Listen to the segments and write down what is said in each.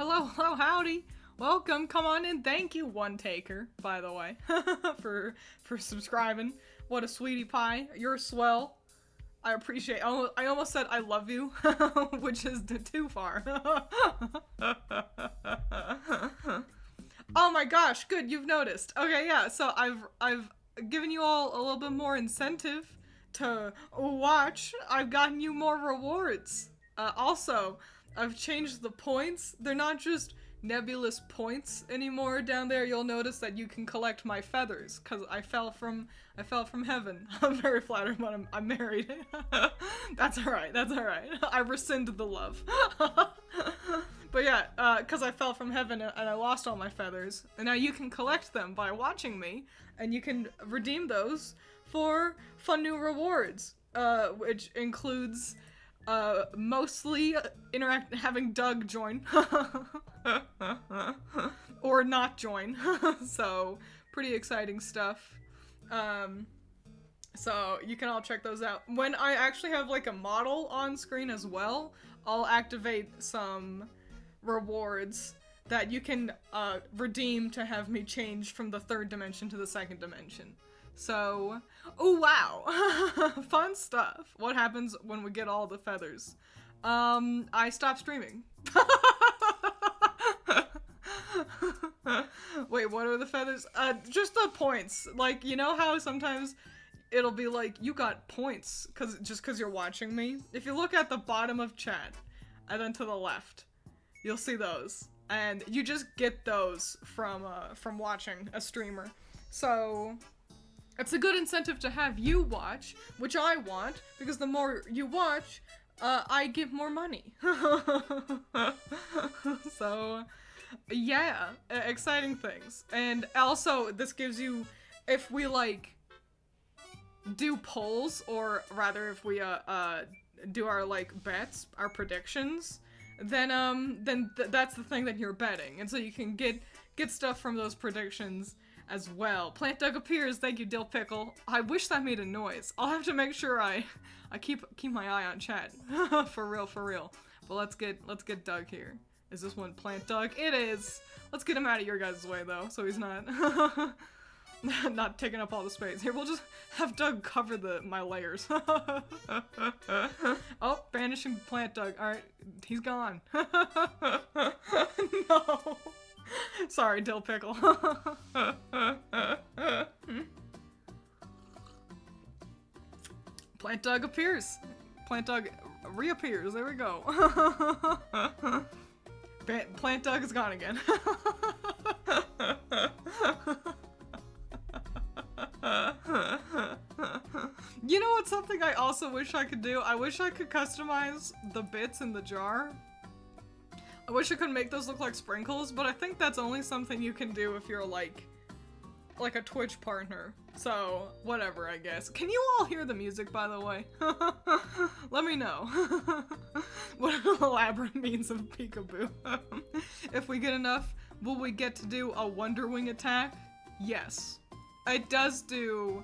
Hello, hello, howdy. Welcome, come on in. Thank you, One Taker, by the way, for subscribing. What a sweetie pie. You're swell. I appreciate. I almost said I love you, which is too far. Oh my gosh, good, you've noticed. Okay, yeah. So I've given you all a little bit more incentive to watch. I've gotten you more rewards. Also, I've changed the points. They're not just nebulous points anymore down there. You'll notice that you can collect my feathers because I fell from heaven. I'm very flattered, but I'm married. That's alright. That's alright. I rescind the love. But yeah, because I fell from heaven and I lost all my feathers, and now you can collect them by watching me, and you can redeem those for fun new rewards, which includes mostly having Doug join or not join. So pretty exciting stuff. So you can all check those out. When I actually have like a model on screen as well, I'll activate some rewards that you can redeem to have me change from the third dimension to the second dimension. So, oh wow, fun stuff. What happens when we get all the feathers? I stop streaming. Wait, what are the feathers? Just the points. Like, you know how sometimes it'll be like, you got points just cause you're watching me? If you look at the bottom of chat, and then to the left, you'll see those. And you just get those from watching a streamer. So it's a good incentive to have you watch, which I want, because the more you watch, I give more money. So, yeah, exciting things. And also, this gives you, if we, like, do polls, or rather, if we, do our, like, bets, our predictions, then that's the thing that you're betting. And so you can get stuff from those predictions as well. Plant Doug appears. Thank you, Dill Pickle. I wish that made a noise. I'll have to make sure I keep my eye on chat. For real. But let's get Doug here. Is this one Plant Doug? It is. Let's get him out of your guys' way though, so he's not not taking up all the space. Here, we'll just have Doug cover my layers. Oh, banishing Plant Doug. All right, he's gone. No. Sorry, Dill Pickle. Plant Doug appears. Plant Doug reappears. There we go. Plant Doug is gone again. You know what's something I also wish I could do? I wish I could customize the bits in the jar. I wish I could make those look like sprinkles, but I think that's only something you can do if you're like a Twitch partner. So, whatever, I guess. Can you all hear the music, by the way? Let me know. What an elaborate means of peekaboo. If we get enough, will we get to do a Wonder Wing attack? Yes. It does do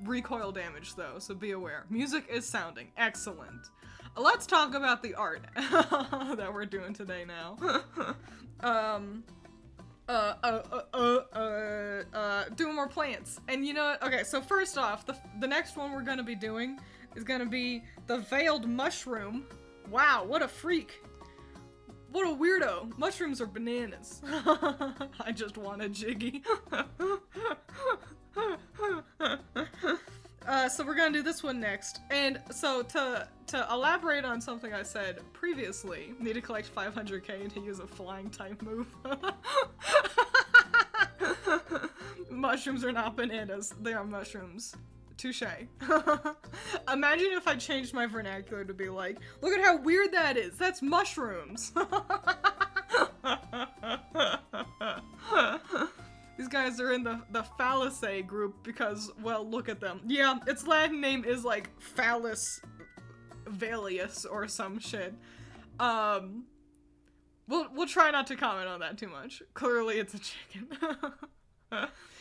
recoil damage though, so be aware. Music is sounding excellent. Let's talk about the art that we're doing today now. Doing more plants. And you know what? Okay, so first off, the next one we're gonna be doing is gonna be the veiled mushroom. Wow, what a freak. What a weirdo. Mushrooms are bananas. I just want a jiggy. So we're gonna do this one next. And so to elaborate on something I said previously, need to collect 500k to use a flying type move. Mushrooms are not bananas, they are mushrooms. Touche. Imagine if I changed my vernacular to be like, look at how weird that is, that's mushrooms. These guys are in the Phallisae group because, well, look at them. Yeah, its Latin name is like Phallus Valius or some shit. We'll try not to comment on that too much. Clearly it's a chicken.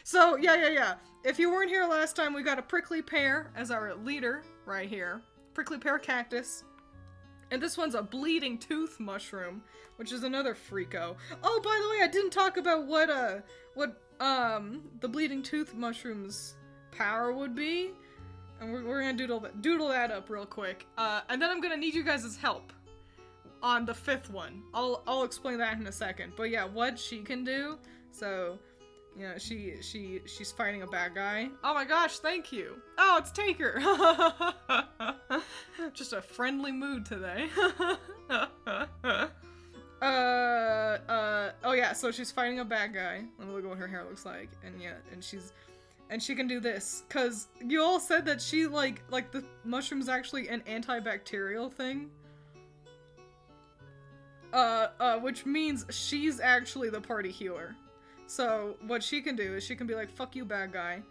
So, yeah. If you weren't here last time, we got a prickly pear as our leader right here. Prickly pear cactus. And this one's a bleeding tooth mushroom, which is another freako. Oh, by the way, I didn't talk about what the bleeding tooth mushroom's power would be. And we're gonna doodle that up real quick. And then I'm gonna need you guys' help on the 5th one. I'll explain that in a second. But yeah, what she can do. So, you know, she's fighting a bad guy. Oh my gosh, thank you. Oh, it's Taker. Just a friendly mood today. Oh yeah, so she's fighting a bad guy. Let me look at what her hair looks like. And yeah, and she can do this. Cause you all said that she like the mushroom's actually an antibacterial thing. Which means she's actually the party healer. So what she can do is she can be like, fuck you, bad guy.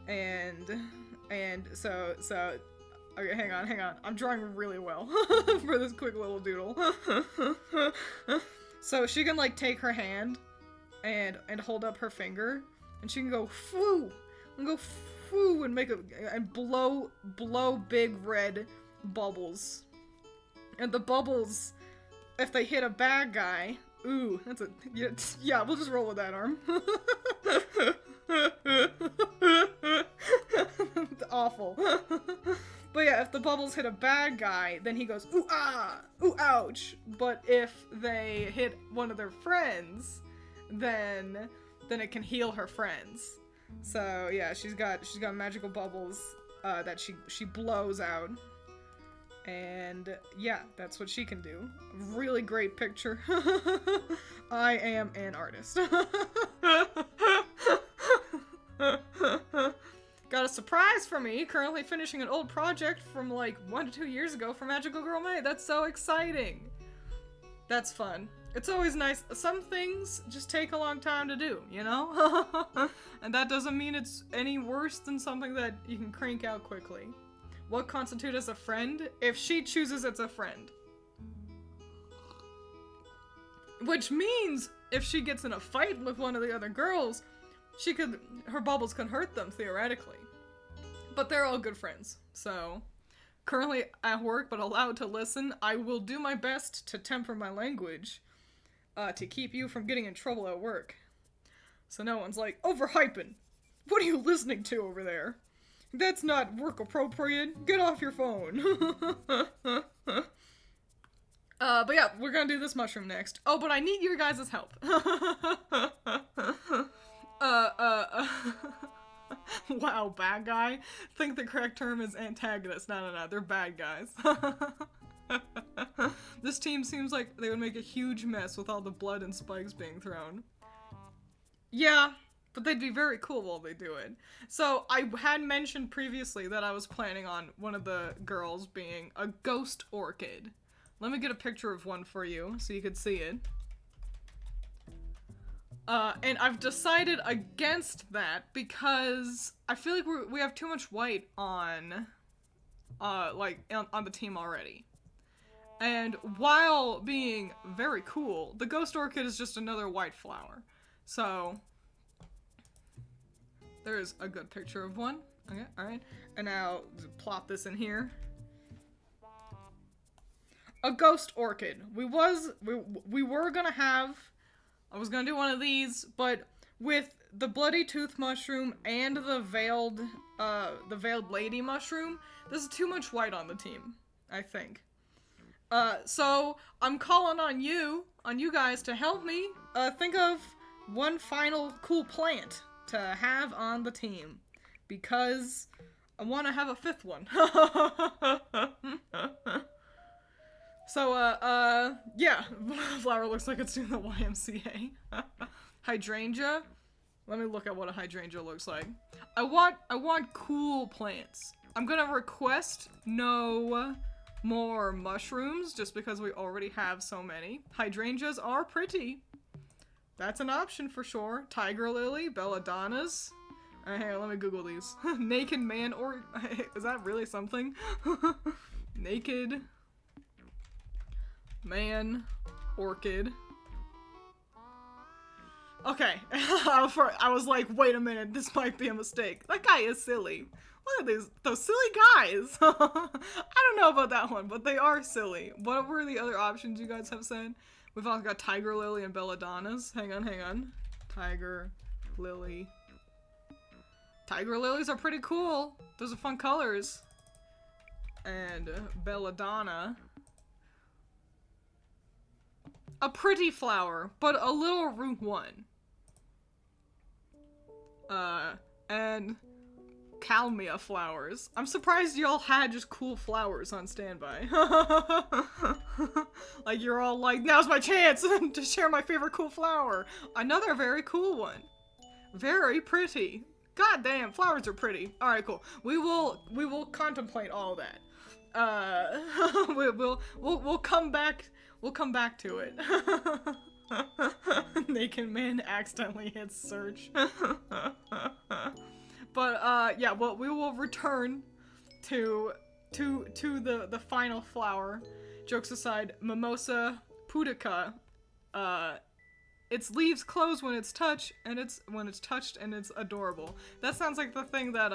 And so okay, hang on. I'm drawing really well for this quick little doodle. So she can like take her hand and hold up her finger, and she can go foo, and make and blow big red bubbles. And the bubbles, if they hit a bad guy, ooh, that's a yeah. We'll just roll with that arm. Awful. But yeah, if the bubbles hit a bad guy, then he goes, ooh, ah, ooh, ouch. But if they hit one of their friends, then it can heal her friends. So yeah, she's got magical bubbles that she blows out. And yeah, that's what she can do. Really great picture. I am an artist. Got a surprise for me, currently finishing an old project from like 1 to 2 years ago for Magical Girl May. That's so exciting. That's fun. It's always nice. Some things just take a long time to do, you know? And that doesn't mean it's any worse than something that you can crank out quickly. What constitutes as a friend? If she chooses, it's a friend. Which means if she gets in a fight with one of the other girls, her bubbles can hurt them, theoretically. But they're all good friends. So, currently at work, but allowed to listen, I will do my best to temper my language to keep you from getting in trouble at work. So no one's like, overhyping. What are you listening to over there? That's not work appropriate. Get off your phone. But yeah, we're gonna do this mushroom next. Oh, but I need your guys' help. Wow, bad guy? Think the correct term is antagonist. No, they're bad guys. This team seems like they would make a huge mess with all the blood and spikes being thrown. Yeah, but they'd be very cool while they do it. So, I had mentioned previously that I was planning on one of the girls being a ghost orchid. Let me get a picture of one for you so you could see it. And I've decided against that because I feel like we have too much white on the team already. And while being very cool, the ghost orchid is just another white flower. So, there's a good picture of one. Okay, alright. And now, plop this in here. A ghost orchid. We were gonna have... I was gonna do one of these, but with the bloody tooth mushroom and the veiled lady mushroom, this is too much white on the team, I think. So I'm calling on you guys to help me think of one final cool plant to have on the team, because I want to have a 5th one. So, yeah, flower looks like it's doing the YMCA. Hydrangea? Let me look at what a hydrangea looks like. I want cool plants. I'm gonna request no more mushrooms, just because we already have so many. Hydrangeas are pretty. That's an option for sure. Tiger lily, belladonnas. Hey, let me Google these. Naked man, or is that really something? Naked man orchid. Okay, I was like, wait a minute, this might be a mistake. That guy is silly. Look at those silly guys. I don't know about that one, but they are silly. What were the other options you guys have said? We've also got Tiger Lily and Belladonnas. Hang on. Tiger Lily. Tiger Lilies are pretty cool. Those are fun colors. And Belladonna. A pretty flower, but a little Route 1. And Calmia flowers. I'm surprised y'all had just cool flowers on standby. Like, you're all like, now's my chance to share my favorite cool flower. Another very cool one. Very pretty. God damn, flowers are pretty. Alright, cool. We will contemplate all that. We'll come back to it. Naked man accidentally hits search. But yeah, well, we will return to the final flower. Jokes aside, Mimosa pudica. Its leaves close when it's touched, and it's adorable. That sounds like the thing that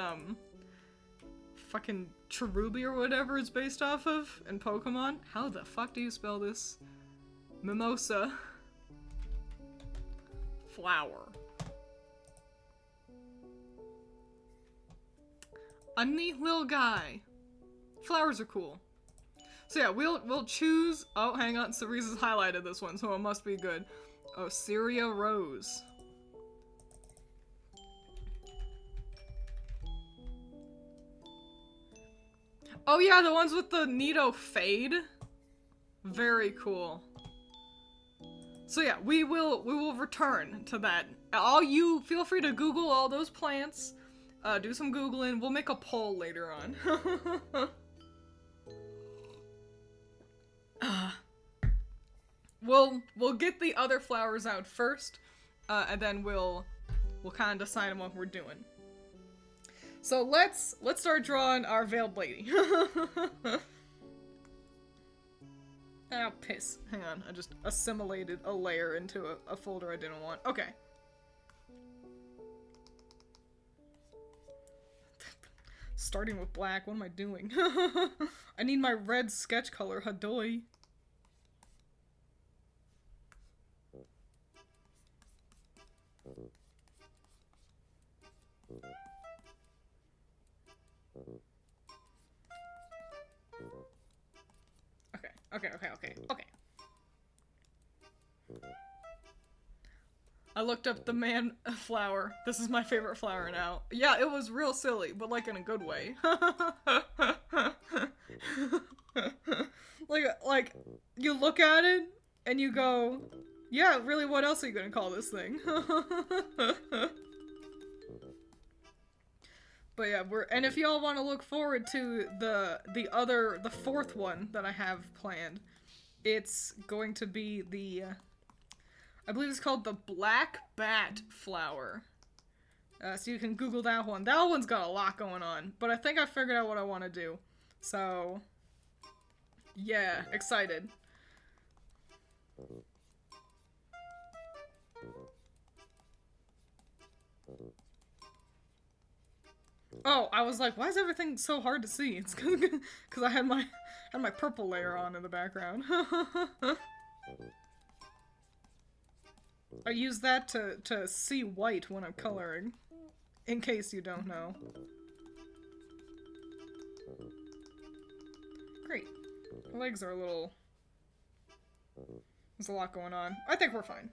fucking Cherubi or whatever is based off of in Pokemon. How the fuck do you spell this? Mimosa flower. A neat little guy. Flowers are cool. So yeah, we'll choose. Oh, hang on. Cerise's highlighted this one, so it must be good. Oh, Syria Rose. Oh yeah, the ones with the Nido fade. Very cool. So yeah, we will return to that. All you feel free to Google all those plants. Do some Googling. We'll make a poll later on. We'll get the other flowers out first, and then we'll kind of decide on what we're doing. So let's start drawing our veiled lady. Oh, piss. Hang on, I just assimilated a layer into a folder I didn't want. Okay. Starting with black, what am I doing? I need my red sketch color, Hadoy. Okay. I looked up the man flower. This is my favorite flower now. Yeah, it was real silly, but like in a good way. like you look at it and you go, yeah, really, what else are you gonna call this thing? But yeah, and if y'all want to look forward to the fourth one that I have planned, it's going to be the, I believe it's called the Black Bat flower. So you can Google that one. That one's got a lot going on, but I think I figured out what I want to do. So, yeah, excited. Oh, I was like, why is everything so hard to see? It's because I had my purple layer on in the background. I use that to see white when I'm coloring, in case you don't know. Great. The legs are a little... There's a lot going on. I think we're fine.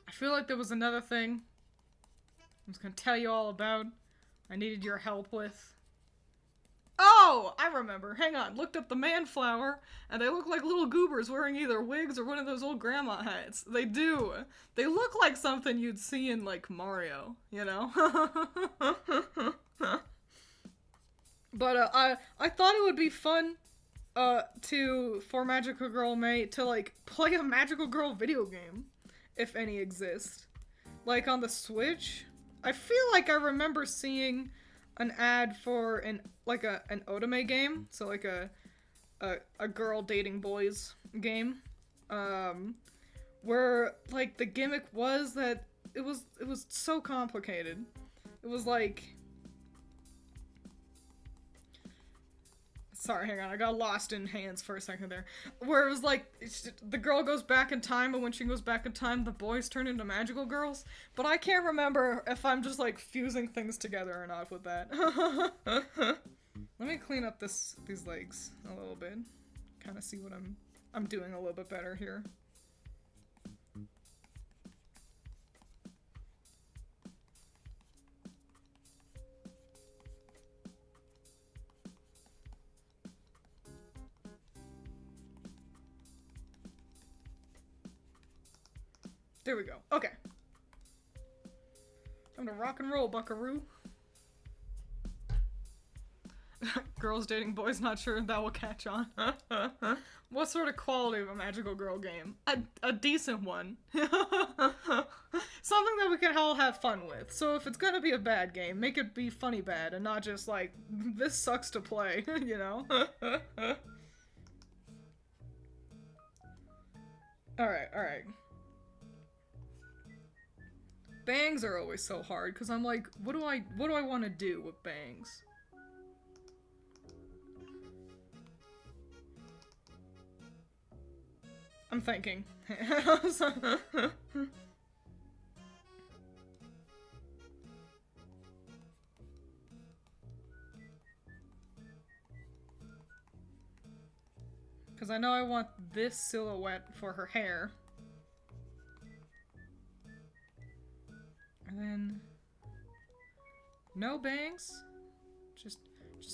I feel like there was another thing I was gonna tell you all about. I needed your help with. Oh! I remember. Hang on. Looked up the man flower, and they look like little goobers wearing either wigs or one of those old grandma hats. They do. They look like something you'd see in, like, Mario, you know? But, I thought it would be fun, for Magical Girl May to, like, play a Magical Girl video game. If any exist. Like on the Switch? I feel like I remember seeing an ad for an Otome game. So like a a girl dating boys game, where like the gimmick was that it was so complicated. It was like, sorry, hang on, I got lost in hands for a second there. Where it was like, the girl goes back in time, and when she goes back in time, the boys turn into magical girls. But I can't remember if I'm just like fusing things together or not with that. Let me clean up these legs a little bit. Kind of see what I'm doing a little bit better here. There we go. Okay. Time to rock and roll, buckaroo. Girls dating boys, not sure if that will catch on. What sort of quality of a magical girl game? A decent one. Something that we can all have fun with. So if it's gonna be a bad game, make it be funny bad and not just like, this sucks to play, you know? Alright. Bangs are always so hard, because I'm like, what do I want to do with bangs? I'm thinking. Because I know I want this silhouette for her hair. And then no bangs? Just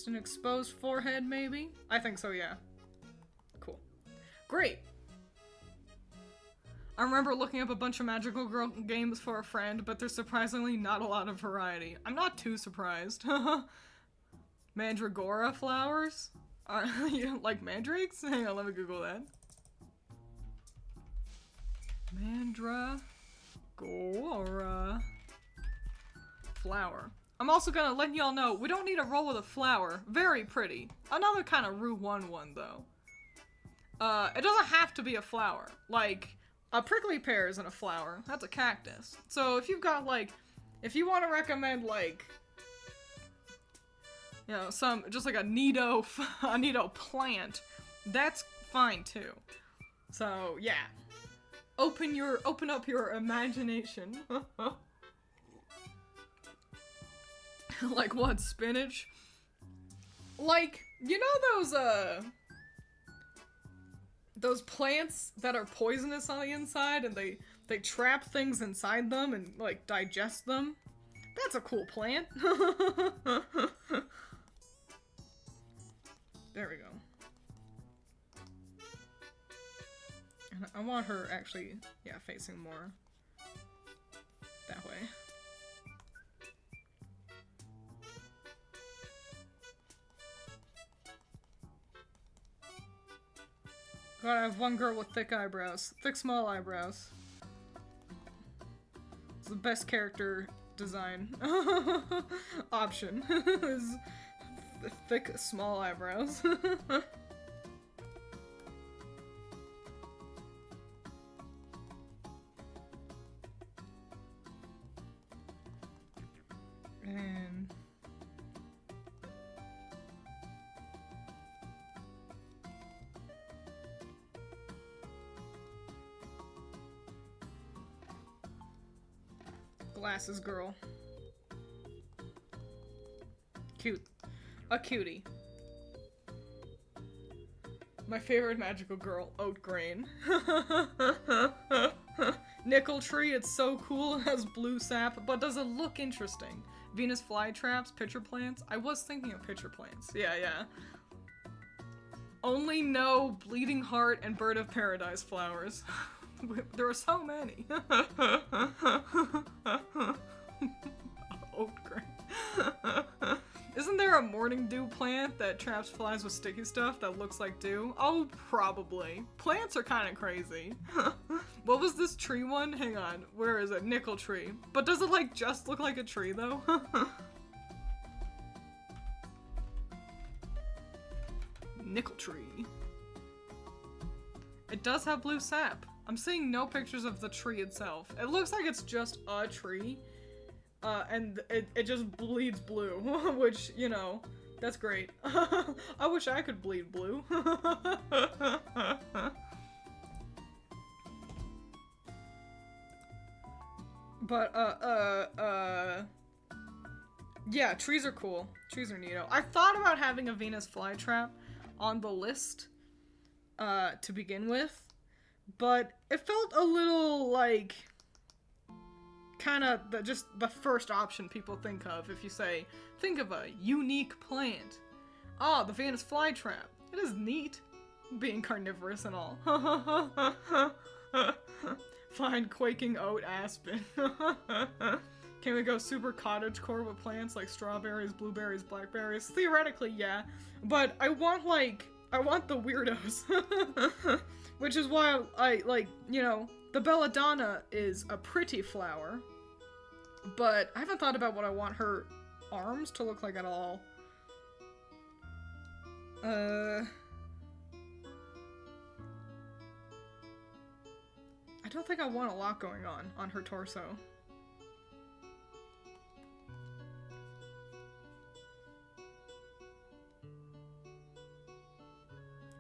an exposed forehead, maybe? I think so, yeah. Cool. Great! I remember looking up a bunch of magical girl games for a friend, but there's surprisingly not a lot of variety. I'm not too surprised. Mandragora flowers? You don't like mandrakes? Hang on, let me Google that. Mandragora flower. I'm also gonna let y'all know, we don't need a roll with a flower. Very pretty. Another kind of Rue 1-1 though. It doesn't have to be a flower. Like, a prickly pear isn't a flower. That's a cactus. So if you've got like, if you want to recommend like, you know, just like a neato plant, that's fine too. So yeah. Open up your imagination. Like what, spinach? Like, you know those plants that are poisonous on the inside and they trap things inside them and like digest them? That's a cool plant. There we go. And I want her actually, yeah, facing more that way. God, I have one girl with thick eyebrows. Thick, small eyebrows. It's the best character design option. Is thick, small eyebrows. And glasses girl. Cute. A cutie. My favorite magical girl, Oat Grain. Nickel Tree, it's so cool, it has blue sap, but does it look interesting? Venus flytraps, pitcher plants? I was thinking of pitcher plants. Yeah. Only no Bleeding Heart and Bird of Paradise flowers. There are so many. Oat Grain. Isn't there a morning dew plant that traps flies with sticky stuff that looks like dew? Oh, probably. Plants are kind of crazy. What was this tree one? Hang on. Where is it? Nickel Tree. But does it like just look like a tree though? Nickel Tree. It does have blue sap. I'm seeing no pictures of the tree itself. It looks like it's just a tree. And it just bleeds blue, which, you know, that's great. I wish I could bleed blue. But, yeah, trees are cool. Trees are neato. I thought about having a Venus flytrap on the list, to begin with, but it felt a little, like, kind of just the first option people think of if you say, think of a unique plant. Ah, the Venus flytrap. It is neat, being carnivorous and all. Find quaking oat aspen. Can we go super cottagecore with plants like strawberries, blueberries, blackberries? Theoretically, yeah. But I want the weirdos. Which is why I, like, you know, the belladonna is a pretty flower. But I haven't thought about what I want her arms to look like at all. I don't think I want a lot going on her torso.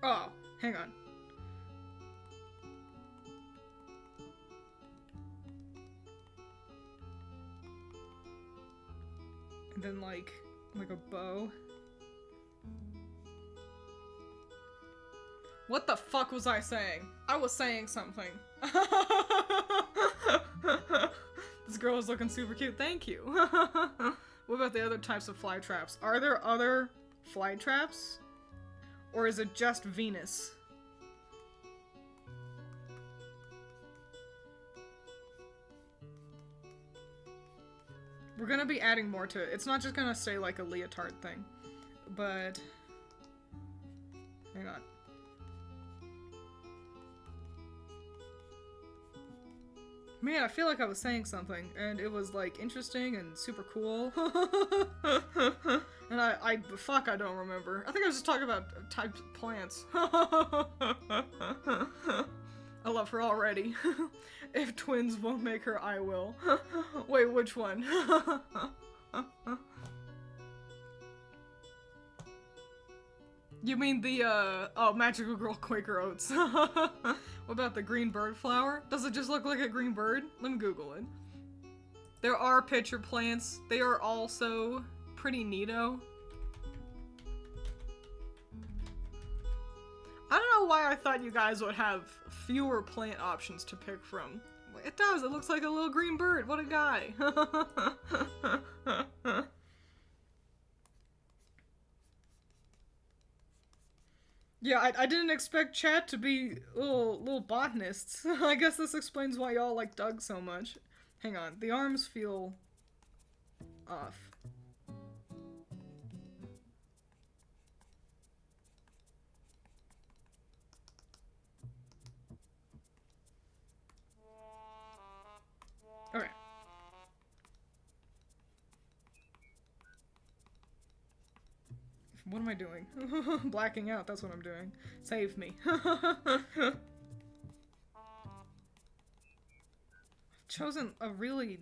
Oh, hang on. And then like a bow. What the fuck was I saying? I was saying something. This girl is looking super cute. Thank you. What about the other types of fly traps? Are there other fly traps? Or is it just Venus? We're gonna be adding more to it. It's not just gonna stay like a leotard thing. But... hang on. Man, I feel like I was saying something, and it was, like, interesting and super cool. And fuck, I don't remember. I think I was just talking about types of plants. I love her already. If Twiins won't make her, I will. Wait, which one? You mean the, oh, Magical Girl Quaker Oats. What about the green bird flower? Does it just look like a green bird? Let me Google it. There are pitcher plants. They are also pretty neato. I don't know why I thought you guys would have fewer plant options to pick from. It does. It looks like a little green bird. What a guy. Yeah, I didn't expect chat to be little botanists. I guess this explains why y'all like Doug so much. Hang on, the arms feel off. Okay. What am I doing? Blacking out, that's what I'm doing. Save me. I've chosen a really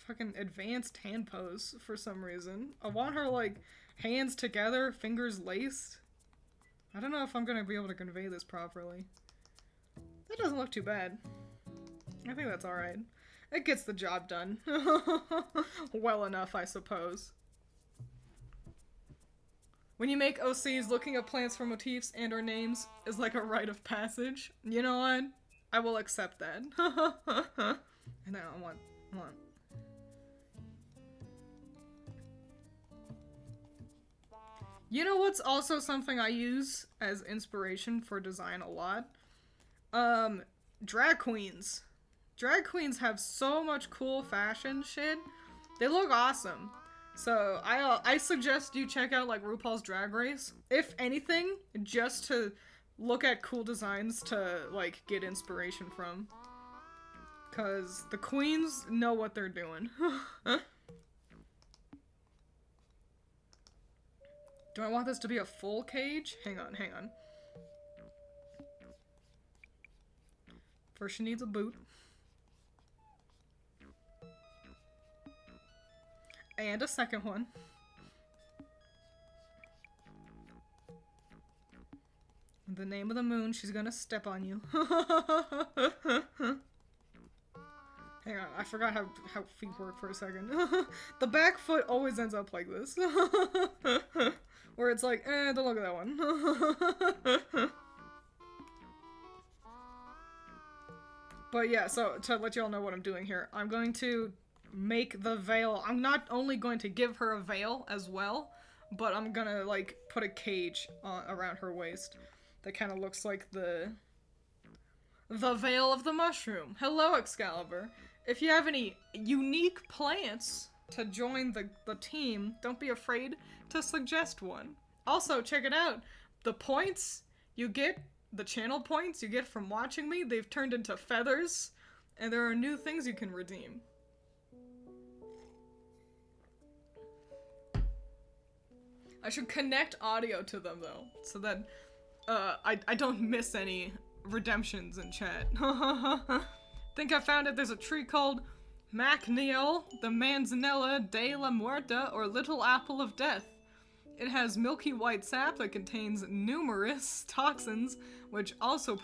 fucking advanced hand pose for some reason. I want her, like, hands together, fingers laced. I don't know if I'm gonna be able to convey this properly. That doesn't look too bad. I think that's alright. It gets the job done. Well enough, I suppose. When you make OCs, looking at plants for motifs and or names is like a rite of passage. You know what? I will accept that. And then I want. You know what's also something I use as inspiration for design a lot? Drag queens. Drag queens have so much cool fashion shit. They look awesome. So I suggest you check out like RuPaul's Drag Race. If anything, just to look at cool designs to like get inspiration from. Cause the queens know what they're doing. Do I want this to be a full cage? Hang on. First, she needs a boot. And a second one. In the name of the moon, she's gonna step on you. Hang on, I forgot how feet work for a second. The back foot always ends up like this. Where it's like, don't look at that one. But yeah, so to let y'all know what I'm doing here, I'm going to make the veil. I'm not only going to give her a veil as well, but I'm gonna like put a cage around her waist that kind of looks like the veil of the mushroom. Hello, Excalibur. If you have any unique plants to join the team, don't be afraid to suggest one. Also, check it out. The points you get, the channel points you get from watching me, they've turned into feathers, and there are new things you can redeem. I should connect audio to them, though, so that I don't miss any redemptions in chat. Think I found it. There's a tree called Macneil, the Manzanella de la Muerta, or Little Apple of Death. It has milky white sap that contains numerous toxins, which also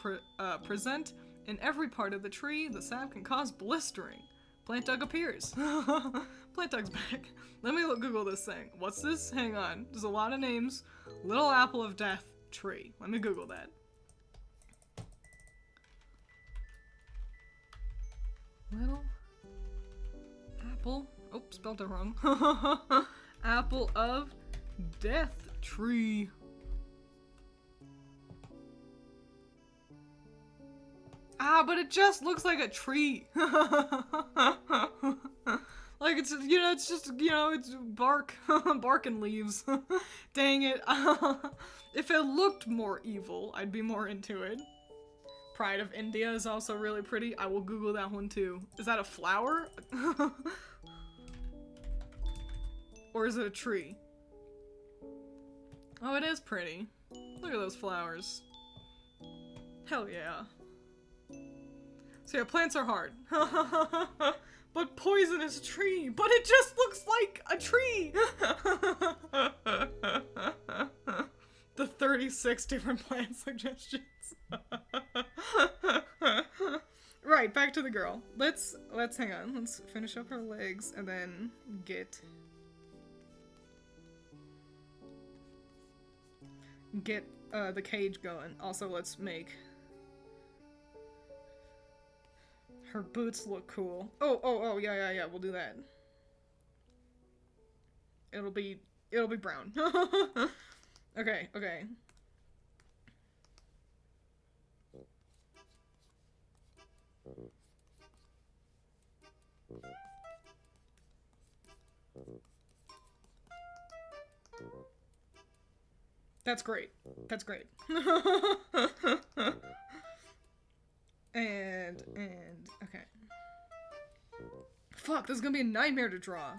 present in every part of the tree. The sap can cause blistering. Plant Dug appears. Plant Dug's back. Let me Google this thing. What's this? Hang on. There's a lot of names. Little Apple of Death tree. Let me Google that. Little apple. Oh, spelled it wrong. Apple of Death tree. Ah, but it just looks like a tree. Like it's, you know, it's just, you know, it's bark. Bark and leaves. Dang it. If it looked more evil, I'd be more into it. Pride of India is also really pretty. I will Google that one too. Is that a flower? Or is it a tree? Oh, it is pretty. Look at those flowers. Hell yeah. So yeah, plants are hard. But poisonous tree. But it just looks like a tree! The 36 different plant suggestions. Right, back to the girl. Let's hang on. Let's finish up her legs and then get the cage going. Also, let's make her boots look cool. Oh, yeah, we'll do that. It'll be brown. Okay. That's great. That's great. and okay. Fuck, this is gonna be a nightmare to draw.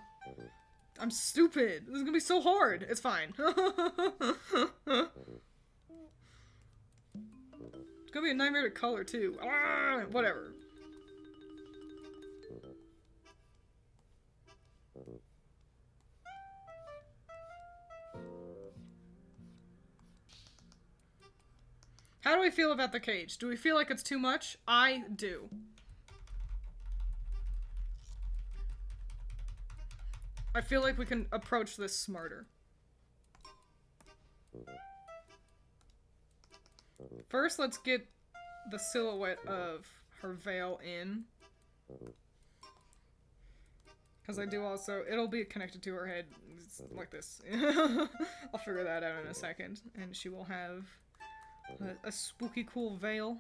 I'm stupid. This is gonna be so hard. It's fine. It's gonna be a nightmare to color too. Ah, whatever. How do we feel about the cage? Do we feel like it's too much? I do. I feel like we can approach this smarter. First, let's get the silhouette of her veil in. Because I do also, it'll be connected to her head like this. I'll figure that out in a second. And she will have a spooky cool veil.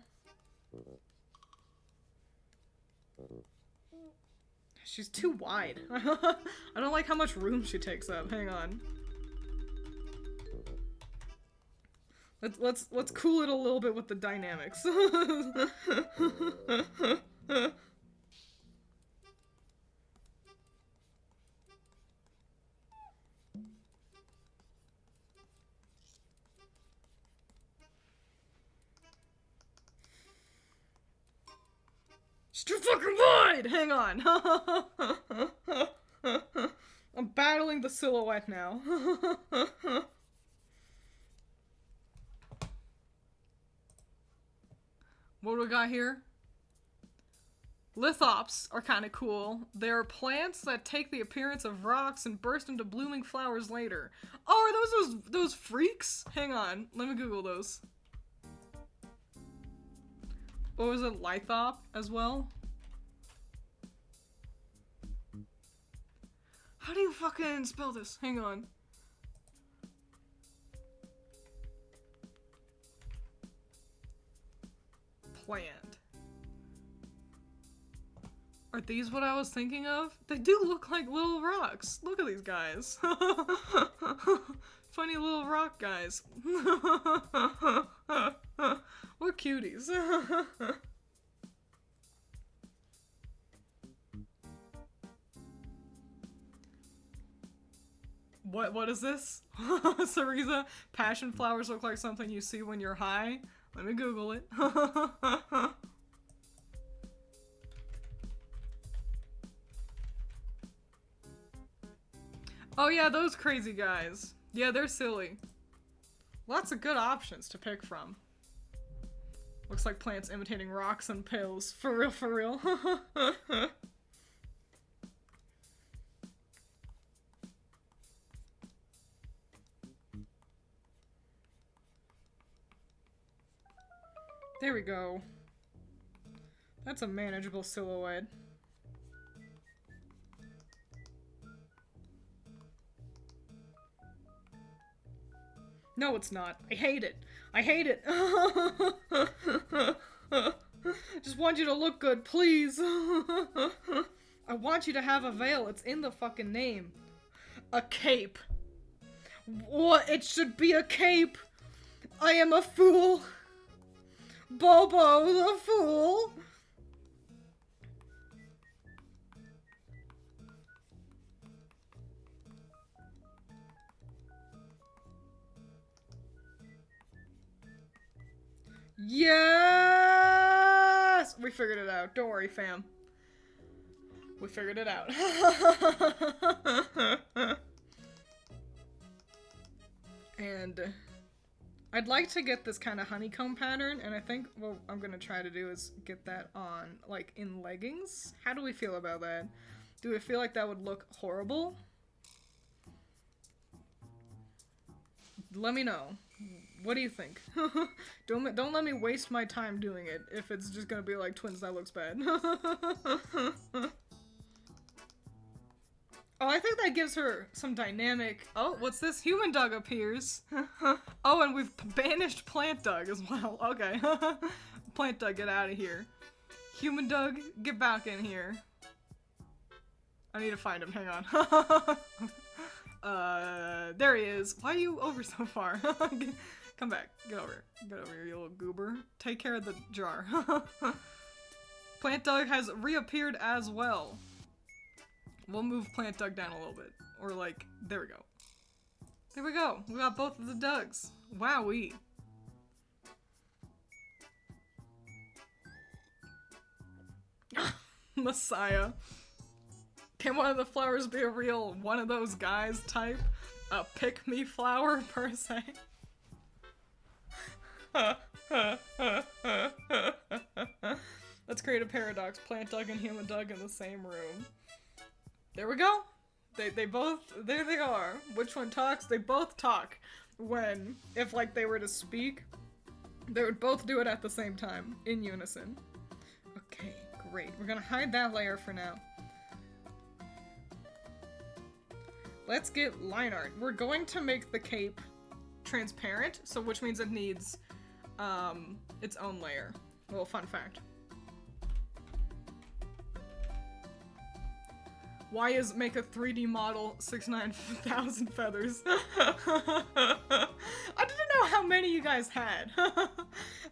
She's too wide. I don't like how much room she takes up. Hang on. Let's cool it a little bit with the dynamics. Just a fucking void! Hang on. I'm battling the silhouette now. What do we got here? Lithops are kind of cool. They're plants that take the appearance of rocks and burst into blooming flowers later. Oh, are those freaks? Hang on, let me Google those. What was it, lithop as well? How do you fucking spell this? Hang on. Plant. Are these what I was thinking of? They do look like little rocks. Look at these guys. Funny little rock guys. What cuties. What is this? Cereza, passion flowers look like something you see when you're high. Let me Google it. Oh yeah, those crazy guys. Yeah, they're silly. Lots of good options to pick from. Looks like plants imitating rocks and pills. For real, for real. There we go. That's a manageable silhouette. No, it's not. I hate it. I hate it. Just want you to look good, please. I want you to have a veil. It's in the fucking name. A cape. What? It should be a cape. I am a fool. Bobo the fool. Yes! We figured it out. Don't worry, fam. We figured it out. And I'd like to get this kind of honeycomb pattern, and I think what I'm gonna try to do is get that on, like, in leggings. How do we feel about that? Do we feel like that would look horrible? Let me know. What do you think? Don't let me waste my time doing it if it's just gonna be like, Twiins, that looks bad. Oh, I think that gives her some dynamic. Oh, what's this? Human Doug appears. Oh, and we've banished Plant Doug as well. Okay. Plant Doug, get out of here. Human Doug, get back in here. I need to find him. Hang on. There he is. Why are you over so far? Come back. Get over. Get over here, you little goober. Take care of the jar. Plant Doug has reappeared as well. We'll move Plant Doug down a little bit. Or like, there we go. There we go. We got both of the Dougs. Wowee. Messiah. Can one of the flowers be a real one of those guys type? A pick-me flower, per se? Let's create a paradox. Plant Doug and Human Doug in the same room. There we go. They both, there they are. Which one talks? They both talk. When, if like they were to speak, they would both do it at the same time, in unison. Okay, great. We're gonna hide that layer for now. Let's get line art. We're going to make the cape transparent, so which means it needs its own layer. A little fun fact. Why is make a 3D model 69,000 feathers? I didn't know how many you guys had.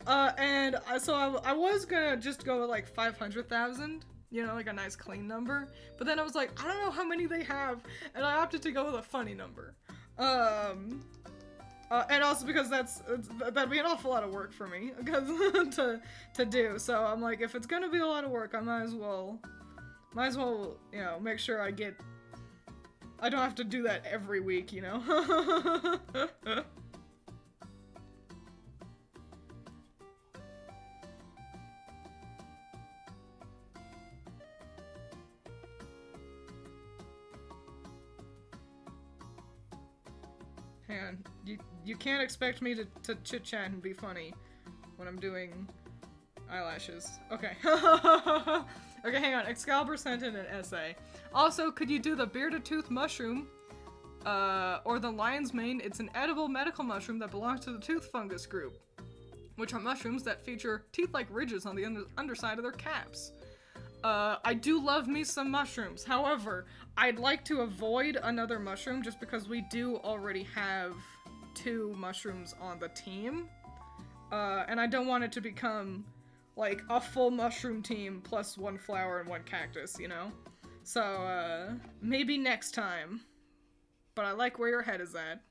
And so I was gonna just go with like 500,000, you know, like a nice clean number. But then I was like, I don't know how many they have, and I opted to go with a funny number. And also because that'd be an awful lot of work for me because to do. So I'm like, if it's gonna be a lot of work, I might as well, you know, make sure I don't have to do that every week, you know. Hang on, you can't expect me to chit chat and be funny when I'm doing eyelashes. Okay. Okay, hang on. Excalibur sent in an essay. Also, could you do the bearded tooth mushroom? Or the lion's mane? It's an edible medical mushroom that belongs to the tooth fungus group, which are mushrooms that feature teeth-like ridges on the underside of their caps. I do love me some mushrooms. However, I'd like to avoid another mushroom just because we do already have 2 mushrooms on the team. And I don't want it to become like a full mushroom team plus 1 flower and 1 cactus, you know? So, maybe next time. But I like where your head is at.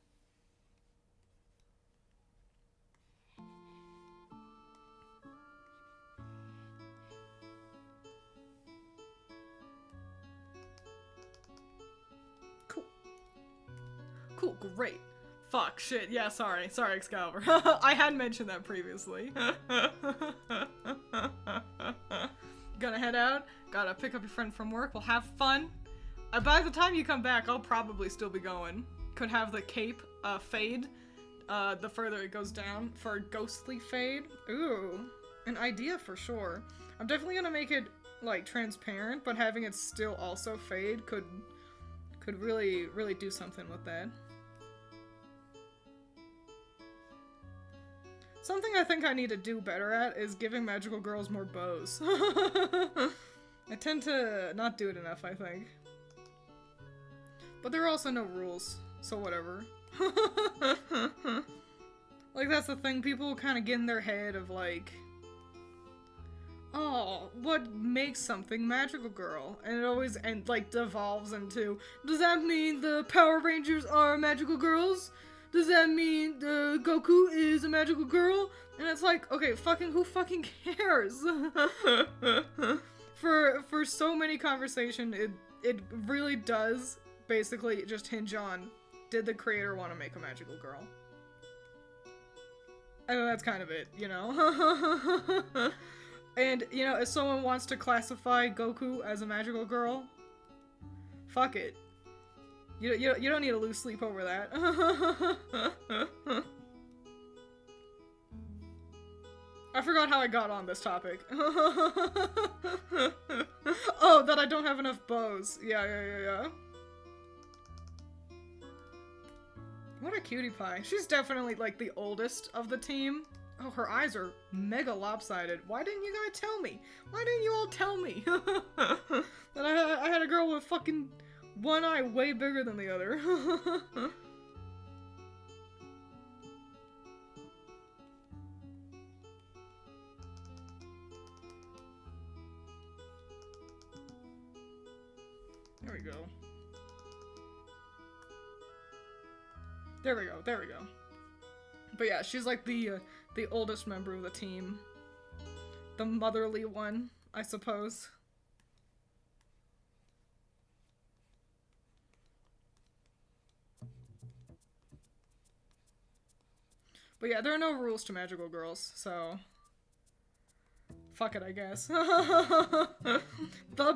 Cool, great. Fuck, shit, yeah, sorry, Excalibur. I had mentioned that previously. Gonna head out, gotta pick up your friend from work, we'll have fun. By the time you come back, I'll probably still be going. Could have the cape, fade, the further it goes down, for a ghostly fade. Ooh, an idea for sure. I'm definitely gonna make it, like, transparent, but having it still also fade could really, really do something with that. Something I think I need to do better at is giving magical girls more bows. I tend to not do it enough, I think. But there are also no rules, so whatever. Like, that's the thing, people kind of get in their head of like, oh, what makes something magical girl? And it always like devolves into, does that mean the Power Rangers are magical girls? Does that mean Goku is a magical girl? And it's like, okay, who fucking cares? For so many conversation, it really does basically just hinge on, did the creator want to make a magical girl? And that's kind of it, you know? And, you know, if someone wants to classify Goku as a magical girl, fuck it. You don't need to lose sleep over that. I forgot how I got on this topic. Oh, that I don't have enough bows. Yeah. What a cutie pie. She's definitely, like, the oldest of the team. Oh, her eyes are mega lopsided. Why didn't you guys tell me? Why didn't you all tell me? That I had a girl with fucking one eye way bigger than the other. There we go. There we go. But yeah, she's like the oldest member of the team. The motherly one, I suppose. But yeah, there are no rules to magical girls, so fuck it, I guess. The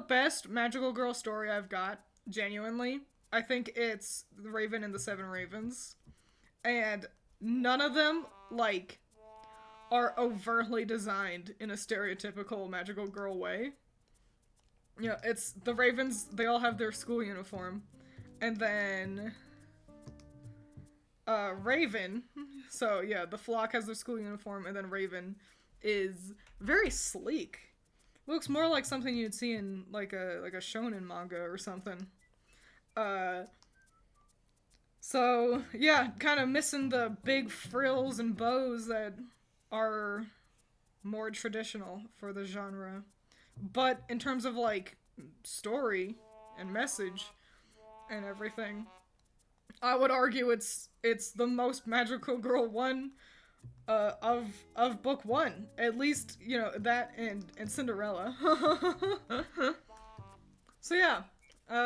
best magical girl story I've got, genuinely, I think it's The Raven and the Seven Ravens. And none of them, like, are overtly designed in a stereotypical magical girl way. You know, it's the Ravens, they all have their school uniform. And then Raven, so yeah, the flock has their school uniform, and then Raven is very sleek. Looks more like something you'd see in like a shonen manga or something. So yeah, kind of missing the big frills and bows that are more traditional for the genre. But in terms of like story and message and everything, I would argue it's the most magical girl one of book one. At least, you know, that and Cinderella. So yeah,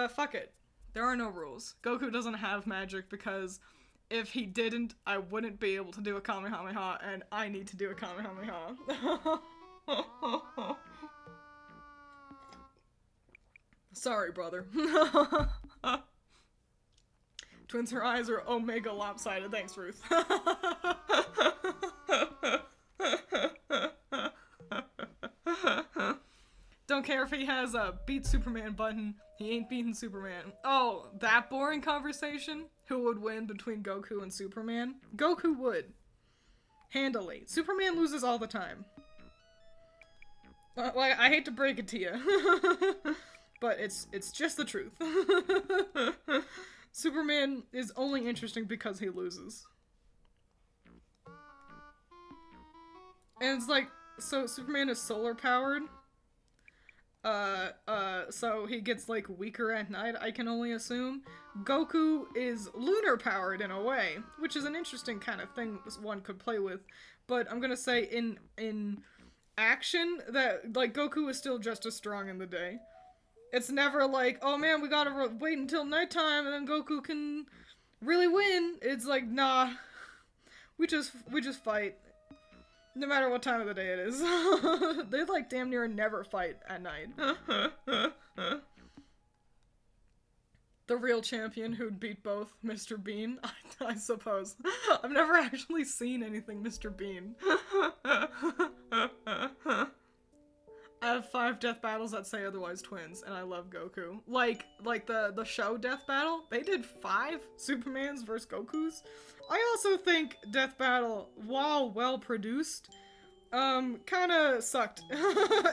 fuck it. There are no rules. Goku doesn't have magic because if he didn't, I wouldn't be able to do a Kamehameha, and I need to do a Kamehameha. Sorry, brother. Twins, her eyes are omega lopsided. Thanks, Ruth. Don't care if he has a beat Superman button. He ain't beating Superman. Oh, that boring conversation? Who would win between Goku and Superman? Goku would. Handily. Superman loses all the time. Like, I hate to break it to you. But it's just the truth. Superman is only interesting because he loses. And it's like, so Superman is solar powered. So he gets, like, weaker at night, I can only assume. Goku is lunar powered in a way, which is an interesting kind of thing one could play with. But I'm gonna say in action, that, like, Goku is still just as strong in the day. It's never like, oh man, we gotta wait until nighttime and then Goku can really win. It's like, nah, we just fight. No matter what time of the day it is. They, like, damn near never fight at night. The real champion who'd beat both Mr. Bean, I suppose. I've never actually seen anything Mr. Bean. I have 5 death battles that say otherwise twins, and I love Goku. Like the show Death Battle, they did 5 Supermans versus Gokus. I also think Death Battle, while well produced, kinda sucked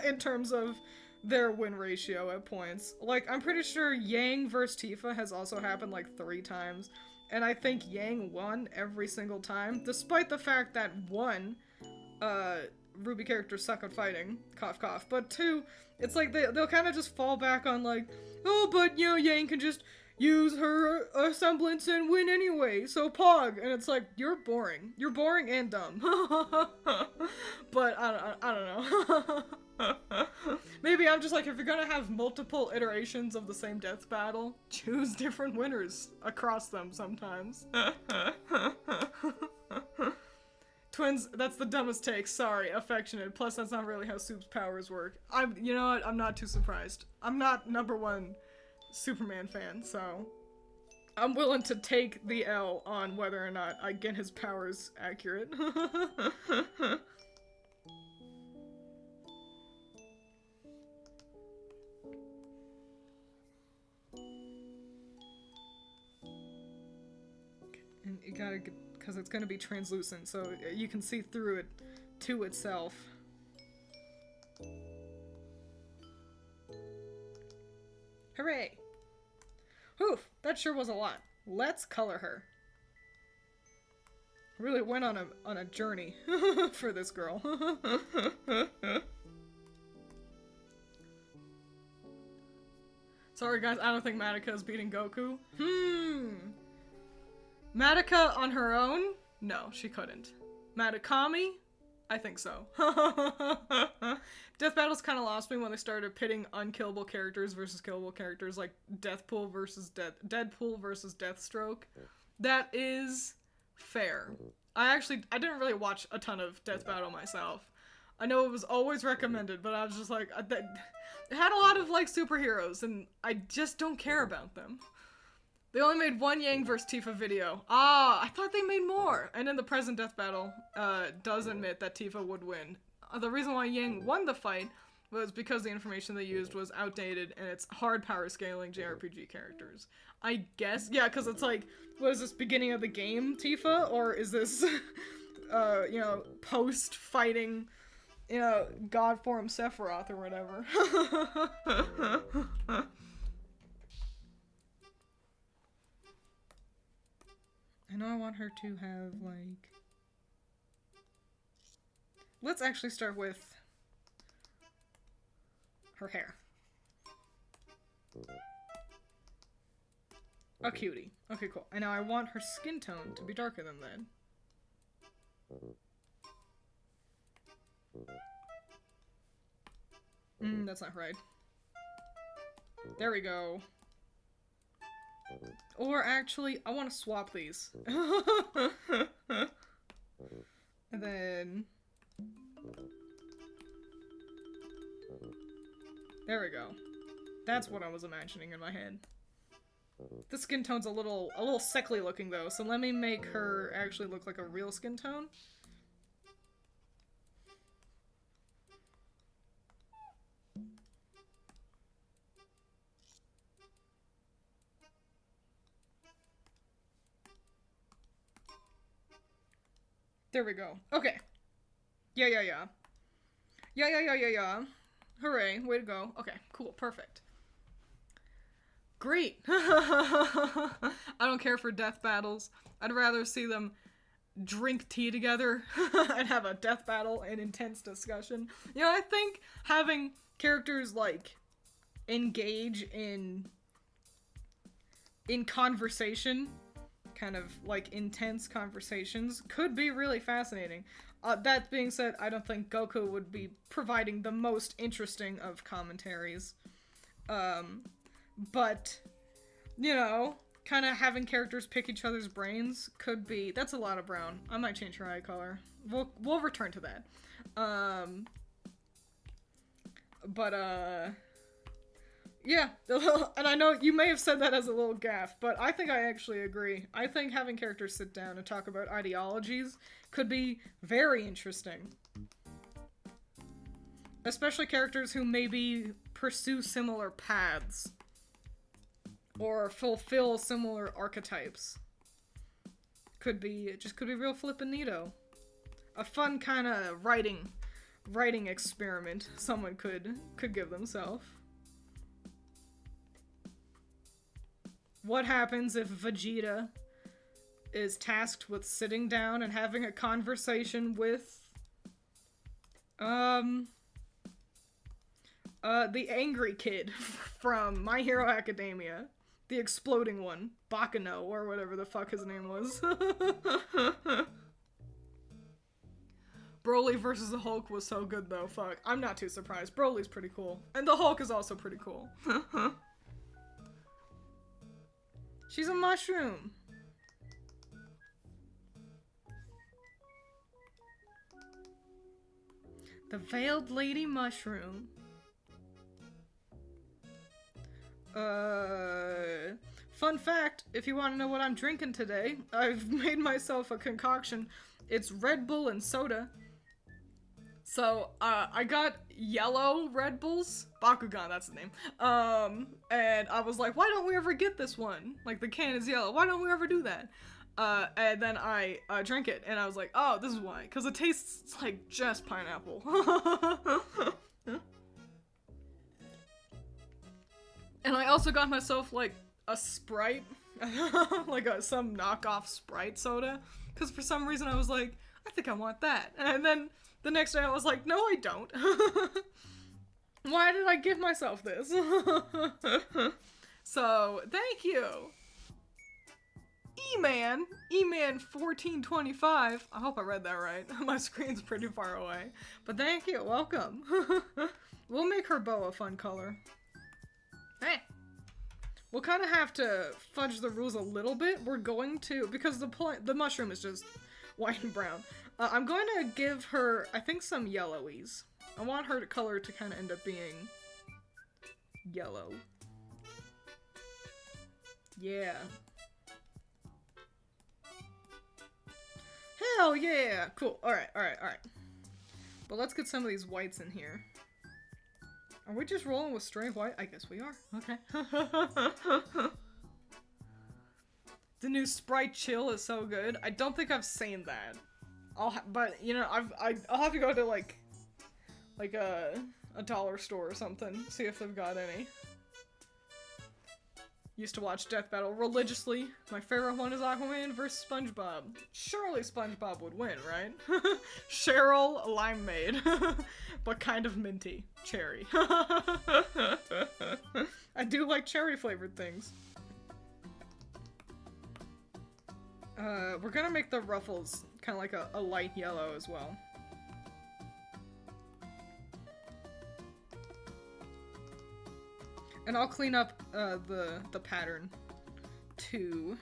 in terms of their win ratio at points. Like, I'm pretty sure Yang versus Tifa has also happened like 3 times, and I think Yang won every single time, despite the fact that 1, Ruby characters suck at fighting, cough cough, but 2, it's like they'll kind of just fall back on like, oh, but, you know, Yang can just use her semblance and win anyway, so Pog, and it's like, you're boring and dumb. But I don't know. Maybe I'm just like, if you're gonna have multiple iterations of the same death battle, choose different winners across them sometimes. Twins, that's the dumbest take. Sorry, affectionate. Plus, that's not really how Soup's powers work. You know what? I'm not too surprised. I'm not #1 Superman fan, so I'm willing to take the L on whether or not I get his powers accurate. And you gotta get, because it's gonna be translucent, so you can see through it to itself. Hooray! Whew, that sure was a lot. Let's color her. Really went on a journey for this girl. Sorry guys, I don't think Madoka is beating Goku. Madoka on her own? No, she couldn't. Madokami? I think so. Death Battles kind of lost me when they started pitting unkillable characters versus killable characters, like Deathpool versus Deadpool versus Deathstroke. That is fair. I didn't really watch a ton of Death Battle myself. I know it was always recommended, but I was just like, it had a lot of, like, superheroes, and I just don't care about them. They only made 1 Yang vs. Tifa video. Ah, I thought they made more. And in the present Death Battle, does admit that Tifa would win. The reason why Yang won the fight was because the information they used was outdated and it's hard power scaling JRPG characters. I guess, yeah, because it's like, what is this, beginning of the game Tifa? Or is this, you know, post-fighting, you know, God form Sephiroth or whatever? I know I want her to have, like... Let's actually start with her hair. A cutie. Okay, cool. And now I want her skin tone to be darker than that. That's not right. There we go. Or actually, I want to swap these. And then... there we go. That's what I was imagining in my head. The skin tone's a little sickly looking though, so let me make her actually look like a real skin tone. There we go. Okay. Yeah. Hooray, way to go. Okay, cool, perfect. Great. I don't care for death battles. I'd rather see them drink tea together and have a death battle and intense discussion. You know, I think having characters, like, engage in conversation, kind of, like, intense conversations, could be really fascinating. That being said, I don't think Goku would be providing the most interesting of commentaries. But, you know, kind of having characters pick each other's brains could be... that's a lot of brown. I might change her eye color. We'll return to that. Yeah, and I know you may have said that as a little gaffe, but I think I actually agree. I think having characters sit down and talk about ideologies could be very interesting. Especially characters who maybe pursue similar paths. Or fulfill similar archetypes. Could be real flippin' neato. A fun kind of writing experiment someone could give themselves. What happens if Vegeta is tasked with sitting down and having a conversation with the angry kid from My Hero Academia? The exploding one. Bakano, or whatever the fuck his name was. Broly versus the Hulk was so good though, fuck. I'm not too surprised. Broly's pretty cool. And the Hulk is also pretty cool. She's a mushroom. The Veiled Lady Mushroom. Fun fact, if you want to know what I'm drinking today, I've made myself a concoction. It's Red Bull and soda. So, I got yellow Red Bulls. Bakugan, that's the name. And I was like, why don't we ever get this one? Like, the can is yellow. Why don't we ever do that? And then I drank it, and I was like, oh, this is why. Because it tastes like just pineapple. And I also got myself, like, a Sprite. Like, some knockoff Sprite soda. Because for some reason I was like, I think I want that. And then the next day I was like, no, I don't. Why did I give myself this? So, thank you. E-Man1425. I hope I read that right. My screen's pretty far away. But thank you, welcome. We'll make her bow a fun color. Hey. We'll kind of have to fudge the rules a little bit. We're going to, because the mushroom is just white and brown. I'm going to give her, I think, some yellowies. I want her color to kind of end up being yellow. Yeah. Hell yeah! Cool. Alright. But let's get some of these whites in here. Are we just rolling with straight white? I guess we are. Okay. The new Sprite Chill is so good. I don't think I've seen that. But you know, I'll have to go to like a dollar store or something, see if they've got any. Used to watch Death Battle religiously. My favorite one is Aquaman versus SpongeBob. Surely SpongeBob would win, right? Cheryl Limeade. But kind of minty. Cherry. I do like cherry flavored things. We're gonna make the ruffles kind of like a light yellow as well. And I'll clean up the pattern too.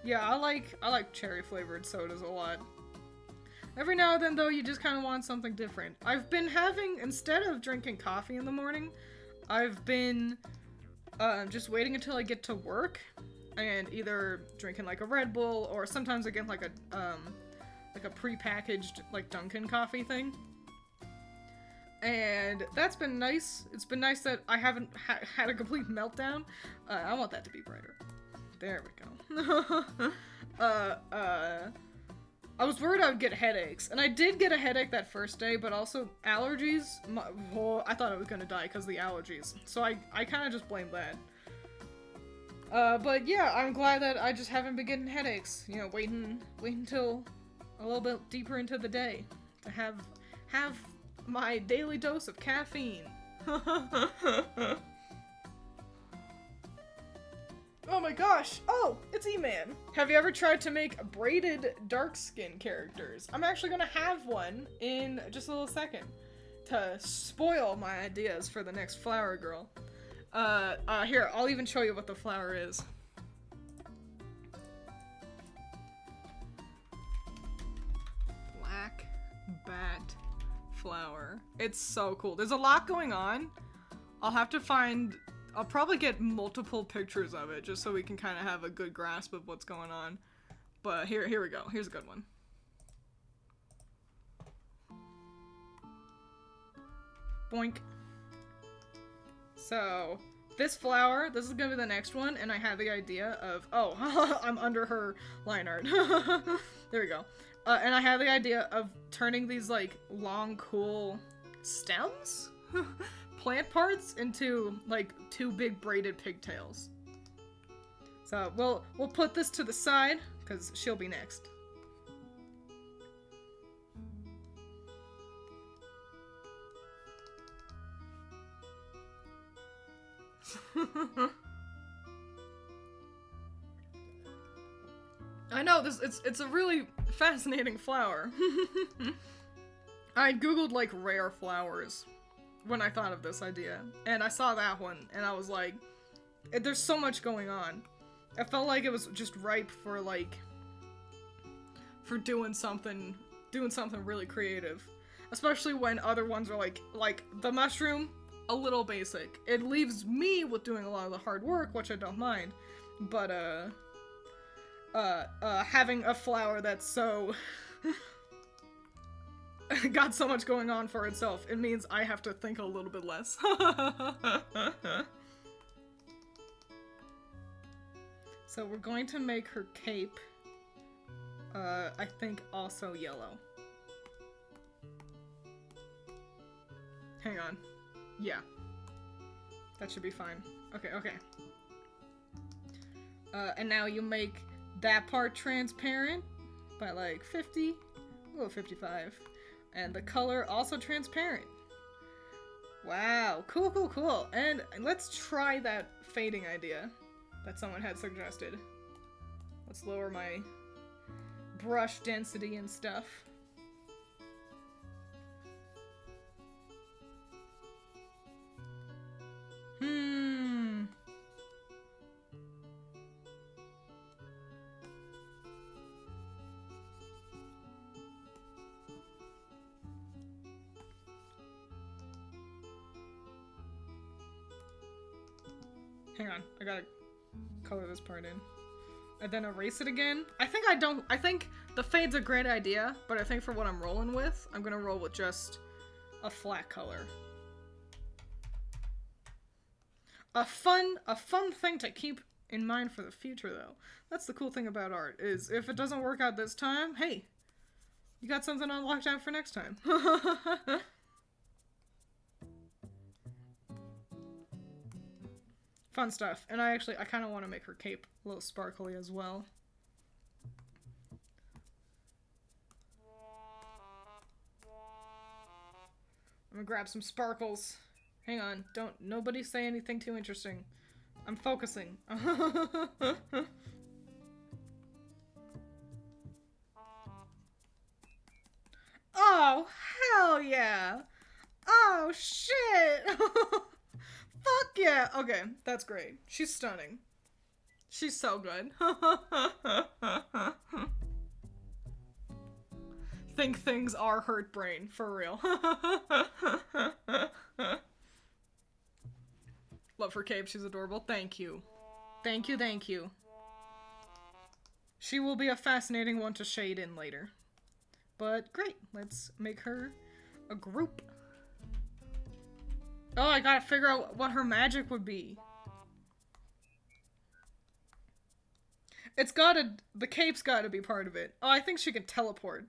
Yeah, I like cherry flavored sodas a lot. Every now and then though, you just kind of want something different. I've been having, instead of drinking coffee in the morning, I've been just waiting until I get to work and either drinking like a Red Bull or sometimes I get like a pre-packaged like Dunkin' coffee thing. And that's been nice. It's been nice that I haven't had a complete meltdown. I want that to be brighter. There we go. I was worried I would get headaches, and I did get a headache that first day, but also allergies. I thought I was gonna die because of the allergies, so I kind of just blamed that. But yeah, I'm glad that I just haven't been getting headaches. You know, waiting until a little bit deeper into the day to have my daily dose of caffeine. Oh my gosh! Oh, it's E-Man! Have you ever tried to make braided dark skin characters? I'm actually gonna have one in just a little second to spoil my ideas for the next flower girl. Here, I'll even show you what the flower is. Black bat flower. It's so cool. There's a lot going on. I'll probably get multiple pictures of it just so we can kind of have a good grasp of what's going on. But here we go. Here's a good one. Boink. So, this flower, this is gonna be the next one, and I had the idea of, oh, I'm under her line art. There we go. And I had the idea of turning these, like, long, cool stems? Plant parts into, like, two big braided pigtails. So, we'll put this to the side, because she'll be next. I know, it's a really fascinating flower. I googled, like, rare flowers when I thought of this idea, and I saw that one, and I was like, there's so much going on. I felt like it was just ripe for, like, for doing something really creative. Especially when other ones are like the mushroom, a little basic. It leaves me with doing a lot of the hard work, which I don't mind, but, having a flower that's so got so much going on for itself, it means I have to think a little bit less. So we're going to make her cape, I think also yellow. Hang on. Yeah. That should be fine. Okay. And now you make that part transparent by like 50, oh, 55. And the color also transparent. Wow, cool. And let's try that fading idea that someone had suggested. Let's lower my brush density and stuff. Hang on, I gotta color this part in. And then erase it again. I think the fade's a great idea, but I think for what I'm rolling with, I'm gonna roll with just a flat color. A fun thing to keep in mind for the future, though. That's the cool thing about art, is if it doesn't work out this time, hey, you got something on lockdown for next time. Fun stuff. And I kind of want to make her cape a little sparkly as well. gonna grab some sparkles. Hang on, nobody say anything too interesting. I'm focusing. Oh, hell yeah! Oh, shit! Fuck yeah! Okay, that's great. She's stunning. She's so good. Think things are hurt brain, for real. Love her cape, she's adorable. Thank you. Thank you, thank you. She will be a fascinating one to shade in later. But great, let's make her a group. Oh, I gotta figure out what her magic would be. The cape's gotta be part of it. Oh, I think she can teleport.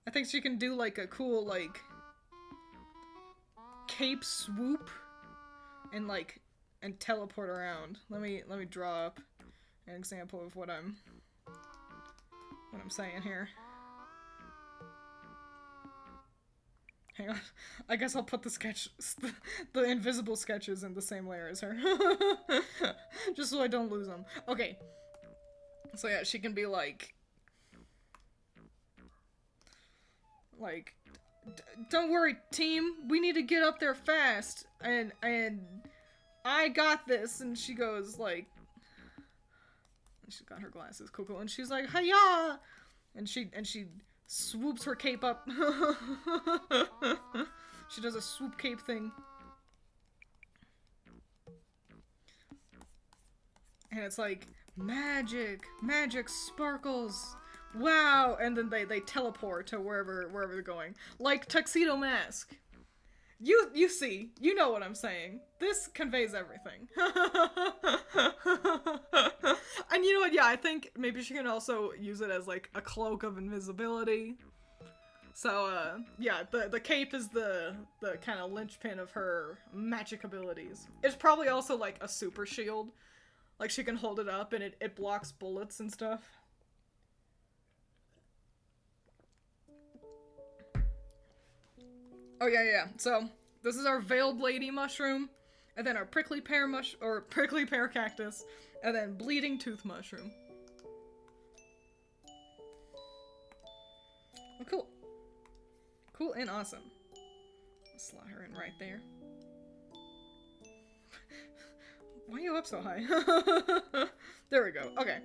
I think she can do like a cool, like, cape swoop and teleport around. Let me draw up an example of what I'm saying here. Hang on. I guess I'll put the invisible sketches in the same layer as her. Just so I don't lose them. Okay. So yeah, she can be like, don't worry, team. We need to get up there fast. And I got this. And she goes like, she's got her glasses, cool. And she's like, hiya! And she swoops her cape up. She does a swoop cape thing. And it's like, magic sparkles. Wow, and then they teleport to wherever they're going. Like Tuxedo Mask. You see, you know what I'm saying. This conveys everything. And you know what, yeah, I think maybe she can also use it as like a cloak of invisibility. So, yeah, the cape is the kind of linchpin of her magic abilities. It's probably also like a super shield. Like she can hold it up and it blocks bullets and stuff. Oh yeah. So this is our veiled lady mushroom, and then our prickly pear cactus, and then bleeding tooth mushroom. Oh, cool. Cool and awesome. Slot her in right there. Why are you up so high? There we go. Okay.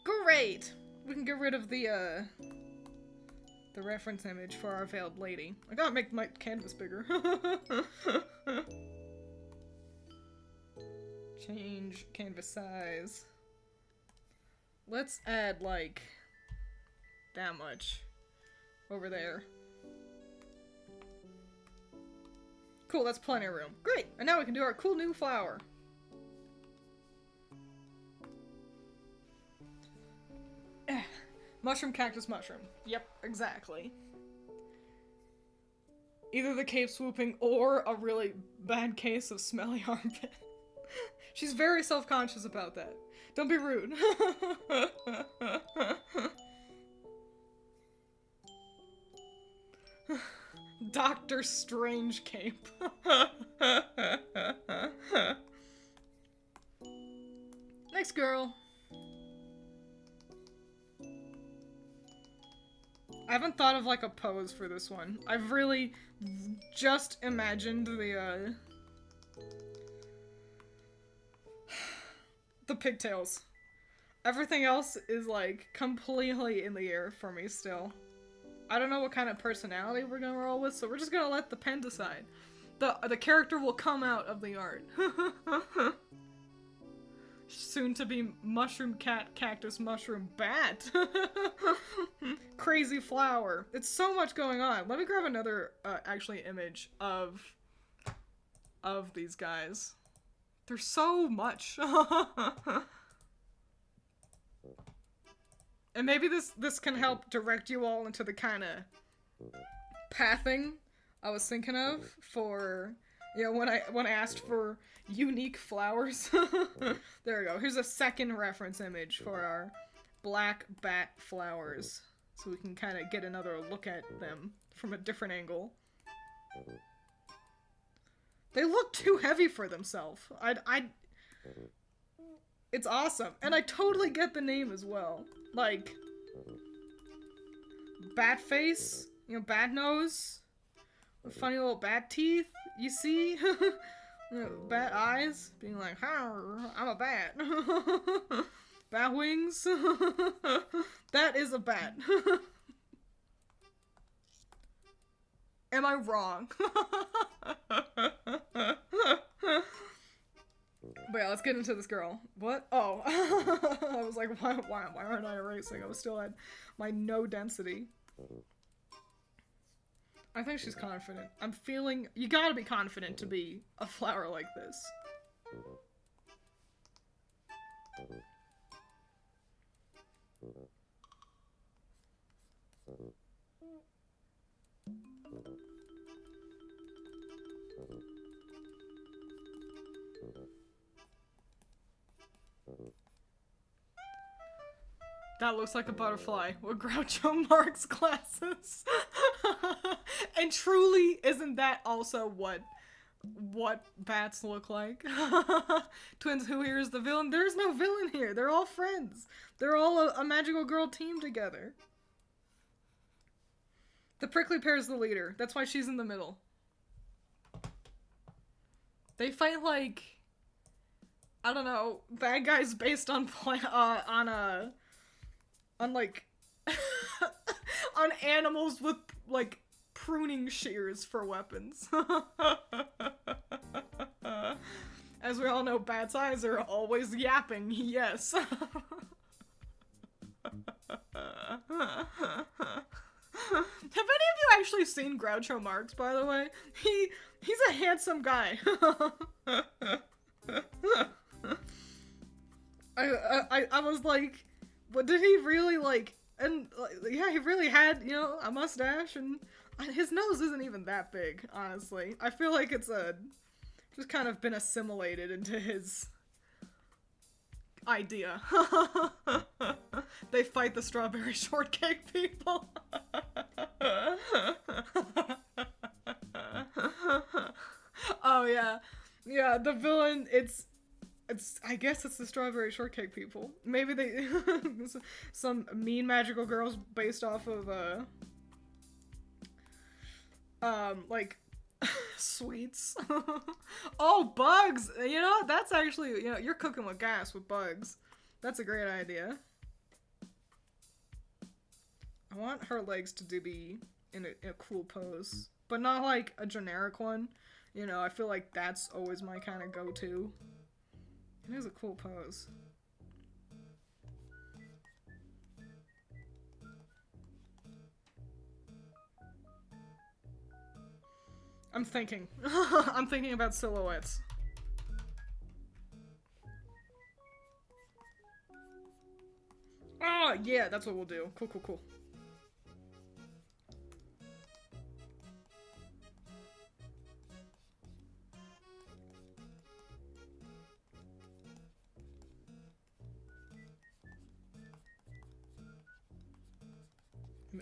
Great. We can get rid of the reference image for our veiled lady. I gotta make my canvas bigger. Change canvas size. Let's add, like, that much over there. Cool, that's plenty of room. Great! And now we can do our cool new flower. Mushroom, cactus, mushroom. Yep, exactly. Either the cape swooping or a really bad case of smelly armpit. She's very self-conscious about that. Don't be rude. Doctor Strange cape. Next girl. I haven't thought of like a pose for this one. I've really just imagined the pigtails. Everything else is like completely in the air for me still. I don't know what kind of personality we're gonna roll with, so we're just gonna let the pen decide. The character will come out of the art. Soon to be mushroom cat, cactus, mushroom bat. Crazy flower. It's so much going on. Let me grab another actually image of these guys. There's so much. And maybe this can help direct you all into the kind of pathing I was thinking of for, you know, when I asked for unique flowers. There we go. Here's a second reference image for our black bat flowers, so we can kind of get another look at them from a different angle. They look too heavy for themselves. It's awesome. And I totally get the name as well. Like, bat face, you know, bat nose, with funny little bat teeth, you see? Bat eyes, being like, I'm a bat. Bat wings. That is a bat. Am I wrong? But yeah, let's get into this girl. What? Oh. I was like, why aren't I erasing? I was still at my no density. I think she's confident. I'm feeling... You gotta be confident to be a flower like this. That looks like a butterfly with Groucho Marx glasses. And truly, isn't that also what bats look like? Twins, who here is the villain? There's no villain here. They're all friends. They're all a magical girl team together. The prickly pear is the leader. That's why she's in the middle. They fight like, I don't know, bad guys based on like on animals with like pruning shears for weapons. As we all know, bats' eyes are always yapping. Yes. Have any of you actually seen Groucho Marx, by the way? He's a handsome guy. I was like, but did he really, like, and yeah, he really had, you know, a mustache, and his nose isn't even that big, honestly. I feel like it's just kind of been assimilated into his idea. They fight the strawberry shortcake people. Oh yeah. Yeah, the villain, I guess it's the strawberry shortcake people. Maybe they some mean magical girls based off of like sweets. Oh, bugs. You know, that's actually, you know, you're cooking with gas with bugs. That's a great idea. I want her legs to be in a cool pose, but not like a generic one. You know, I feel like that's always my kind of go-to. It is a cool pose. I'm thinking. I'm thinking about silhouettes. Ah, yeah, that's what we'll do. Cool, cool, cool.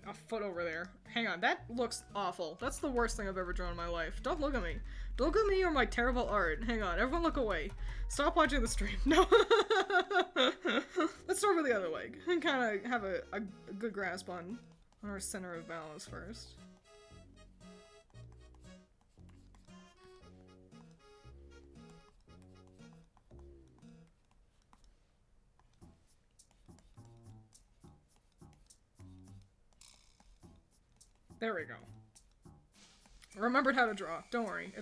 A foot over there. Hang on, that looks awful. That's the worst thing I've ever drawn in my life. Don't look at me. Don't look at me or my terrible art. Hang on, everyone look away. Stop watching the stream. No. Let's start with the other leg. And kind of have a good grasp on our center of balance first. There we go. Remembered how to draw. Don't worry.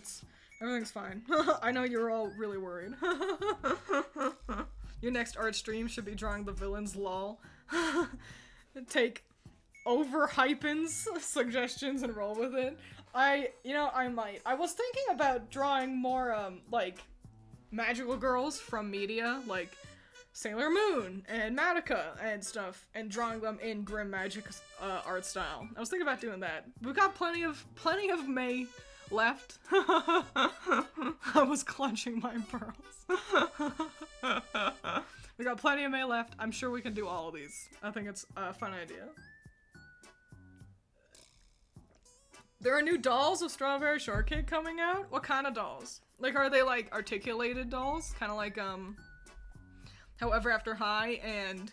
Everything's fine. I know you're all really worried. Your next art stream should be drawing the villains, lol. Take over-hypens suggestions and roll with it. I might. I was thinking about drawing more, like, magical girls from media, like Sailor Moon and Madoka and stuff, and drawing them in Grim Magic art style. I was thinking about doing that. We've got plenty of May left. I was clutching my pearls. We got plenty of May left. I'm sure we can do all of these. I think it's a fun idea. There are new dolls of Strawberry Shortcake coming out? What kind of dolls? Like, are they, like, articulated dolls? Kind of like, However After High and,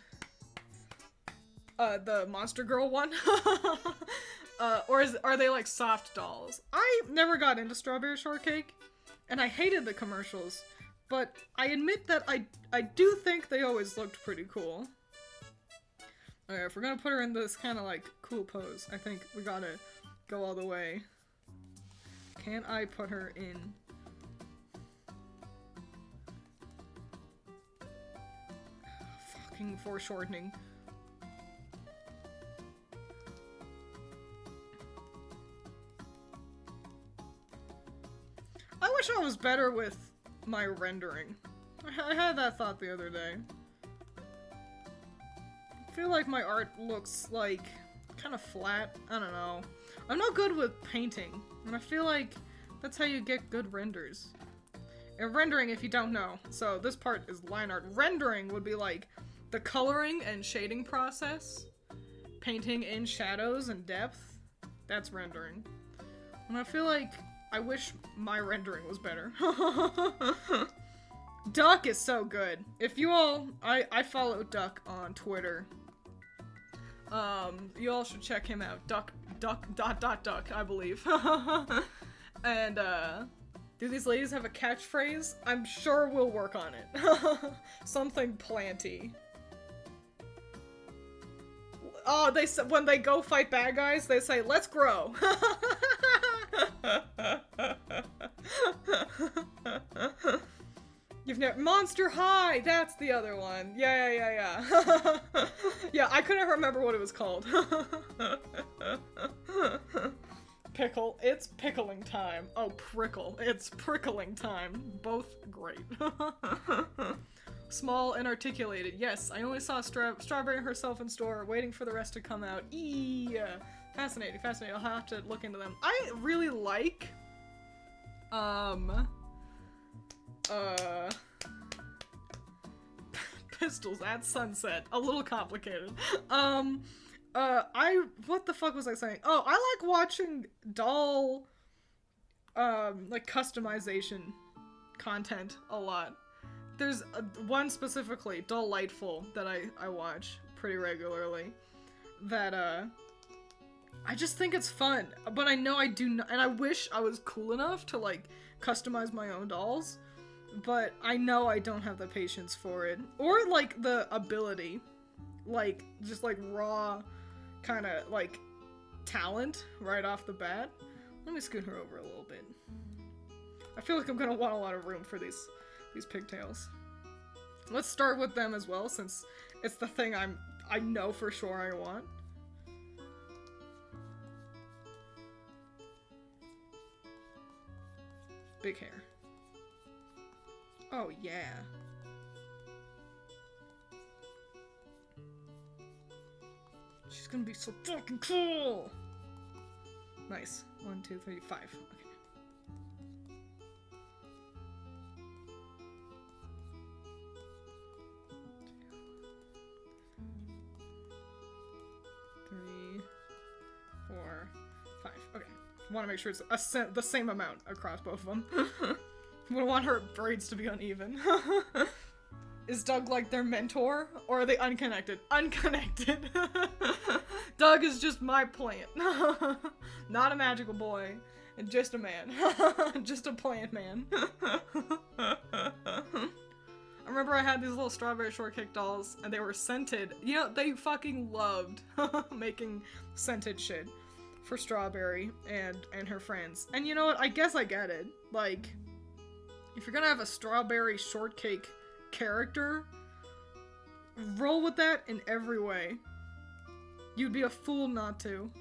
the Monster Girl one? Or are they, like, soft dolls? I never got into Strawberry Shortcake, and I hated the commercials, but I admit that I do think they always looked pretty cool. Okay, if we're gonna put her in this kind of, like, cool pose, I think we gotta go all the way. Can I put her in... fucking foreshortening. I wish I was better with my rendering. I had that thought the other day. I feel like my art looks like kind of flat. I don't know. I'm not good with painting, and I feel like that's how you get good renders. And rendering, if you don't know, so this part is line art. Rendering would be like the coloring and shading process, painting in shadows and depth. That's rendering. And I feel like I wish my rendering was better. Duck is so good. If you all, I follow Duck on Twitter. You all should check him out. Duck, I believe. And, do these ladies have a catchphrase? I'm sure we'll work on it. Something planty. Oh, they say, when they go fight bad guys, they say, let's grow. You've never- Monster High! That's the other one. Yeah. Yeah, I couldn't remember what it was called. Pickle. It's pickling time. Oh, prickle. It's prickling time. Both great. Small and articulated. Yes, I only saw Strawberry herself in store, waiting for the rest to come out. Fascinating. I'll have to look into them. I really like, Pistols at Sunset. A little complicated. What the fuck was I saying? Oh, I like watching doll, like, customization content a lot. There's one specifically, Delightful, that I watch pretty regularly, that, I just think it's fun, but I know I do not, and I wish I was cool enough to, like, customize my own dolls, but I know I don't have the patience for it, or, like, the ability, like, just, like, raw, kind of, like, talent right off the bat. Let me scoot her over a little bit. I feel like I'm gonna want a lot of room for these pigtails. Let's start with them as well, since it's the thing I know for sure I want. Big hair. Oh yeah. She's gonna be so fucking cool! Nice. 1, 2, 3, 5. Okay. 3, 4, 5. Okay. Want to make sure it's the same amount across both of them. We don't want her braids to be uneven. Is Doug like their mentor, or are they unconnected? Unconnected. Doug is just my plant. Not a magical boy, and just a man. Just a plant man. I remember I had these little Strawberry Shortcake dolls, and they were scented. You know, they fucking loved making scented shit for Strawberry and her friends. And you know what? I guess I get it. Like, if you're gonna have a Strawberry Shortcake character, roll with that in every way. You'd be a fool not to.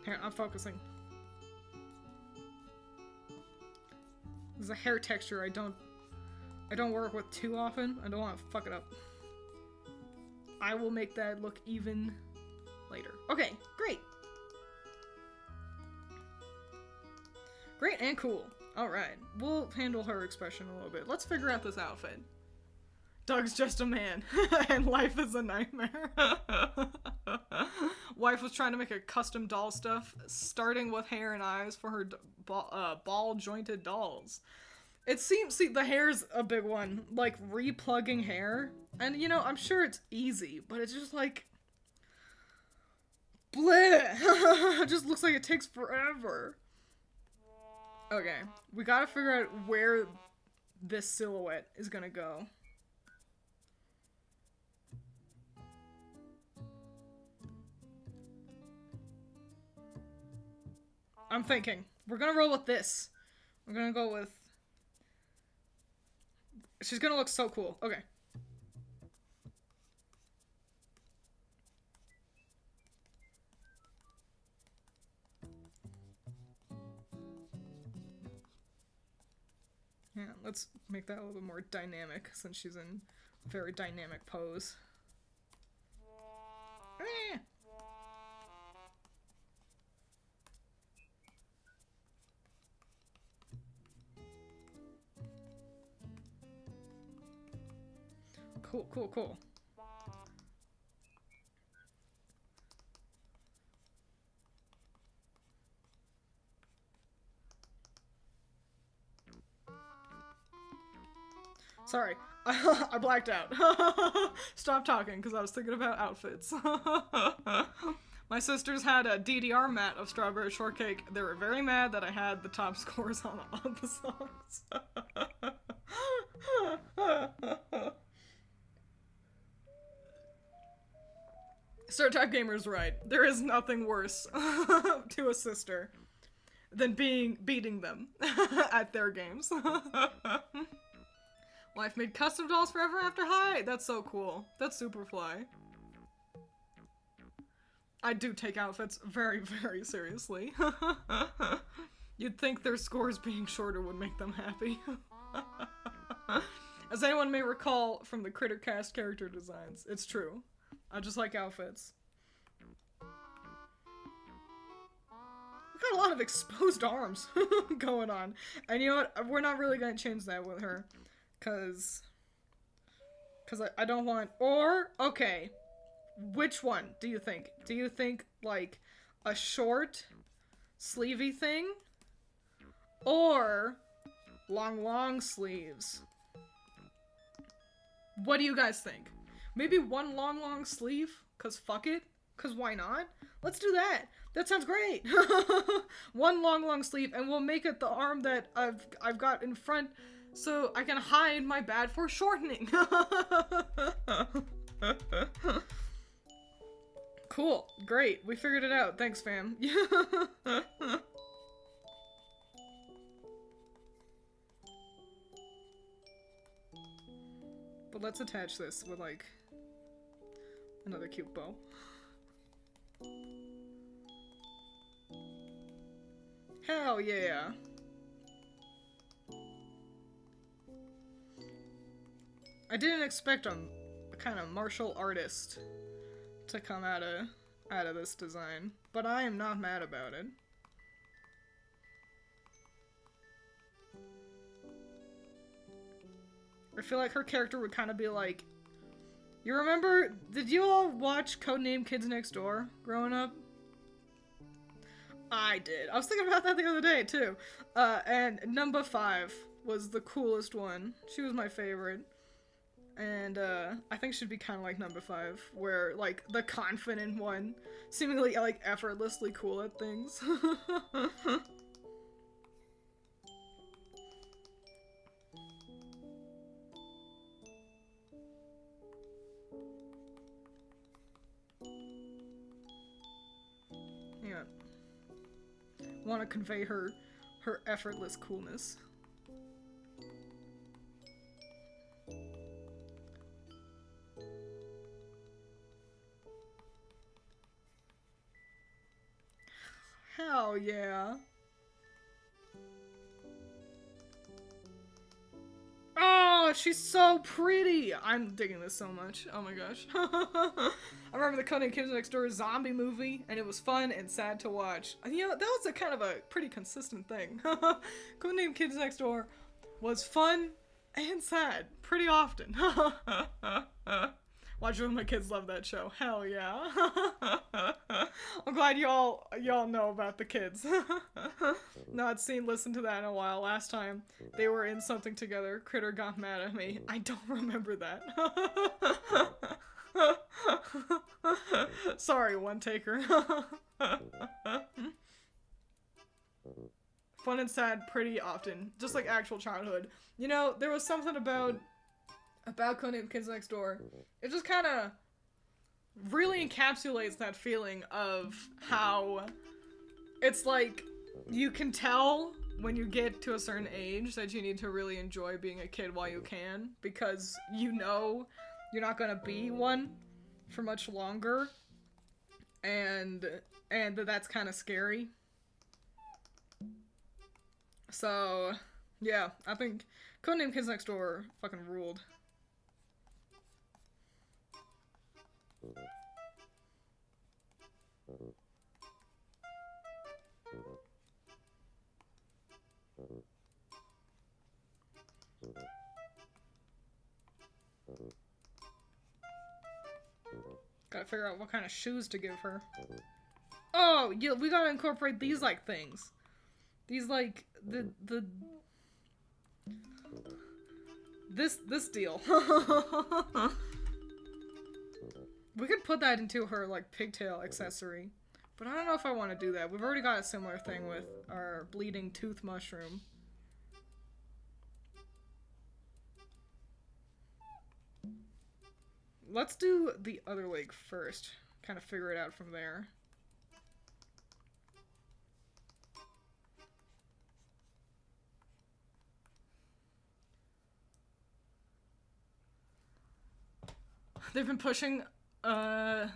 Here, I'm focusing. This is a hair texture I don't work with too often. I don't want to fuck it up. I will make that look even later. Okay, great. Great and cool. Alright, we'll handle her expression a little bit. Let's figure out this outfit. Doug's just a man, and life is a nightmare. Wife was trying to make a custom doll stuff, starting with hair and eyes for her ball-jointed dolls. It seems, see, the hair's a big one, like replugging hair. And, you know, I'm sure it's easy, but it's just like, bleh. It just looks like it takes forever. Okay, we gotta figure out where this silhouette is gonna go. I'm thinking. We're gonna roll with this. We're gonna go with... She's gonna look so cool. Okay. Yeah, let's make that a little bit more dynamic since she's in a very dynamic pose. Eh. Cool, cool, cool. Sorry, I blacked out. Stop talking because I was thinking about outfits. My sisters had a DDR mat of strawberry shortcake. They were very mad that I had the top scores on all of the songs. Star Trek Gamer's right. There is nothing worse to a sister than beating them at their games. Wife made custom dolls forever after high. That's so cool. That's super fly. I do take outfits very, very seriously. You'd think their scores being shorter would make them happy. As anyone may recall from the Crittercast character designs, it's true. I just like outfits. We've got a lot of exposed arms going on. And you know what? We're not really gonna change that with her. Cause I don't want, or, okay, which one do you think? Do you think, like, a short, sleevey thing? Or long sleeves? What do you guys think? Maybe one long sleeve? Cause fuck it? Cause why not? Let's do that! That sounds great! One long sleeve, and we'll make it the arm that I've got in front, so I can hide my bad foreshortening. Cool. Great. We figured it out. Thanks, fam. But let's attach this with, like, another cute bow. Hell yeah. I didn't expect a kind of martial artist to come out of this design, but I am not mad about it. I feel like her character would kind of be like, you remember, did you all watch Codename Kids Next Door growing up? I did. I was thinking about that the other day too. And number 5 was the coolest one. She was my favorite. And, I think she'd be kind of like number 5, where, like, the confident one, seemingly, like, effortlessly cool at things. Yeah. Want to convey her effortless coolness. Hell yeah. Oh god, she's so pretty! I'm digging this so much. Oh my gosh. I remember the Codename Kids Next Door zombie movie, and it was fun and sad to watch. You know, that was a kind of a pretty consistent thing. Codename Kids Next Door was fun and sad pretty often. Watching my kids love that show. Hell yeah. I'm glad y'all know about the kids. Not seen listen to that in a while. Last time they were in something together, Critter got mad at me. I don't remember that. Sorry, one taker. Fun and sad pretty often. Just like actual childhood. You know, there was something about Codename Kids Next Door. It just kind of really encapsulates that feeling of how it's like you can tell when you get to a certain age that you need to really enjoy being a kid while you can, because you know you're not gonna be one for much longer, and that's kind of scary. So yeah, I think Codename Kids Next Door fucking ruled. Gotta figure out what kind of shoes to give her. Oh, yeah, we gotta incorporate these, like, things. These, like, this deal. We could put that into her, like, pigtail accessory. But I don't know if I want to do that. We've already got a similar thing with our bleeding tooth mushroom. Let's do the other leg first. Kind of figure it out from there. They've been pushing a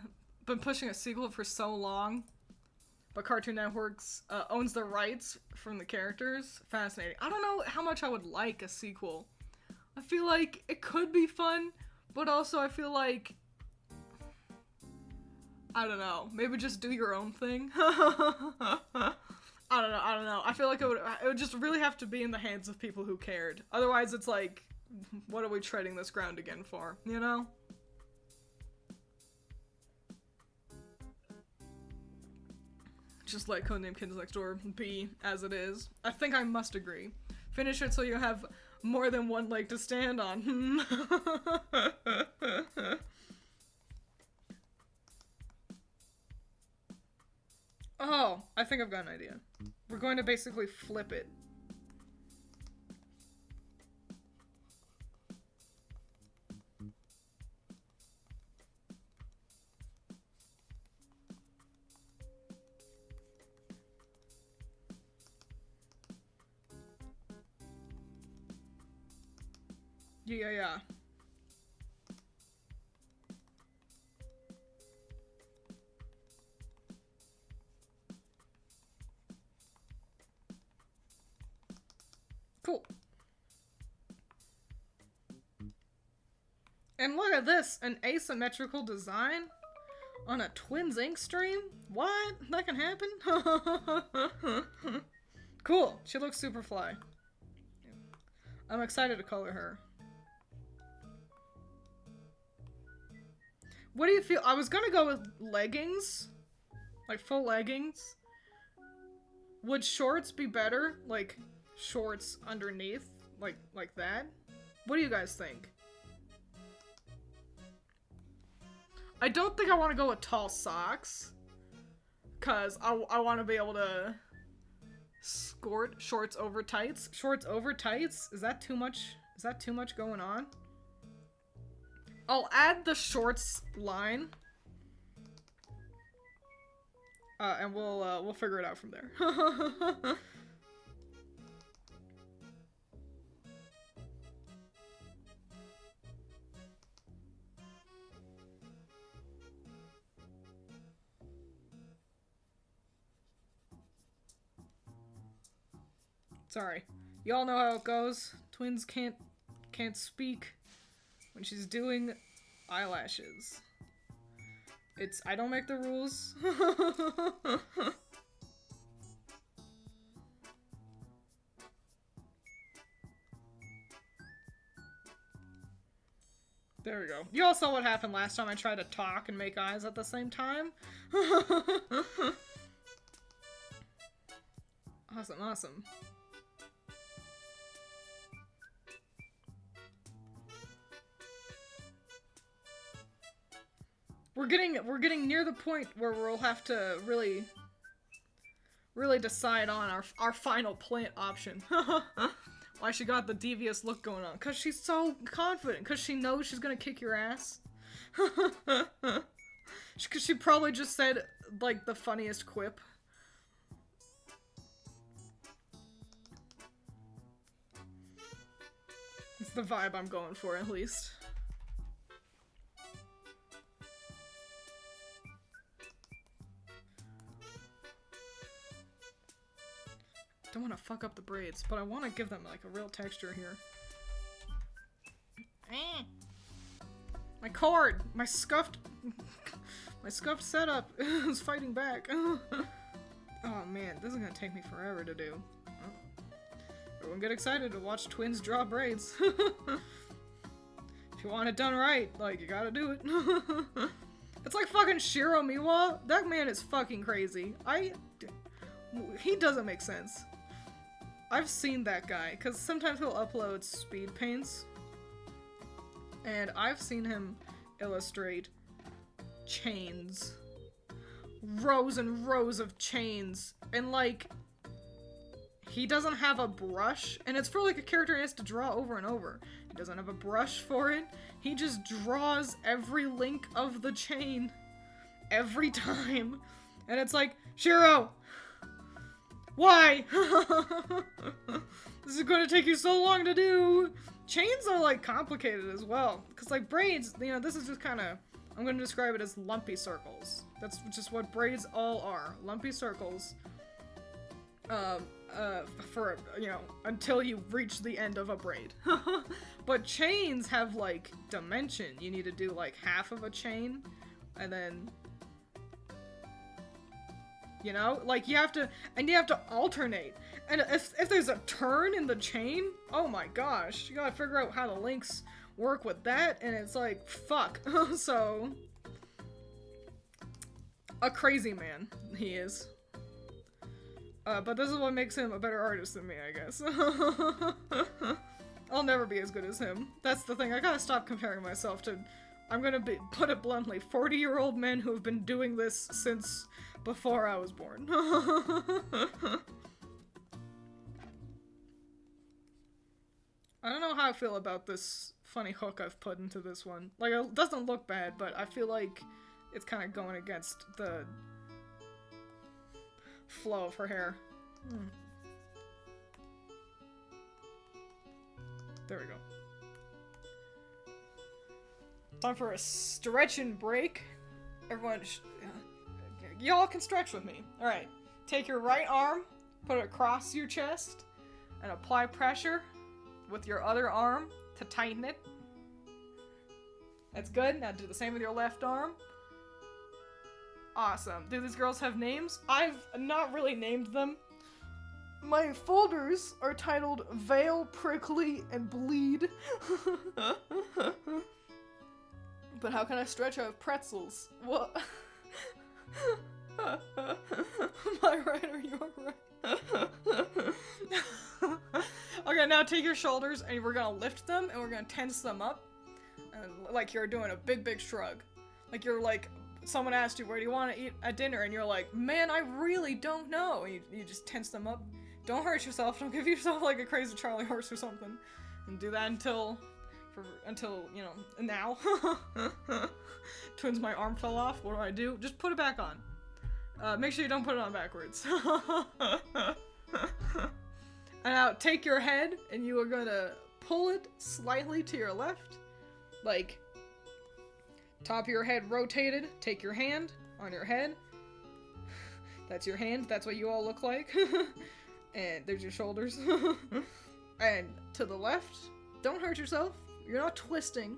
sequel for so long, but Cartoon Networks owns the rights from the characters. Fascinating. I don't know how much I would like a sequel. I feel like it could be fun, but also I feel like, I don't know, maybe just do your own thing. I don't know. I feel like it would just really have to be in the hands of people who cared. Otherwise, it's like, what are we treading this ground again for, you know? Just let Codename Kids Next Door be as it is. I think I must agree. Finish it so you have more than one leg to stand on. Oh, I think I've got an idea. We're going to basically flip it. Yeah. Cool. And look at this, an asymmetrical design on a Twiins ink stream? What? That can happen? Cool. She looks super fly. I'm excited to color her. What do you feel? I was gonna go with leggings. Like full leggings. Would shorts be better? Like shorts underneath? Like that? What do you guys think? I don't think I want to go with tall socks. Cause I want to be able to skirt shorts over tights. Shorts over tights? Is that too much? Is that too much going on? I'll add the shorts line. And we'll figure it out from there. Sorry. Y'all know how it goes. Twiins can't can't speak when she's doing eyelashes. I don't make the rules. There we go. You all saw what happened last time I tried to talk and make eyes at the same time. Awesome, awesome. We're getting near the point where we'll have to really decide on our final plant option. Why she got the devious look going on? Cause she's so confident. Cause she knows she's gonna kick your ass. Cause she probably just said like the funniest quip. It's the vibe I'm going for, at least. Don't want to fuck up the braids, but I want to give them like a real texture here. My cord! My scuffed setup is fighting back. Oh man, this is gonna take me forever to do. Everyone get excited to watch twins draw braids. If you want it done right, like, you gotta do it. It's like fucking Shiro Miwa. That man is fucking crazy. He doesn't make sense. I've seen that guy, because sometimes he'll upload speed paints. And I've seen him illustrate chains. Rows and rows of chains. And like, he doesn't have a brush, and it's for like a character he has to draw over and over. He doesn't have a brush for it. He just draws every link of the chain. Every time. And it's like, Shiro! Why? This is going to take you so long to do. Chains are like complicated as well. Because like braids, you know, this is just kind of, I'm going to describe it as lumpy circles. That's just what braids all are. Lumpy circles. For, you know, until you reach the end of a braid. But chains have like dimension. You need to do like half of a chain. And then, you know, like you have to alternate. And if there's a turn in the chain, oh my gosh, you gotta figure out how the links work with that, and it's like, fuck. So, a crazy man, he is. But this is what makes him a better artist than me, I guess. I'll never be as good as him. That's the thing, I gotta stop comparing myself to, I'm gonna put it bluntly, 40-year-old men who have been doing this since before I was born. I don't know how I feel about this funny hook I've put into this one. Like, it doesn't look bad, but I feel like it's kind of going against the flow of her hair. There we go. Time for a stretch and break. Everyone, y'all can stretch with me. Alright, take your right arm, put it across your chest, and apply pressure with your other arm to tighten it. That's good. Now do the same with your left arm. Awesome. Do these girls have names? I've not really named them. My folders are titled Veil, Prickly, and Bleed. But how can I stretch out pretzels? What? Am I right or you're right? Okay, now take your shoulders and we're gonna lift them and we're gonna tense them up. And like you're doing a big shrug. Like you're like, someone asked you, where do you want to eat at dinner? And you're like, man, I really don't know. And you just tense them up. Don't hurt yourself. Don't give yourself like a crazy Charlie horse or something. And do that until, you know, now. Twins, my arm fell off. What do? Just put it back on. Make sure you don't put it on backwards. And now take your head and you are gonna pull it slightly to your left. Like, top of your head rotated. Take your hand on your head. That's your hand. That's what you all look like. And there's your shoulders. And to the left. don't hurt yourself. You're not twisting.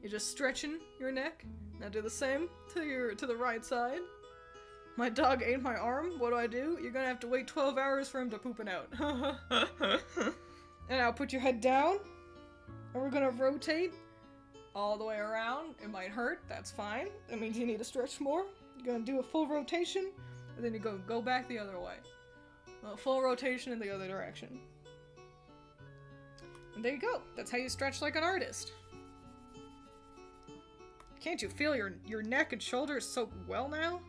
You're just stretching your neck. Now do the same to the right side. My dog ate my arm. What do? You're gonna have to wait 12 hours for him to poop it out. And now put your head down. And we're gonna rotate all the way around. It might hurt. That's fine. That means you need to stretch more. You're gonna do a full rotation. And then you go back the other way. A full rotation in the other direction. And there you go. That's how you stretch like an artist. Can't you feel your neck and shoulders so well now?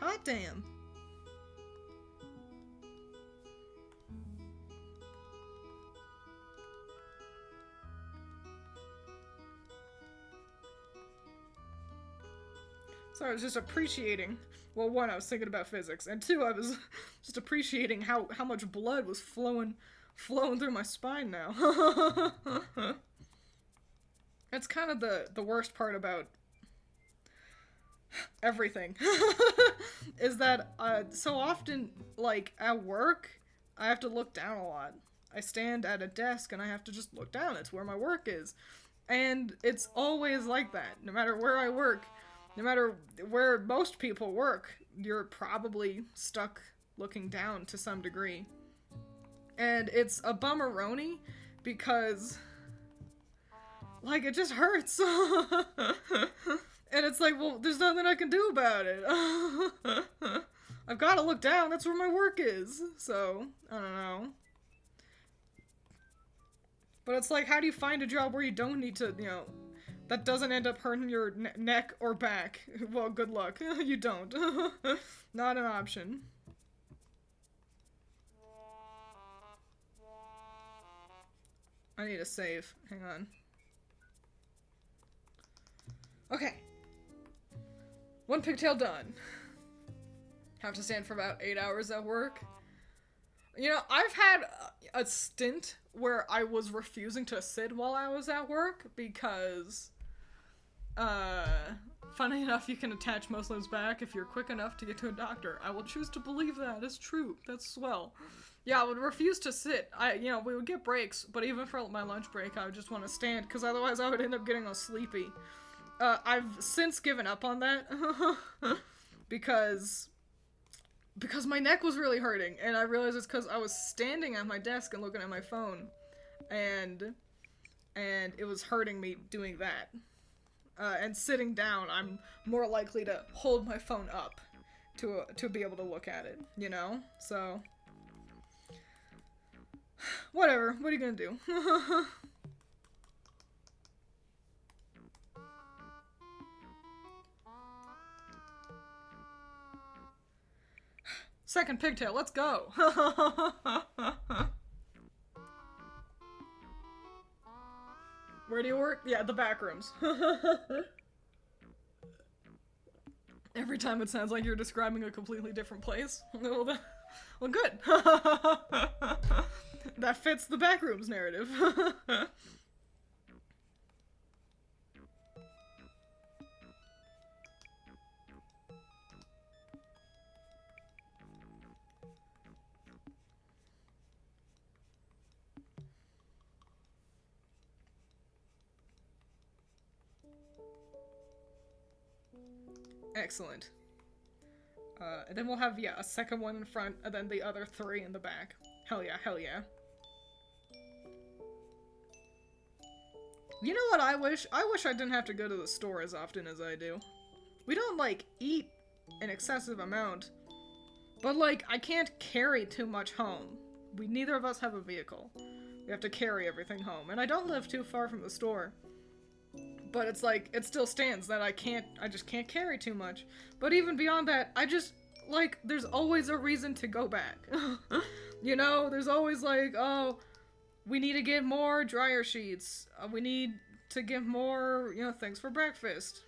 Hot damn. So I was just appreciating, well, one, I was thinking about physics, and two, I was just appreciating how much blood was flowing through my spine now. That's kind of the worst part about everything. Is that so often, like, at work, I have to look down a lot. I stand at a desk and I have to just look down. It's where my work is. And it's always like that. No matter where I work, no matter where most people work, you're probably stuck looking down to some degree. And it's a bummeroni because, like, it just hurts. And it's like, well, there's nothing I can do about it. I've got to look down. That's where my work is. So, I don't know. But it's like, how do you find a job where you don't need to, you know, that doesn't end up hurting your neck or back? Well, good luck. You don't. Not an option. I need a save. Hang on. Okay. One pigtail done. Have to stand for about 8 hours at work. You know, I've had a stint where I was refusing to sit while I was at work because, funny enough, you can attach Muslims back if you're quick enough to get to a doctor. I will choose to believe that is true. That's swell. Yeah, I would refuse to sit. We would get breaks, but even for my lunch break, I would just want to stand because otherwise I would end up getting all sleepy. I've since given up on that because my neck was really hurting, and I realized it's because I was standing at my desk and looking at my phone, and it was hurting me doing that. And sitting down, I'm more likely to hold my phone up to be able to look at it, you know? So, whatever. What are you gonna do? Second pigtail, let's go! Where do you work? Yeah, the back rooms. Every time it sounds like you're describing a completely different place. Well, good. That fits the back rooms narrative. Excellent. And then we'll have, yeah, a second one in front, and then the other 3 in the back. Hell yeah, hell yeah. You know what I wish? I wish I didn't have to go to the store as often as I do. We don't, like, eat an excessive amount, but, like, I can't carry too much home. Neither of us have a vehicle. We have to carry everything home, and I don't live too far from the store. But it's like, it still stands that I just can't carry too much. But even beyond that, I just, like, there's always a reason to go back. You know, there's always like, oh, we need to get more dryer sheets. We need to get more, you know, things for breakfast.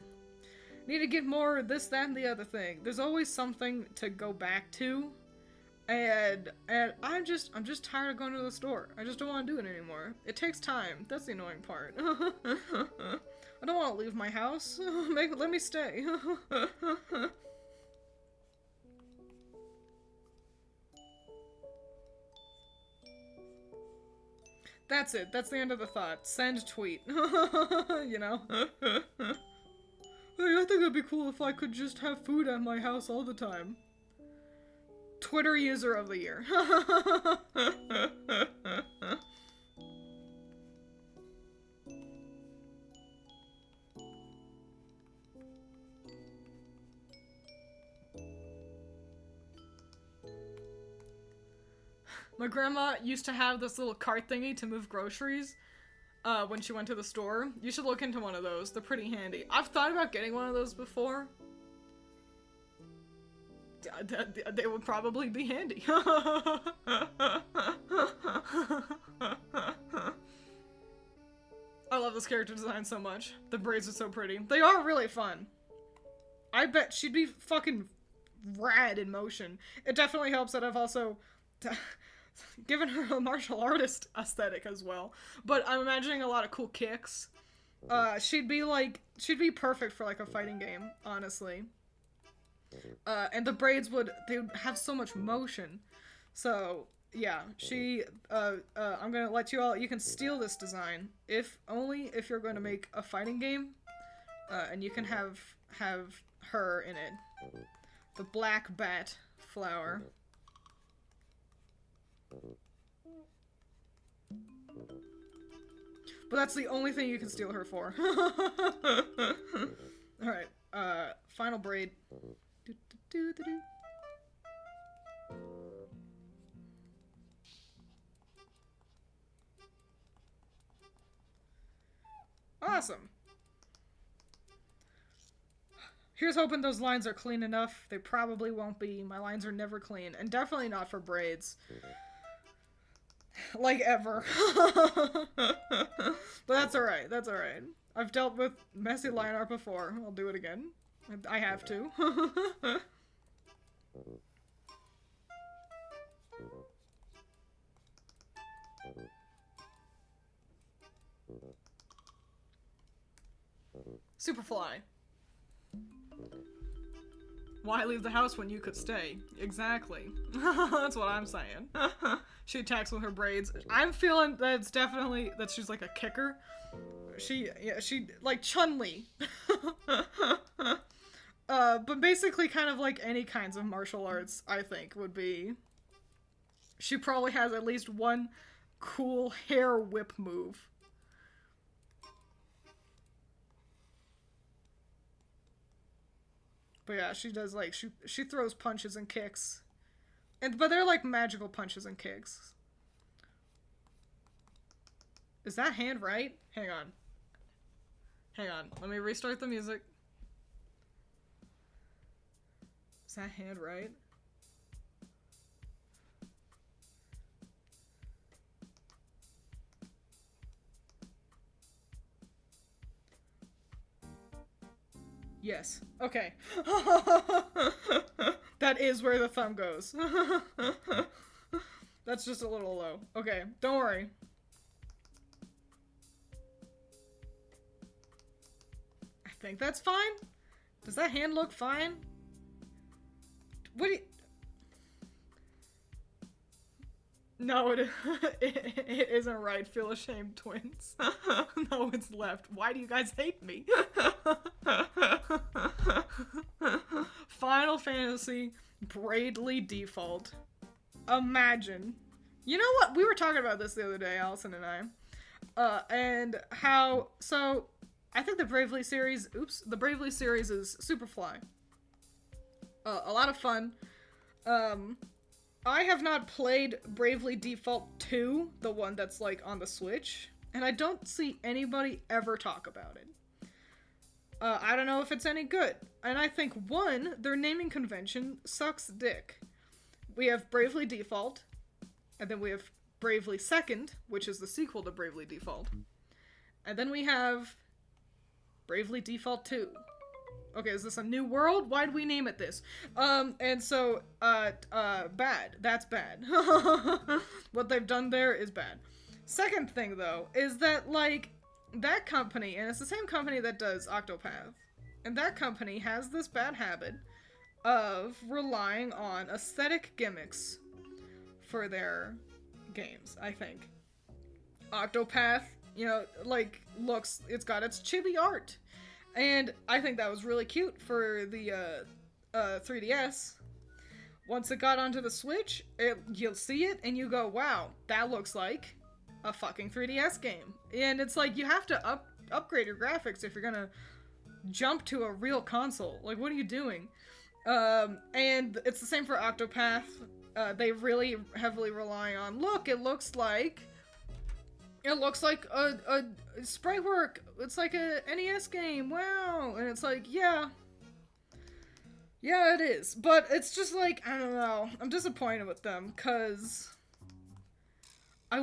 Need to get more this, that, and the other thing. There's always something to go back to. And I'm just tired of going to the store. I just don't want to do it anymore. It takes time. That's the annoying part. I don't want to leave my house. Let me stay. That's it. That's the end of the thought. Send tweet. You know? Hey, I think it'd be cool if I could just have food at my house all the time. Twitter user of the year. My grandma used to have this little cart thingy to move groceries when she went to the store. You should look into one of those. They're pretty handy. I've thought about getting one of those before. They would probably be handy. I love this character design so much. The braids are so pretty. They are really fun. I bet she'd be fucking rad in motion. It definitely helps that I've also given her a martial artist aesthetic as well. But I'm imagining a lot of cool kicks. She'd be perfect for like a fighting game, honestly. And the braids would have so much motion. So, yeah, I'm gonna let you can steal this design, only if you're going to make a fighting game, and you can have her in it. The black bat flower. But that's the only thing you can steal her for. Alright, final braid. Awesome. Here's hoping those lines are clean enough. They probably won't be. My lines are never clean. And definitely not for braids. Like, ever. But that's alright. That's alright. I've dealt with messy line art before. I'll do it again. I have to. Superfly. Why leave the house when you could stay? Exactly. That's what I'm saying. She attacks with her braids. I'm feeling that she's like a kicker. She like Chun-Li. But basically kind of like any kinds of martial arts, I think, would be. She probably has at least one cool hair whip move. But yeah, she does like she throws punches and kicks. But they're like magical punches and kicks. Is that hand right? Hang on. Hang on. Let me restart the music. Is that hand right? Yes. Okay. That is where the thumb goes. That's just a little low. Okay, don't worry. I think that's fine. Does that hand look fine? What do you... No, it isn't right. Feel ashamed, twins. No, it's left. Why do you guys hate me? Final Fantasy Braidly Default. Imagine. You know what? We were talking about this the other day, Allison and I. And how... So, I think the Bravely series... Oops. The Bravely series is Superfly. A lot of fun. I have not played Bravely Default 2, the one that's, like, on the Switch, and I don't see anybody ever talk about it. I don't know if it's any good. And I think, one, their naming convention sucks dick. We have Bravely Default, and then we have Bravely Second, which is the sequel to Bravely Default. And then we have Bravely Default 2. Okay, is this a new world? Why'd we name it this? And so, bad. That's bad. What they've done there is bad. Second thing, though, is that, like, that company, and it's the same company that does Octopath, and that company has this bad habit of relying on aesthetic gimmicks for their games, I think. Octopath, you know, like, it's got its chibi art. And I think that was really cute for the 3DS. Once it got onto the Switch, you'll see it and you go, wow, that looks like a fucking 3DS game. And it's like, you have to upgrade your graphics if you're gonna jump to a real console. Like, what are you doing? And it's the same for Octopath. They really heavily rely on, look, it looks like a sprite work. It's like a NES game. Wow. And it's like, yeah, it is. But it's just like, I don't know. I'm disappointed with them because I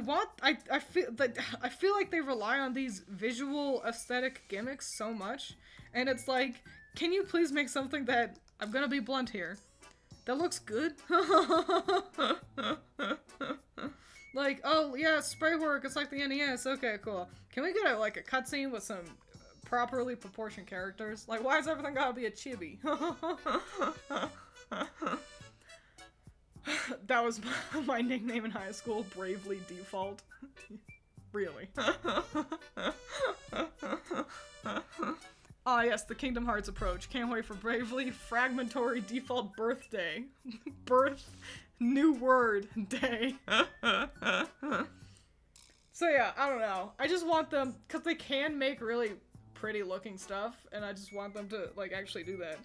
feel like they rely on these visual aesthetic gimmicks so much, and it's like, can you please make something that, I'm gonna be blunt here, that looks good? Like, oh yeah, spray work, it's like the NES, okay, cool. Can we get a cutscene with some properly proportioned characters? Like, why is everything gotta be a chibi? That was my nickname in high school, Bravely Default. Really. Ah yes, the Kingdom Hearts approach. Can't wait for Bravely Fragmentary Default Birthday. New word day. So yeah, I don't know. I just want them, because they can make really pretty looking stuff, and I just want them to, actually do that.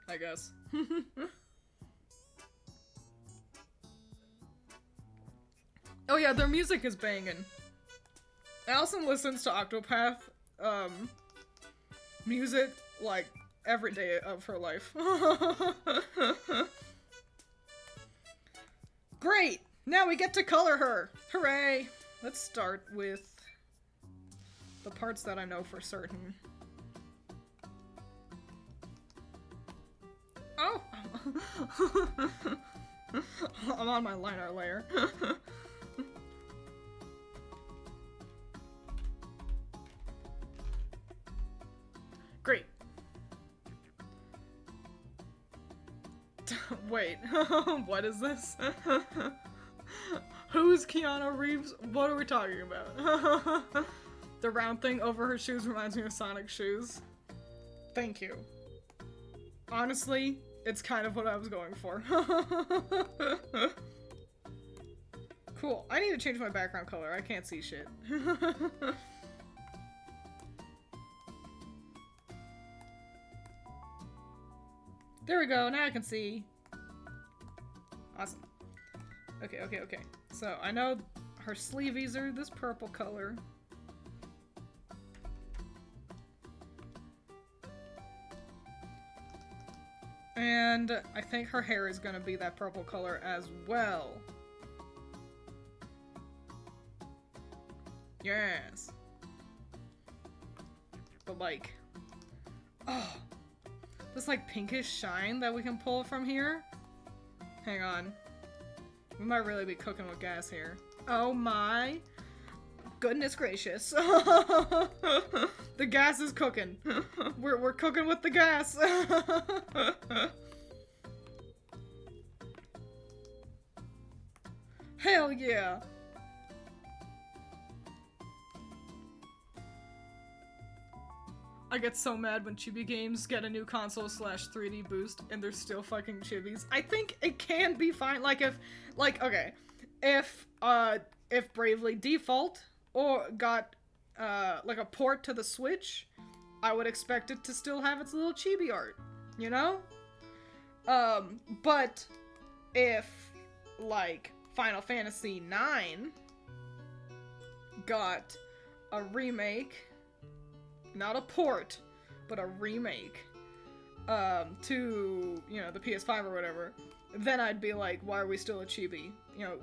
I guess. Oh yeah, their music is banging. Allison listens to Octopath, music, every day of her life. Great! Now we get to color her! Hooray! Let's start with the parts that I know for certain. Oh! I'm on my liner layer. Great. Wait, what is this? Who's Keanu Reeves? What are we talking about? The round thing over her shoes reminds me of Sonic's shoes. Thank you. Honestly, it's kind of what I was going for. Cool. I need to change my background color. I can't see shit. There we go, now I can see. Awesome. Okay. So, I know her sleeveys are this purple color. And I think her hair is gonna be that purple color as well. Yes. But oh. This pinkish shine that we can pull from here. Hang on. We might really be cooking with gas here. Oh my goodness gracious. The gas is cooking. We're cooking with the gas. Hell yeah. I get so mad when chibi games get a new console / 3D boost and they're still fucking chibis. I think it can be fine. If Bravely Default or got a port to the Switch, I would expect it to still have its little chibi art, you know? But if Final Fantasy IX got a remake, not a port, but a remake, to, the PS5 or whatever, then I'd be like, why are we still a chibi?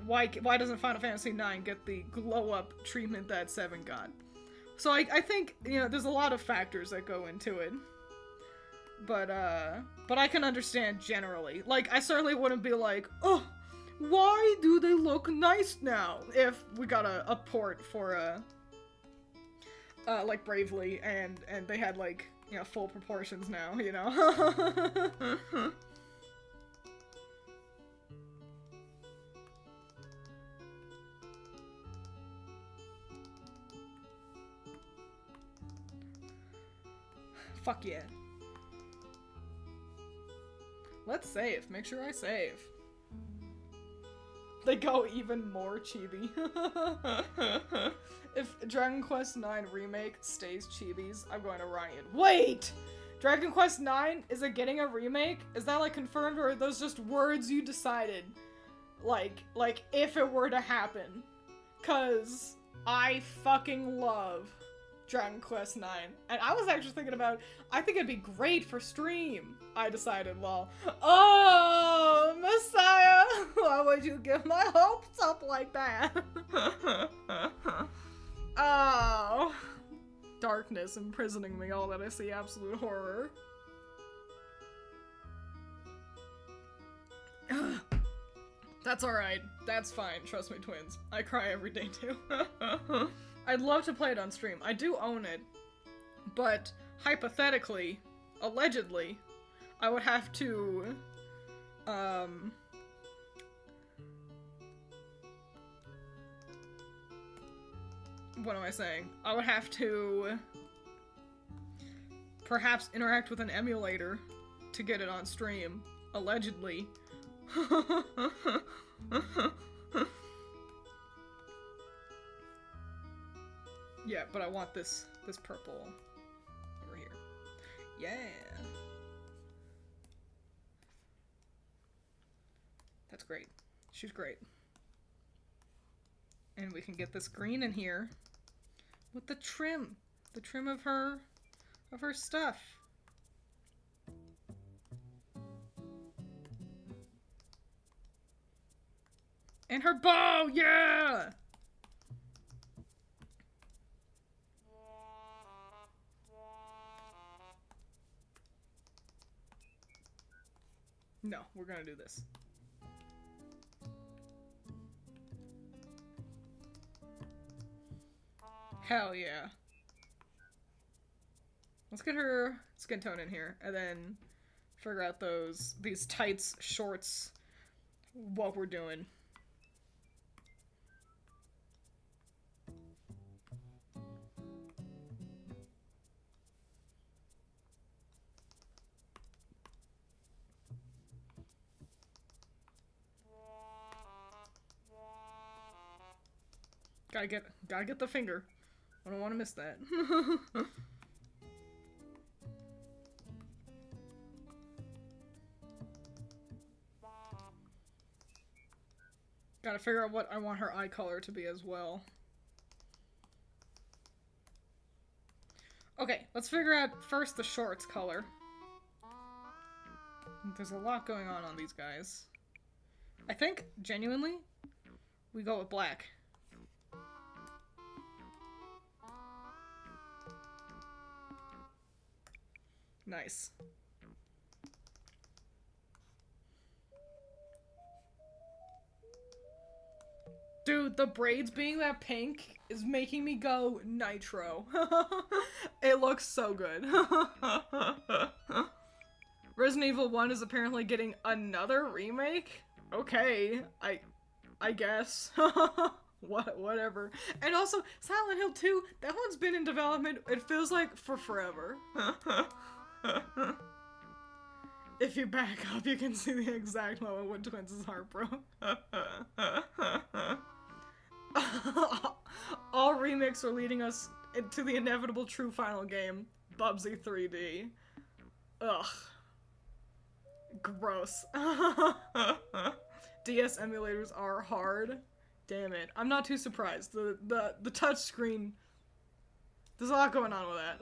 Why doesn't Final Fantasy IX get the glow-up treatment that 7 got? So I think, there's a lot of factors that go into it. But I can understand generally. I certainly wouldn't be like, oh, why do they look nice now? If we got a port for, Bravely, and they had, full proportions now, Fuck yeah. Let's save. Make sure I save. They go even more chibi. If Dragon Quest IX Remake stays chibis, I'm going to riot. Wait! Dragon Quest IX, is it getting a remake? Is that like confirmed, or are those just words you decided? Like if it were to happen. 'Cause I fucking love Dragon Quest IX. And I was actually thinking about, I think it'd be great for stream. I decided, lol. Oh, Messiah! Why would you give my hopes up like that? Oh. Darkness imprisoning me, all that I see, absolute horror. That's alright. That's fine. Trust me, Twiins. I cry every day, too. I'd love to play it on stream. I do own it. But, hypothetically, allegedly, I would have to, what am I saying? I would have to perhaps interact with an emulator to get it on stream. Allegedly. Yeah, but I want this purple over here. Yeah. That's great. She's great. And we can get this green in here with the trim. The trim of her stuff. And her bow, yeah! No, we're gonna do this. Hell yeah. Let's get her skin tone in here, and then figure out these tights, shorts, what we're doing. Gotta get the finger. I don't want to miss that. Gotta figure out what I want her eye color to be as well. Okay, let's figure out first the shorts color. There's a lot going on these guys. I think, genuinely, we go with black. Nice. Dude, the braids being that pink is making me go nitro. It looks so good. Resident Evil 1 is apparently getting another remake? Okay, I guess. Whatever. And also, Silent Hill 2, that one's been in development, it feels like, for forever. If you back up, you can see the exact moment when Twiins' heart broke. All remakes are leading us to the inevitable true final game, Bubsy 3D. Ugh. Gross. DS emulators are hard. Damn it. I'm not too surprised. The touch screen. There's a lot going on with that.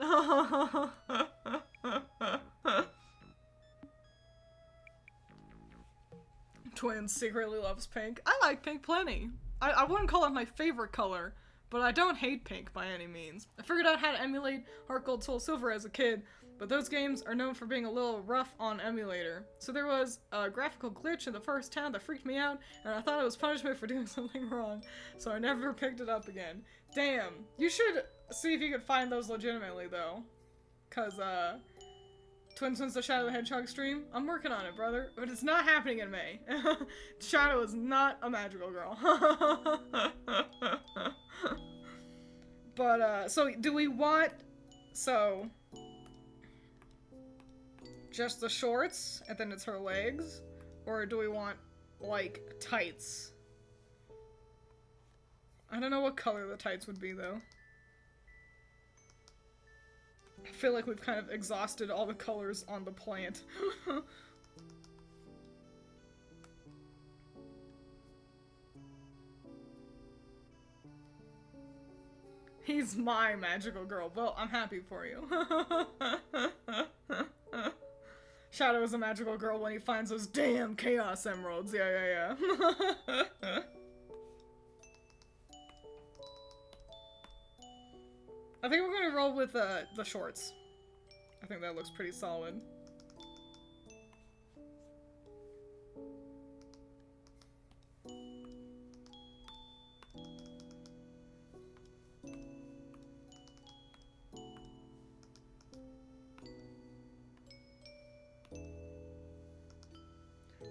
Twiins secretly loves pink. I like pink plenty. I wouldn't call it my favorite color, but I don't hate pink by any means. I figured out how to emulate Heart Gold Soul Silver as a kid, but those games are known for being a little rough on emulator. So there was a graphical glitch in the first town that freaked me out, and I thought it was punishment for doing something wrong, so I never picked it up again. Damn. You should see if you could find those legitimately, though. 'Cause, Twiins wins the Shadow the Hedgehog stream. I'm working on it, brother, but it's not happening in May. Shadow is not a magical girl. But, so, do we want... So... Just the shorts, and then it's her legs? Or do we want, like, tights? I don't know what color the tights would be, though. I feel like we've kind of exhausted all the colors on the plant. He's my magical girl. Well, I'm happy for you. Shadow is a magical girl when he finds those damn chaos emeralds. Yeah. I think we're gonna roll with the shorts. I think that looks pretty solid.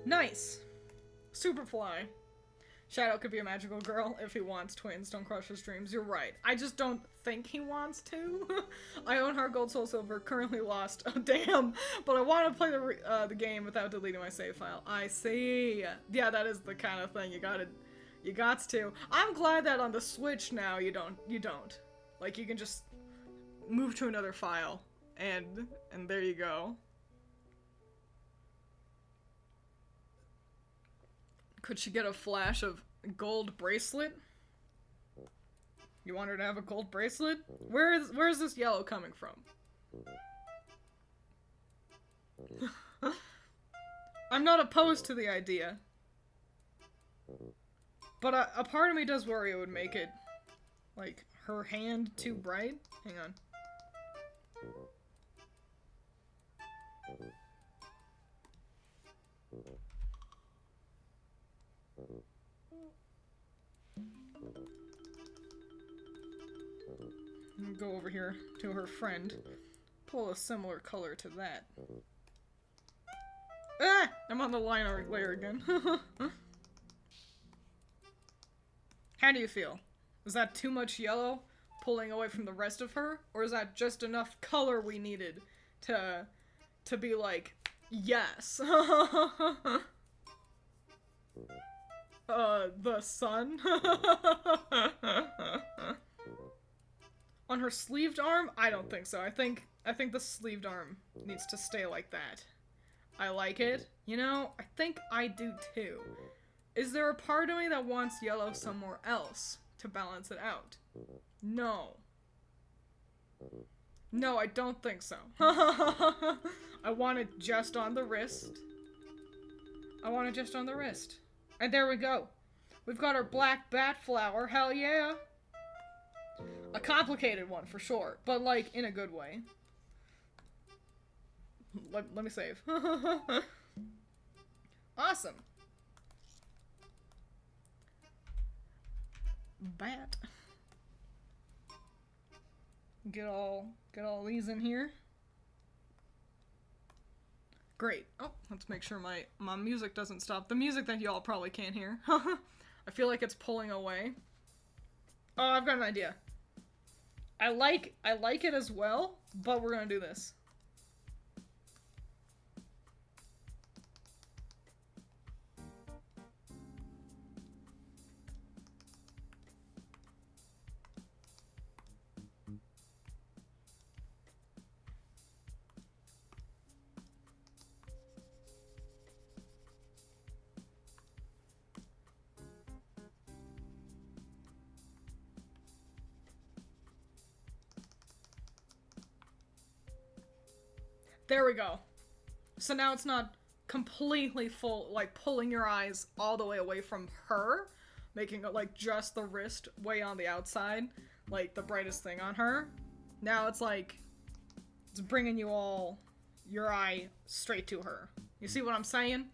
Nice! Superfly. Shadow could be a magical girl if he wants. Twiins don't crush his dreams. You're right. I just don't think he wants to. I own Heart Gold Soul Silver, currently lost. Oh, damn. But I want to play the game without deleting my save file. I see. Yeah, that is the kind of thing you gots to. I'm glad that on the Switch now you don't. Like, you can just move to another file and there you go. Could she get a flash of gold bracelet? You want her to have a gold bracelet? Where's this yellow coming from? I'm not opposed to the idea. But a part of me does worry it would make it, like, her hand too bright. Hang on. Go over here to her friend. Pull a similar color to that. Ah! I'm on the liner layer again. How do you feel? Is that too much yellow pulling away from the rest of her? Or is that just enough color we needed to be like, yes? The sun? On her sleeved arm? I don't think so. I think the sleeved arm needs to stay like that. I like it. You know, I think I do too. Is there a part of me that wants yellow somewhere else to balance it out? No. No, I don't think so. I want it just on the wrist. And there we go. We've got our black bat flower. Hell yeah. A complicated one, for sure. But, like, in a good way. Let me save. Awesome. Bat. Get all these in here. Great. Oh, let's make sure my music doesn't stop. The music that y'all probably can't hear. I feel like it's pulling away. Oh, I've got an idea. I like it as well, but we're gonna do this. There we go. So now it's not completely full, like pulling your eyes all the way away from her, making it like just the wrist way on the outside, like the brightest thing on her. Now it's like, it's bringing you all, your eye straight to her. You see what I'm saying?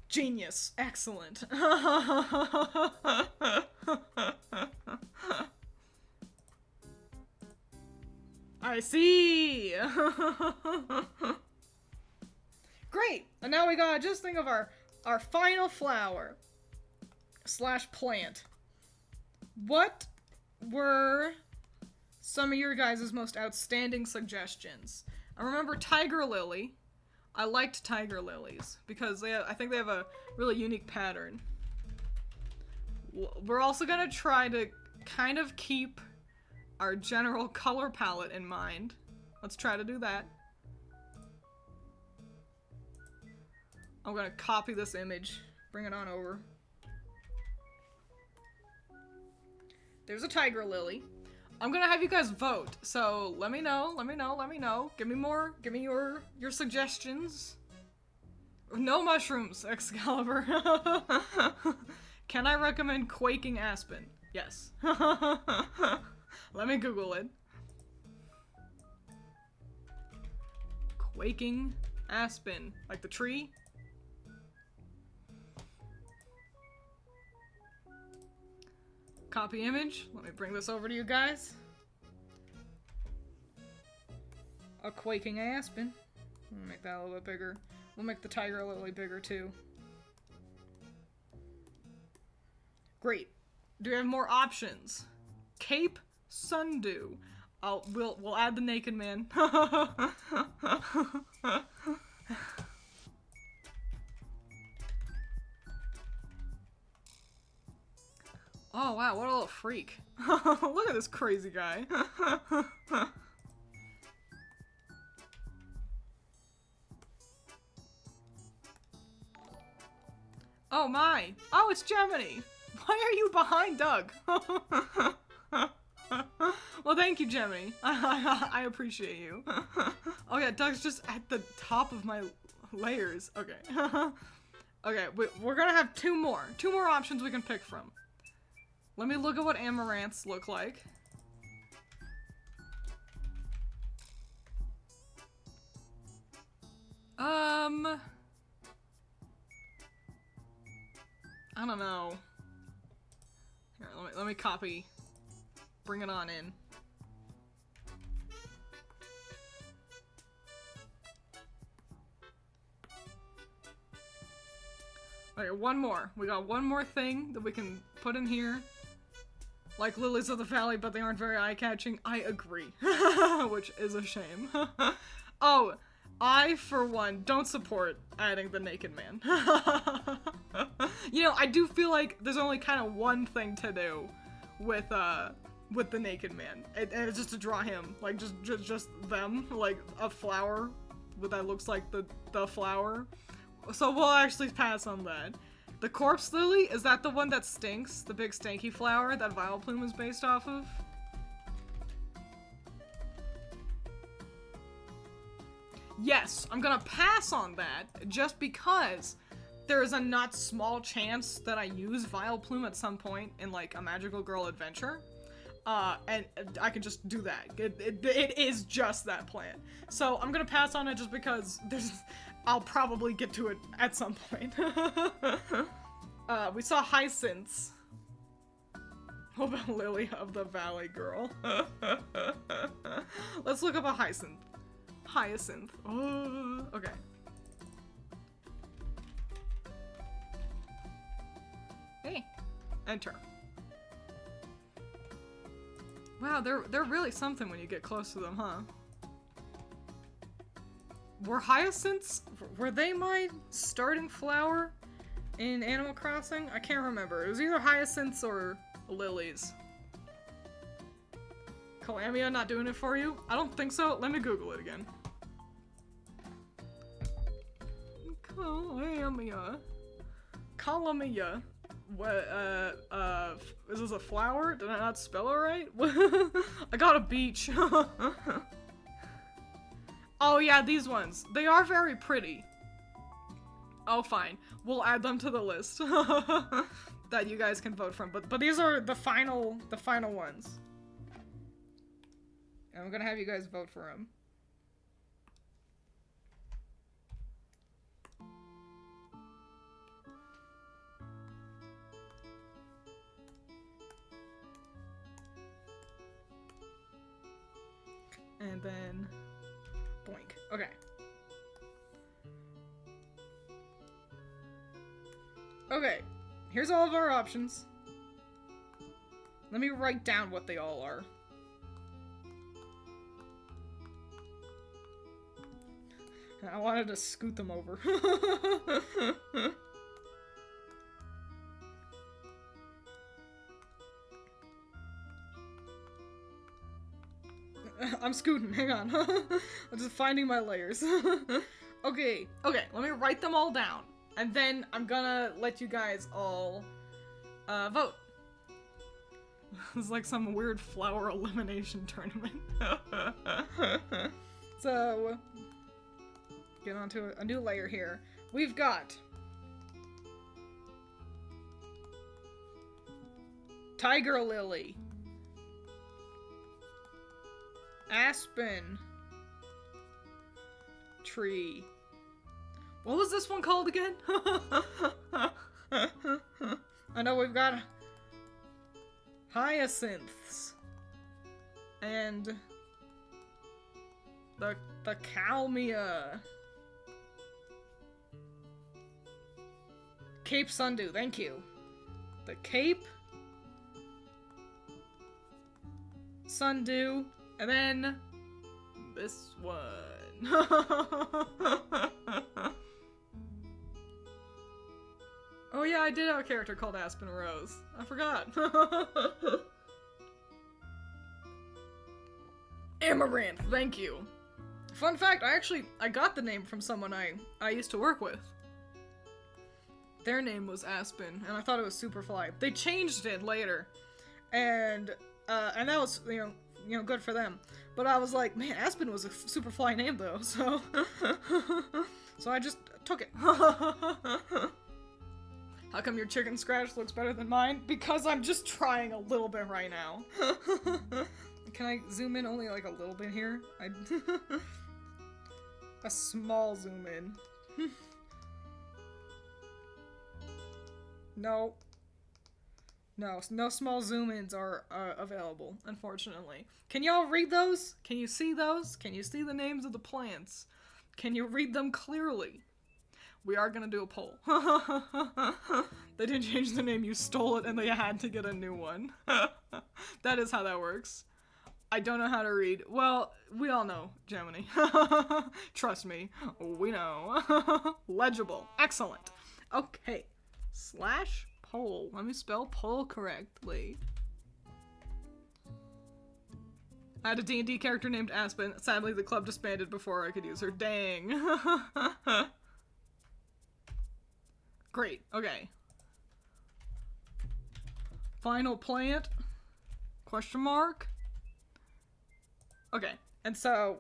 Genius. Excellent. I see! Great! And now we gotta just think of our final flower. / plant. What were some of your guys' most outstanding suggestions? I remember tiger lily. I liked tiger lilies because I think they have a really unique pattern. We're also gonna try to kind of keep our general color palette in mind. Let's try to do that. I'm gonna copy this image, bring it on over. There's a tiger lily. I'm gonna have you guys vote, so let me know. Give me your suggestions. No mushrooms, Excalibur. Can I recommend quaking aspen? Yes. Let me Google it. Quaking aspen, like the tree? Copy image. Let me bring this over to you guys. A quaking aspen. We'll make that a little bit bigger. We'll make the tiger lily bigger too. Great. Do we have more options? Cape sundew. We'll add the naked man. Oh wow, what a little freak. Look at this crazy guy. Oh my. Oh, it's Gemini. Why are you behind Doug? Well, thank you, Gemini. I appreciate you. Oh yeah, Doug's just at the top of my layers. Okay. Okay, we're gonna have two more options we can pick from. Let me look at what amaranths look like. I don't know. Here, let me copy. Bring it on in. Okay, one more. We got one more thing that we can put in here. Like lilies of the valley, but they aren't very eye-catching. I agree. Which is a shame. Oh, I, for one, don't support adding the naked man. You know, I do feel like there's only kind of one thing to do with the naked man. And it's just to draw him. Like, just them. Like, a flower that looks like the flower. So we'll actually pass on that. The corpse lily, is that the one that stinks? The big stanky flower that Vileplume is based off of? Yes, I'm gonna pass on that just because there is a not small chance that I use Vileplume at some point in like a Magical Girl adventure. And I can just do that. It is just that plan. So I'm gonna pass on it just because I'll probably get to it at some point. We saw hyacinths. What about Lily of the Valley girl? Let's look up a hyacinth. Hyacinth. Oh, okay. Hey, enter. Wow, they're really something when you get close to them, huh? Were hyacinths, were they my starting flower in Animal Crossing? I can't remember. It was either hyacinths or lilies. Calamia not doing it for you? I don't think so. Let me Google it again. Calamia. Calamia. What, is this a flower? Did I not spell it right? I got a beach. Oh yeah, these ones. They are very pretty. Oh fine. We'll add them to the list. That you guys can vote from. But these are the final ones. And I'm gonna have you guys vote for them. And then boink. Okay. Okay. Here's all of our options. Let me write down what they all are. I wanted to scoot them over. I'm scooting, hang on. I'm just finding my layers. Okay, let me write them all down. And then I'm gonna let you guys all vote. It's like some weird flower elimination tournament. So, get onto a new layer here. We've got Tiger Lily, Aspen Tree. What was this one called again? I know we've got Hyacinths and the Calmia. Cape Sundew, thank you. The Cape Sundew, and then this one. Oh yeah, I did have a character called Aspen Rose. I forgot. Amaranth, thank you. Fun fact, I got the name from someone I used to work with. Their name was Aspen, and I thought it was Superfly. They changed it later, and that was, you know, good for them. But I was like, man, Aspen was a Superfly name though, so so I just took it. How come your chicken scratch looks better than mine? Because I'm just trying a little bit right now. Can I zoom in only like a little bit here? A small zoom in. No. No small zoom-ins are available, unfortunately. Can y'all read those? Can you see those? Can you see the names of the plants? Can you read them clearly? We are gonna do a poll. They didn't change the name, you stole it, and they had to get a new one. That is how that works. I don't know how to read. Well, we all know, Gemini. Trust me, we know. Legible. Excellent. Okay. / poll. Let me spell poll correctly. I had a D&D character named Aspen. Sadly, the club disbanded before I could use her. Dang. Great. Okay. Final plant? Question mark? Okay. And so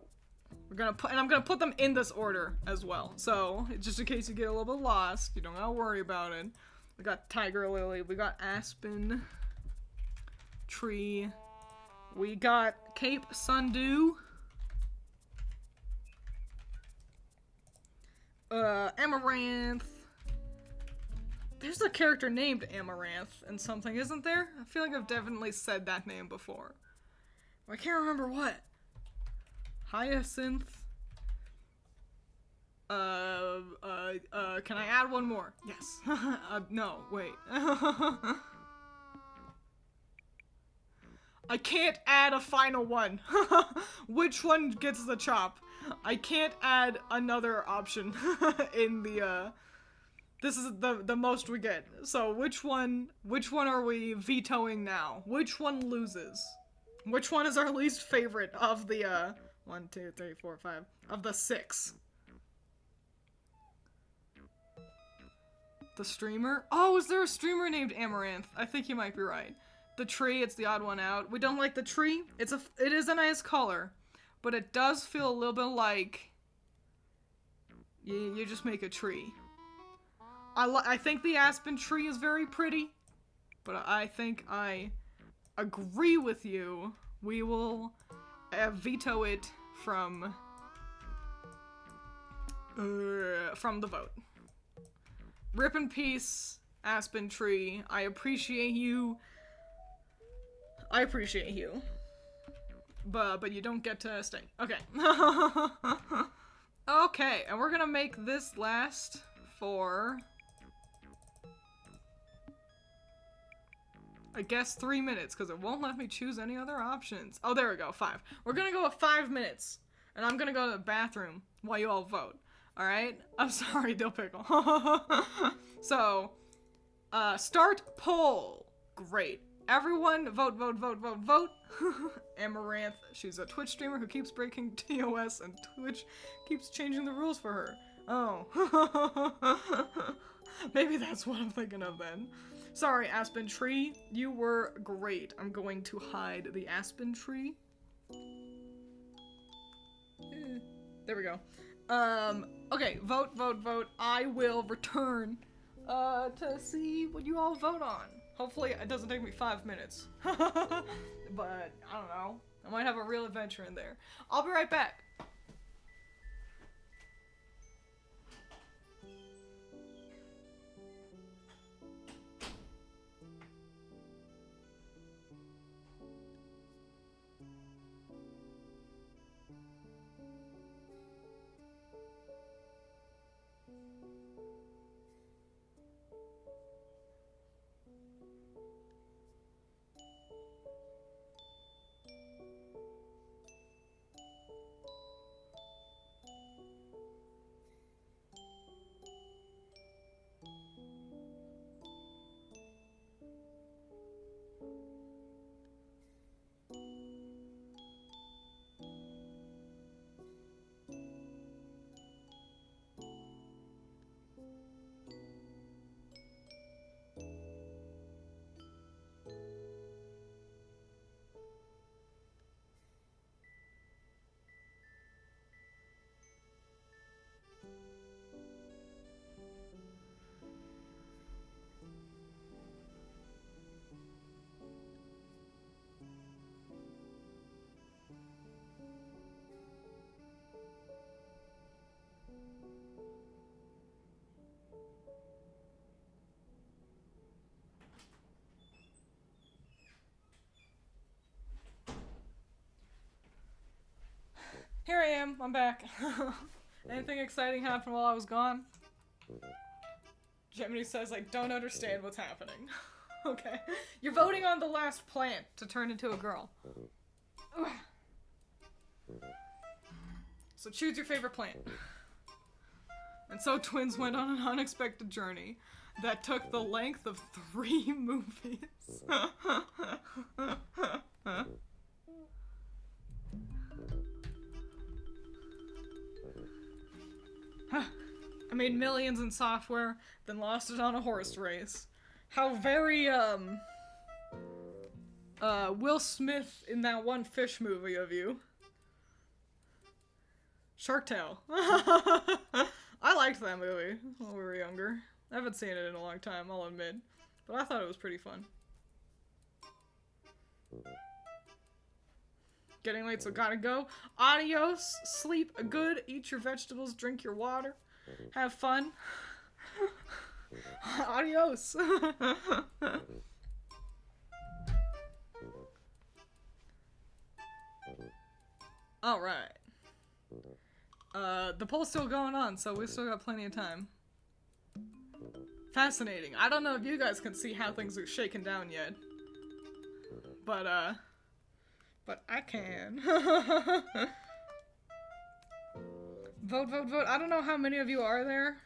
we're gonna put, and I'm gonna put them in this order as well. So just in case you get a little bit lost, you don't gotta worry about it. We got Tiger Lily. We got Aspen Tree. We got Cape Sundew. Amaranth. There's a character named Amaranth and something, isn't there? I feel like I've definitely said that name before. I can't remember what. Hyacinth. Can I add one more? Yes. No, wait. I can't add a final one. Which one gets the chop? I can't add another option in the, this is the most we get. So which one are we vetoing now? Which one loses? Which one is our least favorite of the, 1, 2, 3, 4, 5, of the 6? The streamer? Oh, is there a streamer named Amaranth? I think you might be right. The tree, it's the odd one out. We don't like the tree. It is a nice color, but it does feel a little bit like you just make a tree. I think the aspen tree is very pretty, but I think I agree with you. We will veto it from the vote. Rip in peace, aspen tree. I appreciate you. But you don't get to stay. Okay. Okay, and we're gonna make this last for, I guess, 3 minutes, because it won't let me choose any other options. Oh, there we go, 5. We're gonna go with 5 minutes, and I'm gonna go to the bathroom while you all vote. Alright? I'm sorry, Dill Pickle. So, start poll. Great. Everyone vote, vote, vote, vote, vote. Amaranth, she's a Twitch streamer who keeps breaking TOS and Twitch keeps changing the rules for her. Oh. Maybe that's what I'm thinking of then. Sorry, Aspen Tree. You were great. I'm going to hide the Aspen Tree. There we go. Okay, vote, vote, vote. I will return to see what you all vote on. Hopefully it doesn't take me 5 minutes. But, I don't know. I might have a real adventure in there. I'll be right back. Here I am, I'm back. Anything exciting happened while I was gone? Gemini says, I don't understand what's happening. Okay. You're voting on the last plant to turn into a girl. So choose your favorite plant. And so Twiins went on an unexpected journey that took the length of 3 movies. I made millions in software, then lost it on a horse race. How very, Will Smith in that one fish movie of you. Shark Tale. I liked that movie when we were younger. I haven't seen it in a long time, I'll admit. But I thought it was pretty fun. Getting late, so gotta go. Adios. Sleep good. Eat your vegetables. Drink your water. Have fun. Adios. Alright. The poll's still going on, so we've still got plenty of time. Fascinating. I don't know if you guys can see how things are shaken down yet. But I can. Vote, vote, vote. I don't know how many of you are there.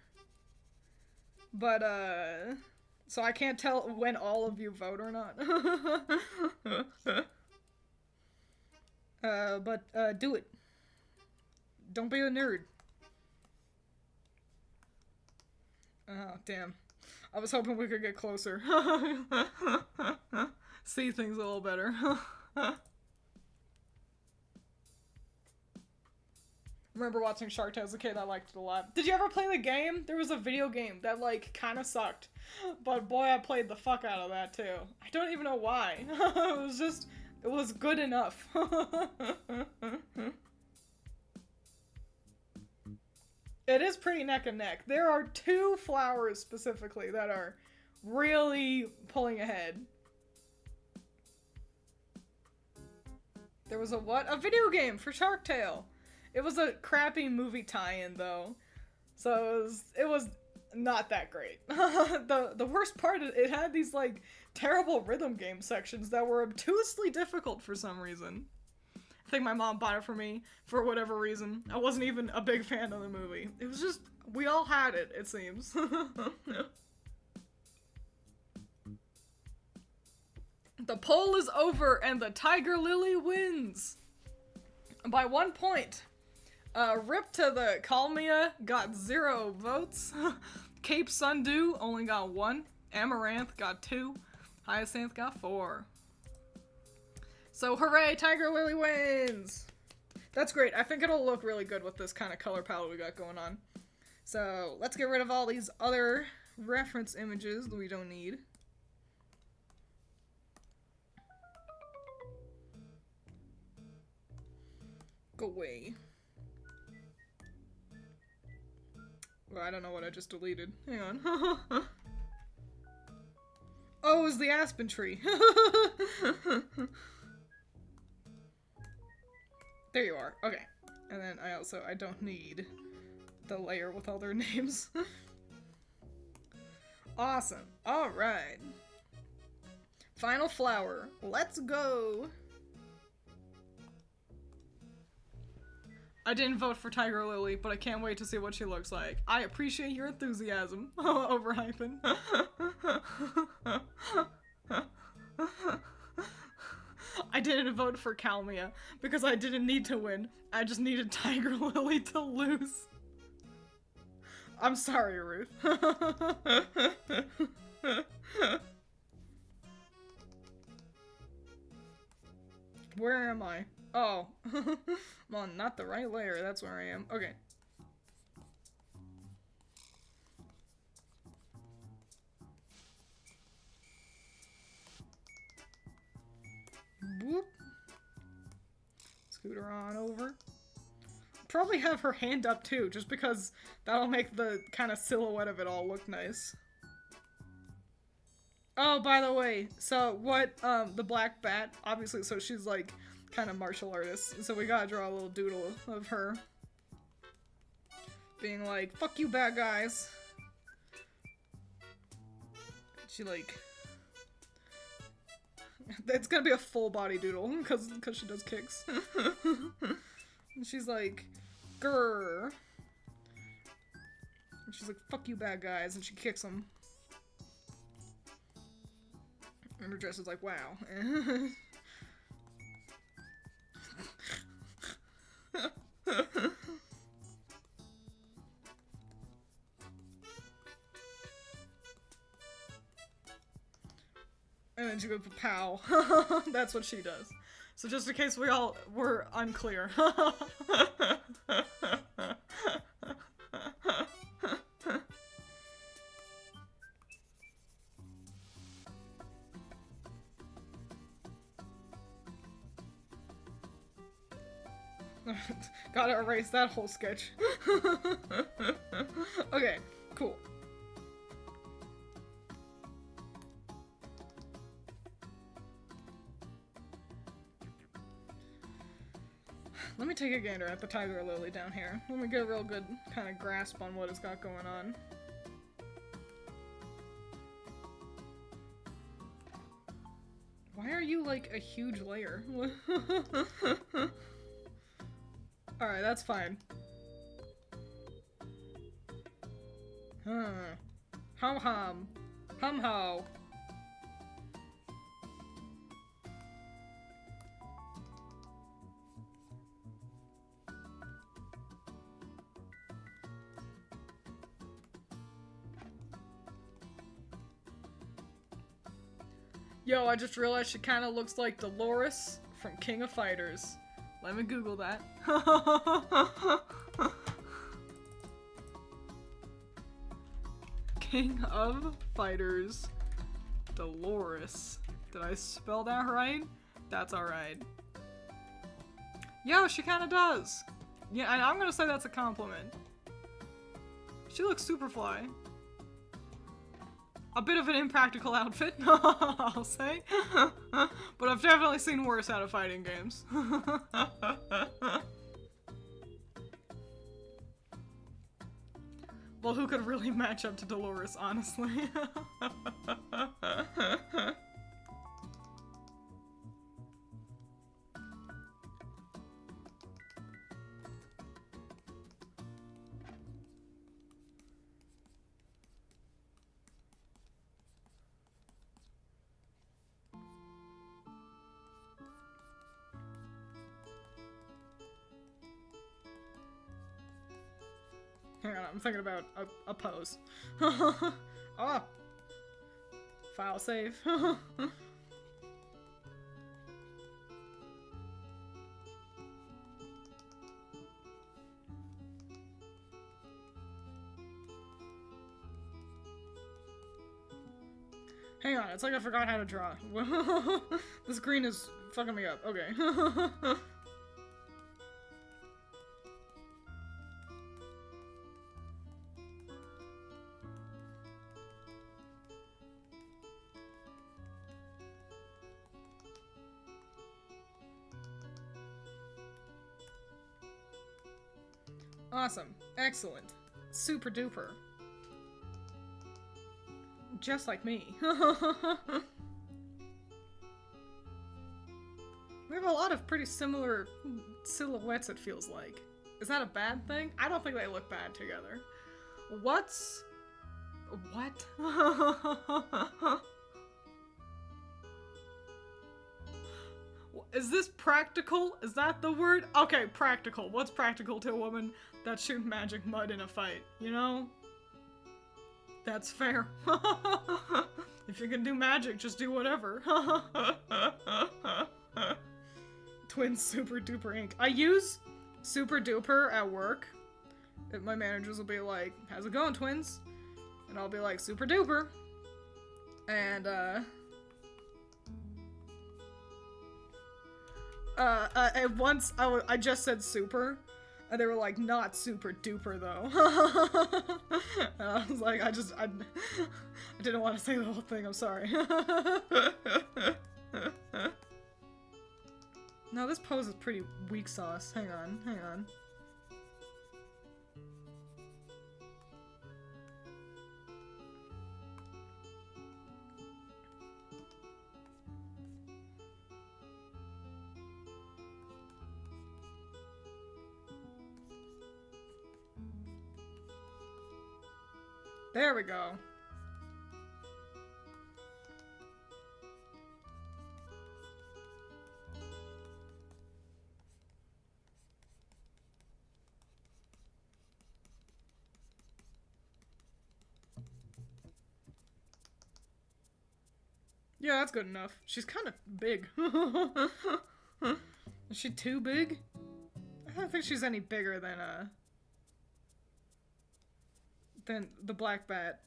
But, so I can't tell when all of you vote or not. But do it. Don't be a nerd. Oh, damn. I was hoping we could get closer. See things a little better. Remember watching Shark Tale as a kid, I liked it a lot. Did you ever play the game? There was a video game that, like, kinda sucked. But boy, I played the fuck out of that, too. I don't even know why. It was good enough. It is pretty neck and neck. There are 2 flowers, specifically, that are really pulling ahead. There was a what? A video game for Shark Tale! It was a crappy movie tie-in, though. So it was not that great. The worst part is it had these, like, terrible rhythm game sections that were obtusely difficult for some reason. I think my mom bought it for me for whatever reason. I wasn't even a big fan of the movie. It was just, we all had it, it seems. The poll is over and the Tiger Lily wins by 1 point. Rip to the Kalmia got 0 votes. Cape Sundew only got 1. Amaranth got 2. Hyacinth got 4. So hooray, Tiger Lily wins! That's great. I think it'll look really good with this kind of color palette we got going on. So let's get rid of all these other reference images that we don't need. Go away. Well, I don't know what I just deleted. Hang on. Oh, it was the aspen tree. There you are. Okay. And then I don't need the layer with all their names. Awesome. Alright. Final flower. Let's go. I didn't vote for Tiger Lily, but I can't wait to see what she looks like. I appreciate your enthusiasm. Overhyping. I didn't vote for Kalmia because I didn't need to win. I just needed Tiger Lily to lose. I'm sorry, Ruth. Where am I? Oh. I'm on not the right layer. That's where I am. Okay. Whoop. Scoot her on over. Probably have her hand up too, just because that'll make the kind of silhouette of it all look nice. Oh, by the way, so what, the black bat, obviously, so she's like kind of martial artist, so we gotta draw a little doodle of her being like, fuck you bad guys. She like, it's gonna be a full body doodle because she does kicks. And she's like, grrr. And she's like, fuck you bad guys, and she kicks them. And her dress is like, wow. And then she goes, pow. That's what she does. So just in case we all were unclear. Gotta erase that whole sketch. Okay, cool. Let me take a gander at the Tiger Lily down here. Let me get a real good kind of grasp on what it's got going on. Why are you like a huge layer? Alright, that's fine. Hum hum. Hum ho. Yo, I just realized she kind of looks like Dolores from King of Fighters. Let me Google that. King of Fighters, Dolores. Did I spell that right? That's alright. Yo, she kind of does. Yeah, and I'm gonna say that's a compliment. She looks super fly. A bit of an impractical outfit, I'll say. But I've definitely seen worse out of fighting games. Well, who could really match up to Dolores, honestly? Hang on, I'm thinking about a pose. Oh! File save. Hang on, it's like I forgot how to draw. This green is fucking me up. Okay. Awesome. Excellent. Super duper. Just like me. We have a lot of pretty similar silhouettes, it feels like. Is that a bad thing? I don't think they look bad together. What? Is this practical? Is that the word? Okay, practical. What's practical to a woman that's shooting magic mud in a fight, you know? That's fair. If you can do magic, just do whatever. Twiins super duper ink. I use super duper at work. My managers will be like, how's it going, Twiins? And I'll be like, super duper. And, and once I just said super, and they were like, not super duper though. And I was like, I didn't want to say the whole thing, I'm sorry. No, this pose is pretty weak sauce. Hang on. There we go. Yeah, that's good enough. She's kind of big. Is she too big? I don't think she's any bigger than the black bat.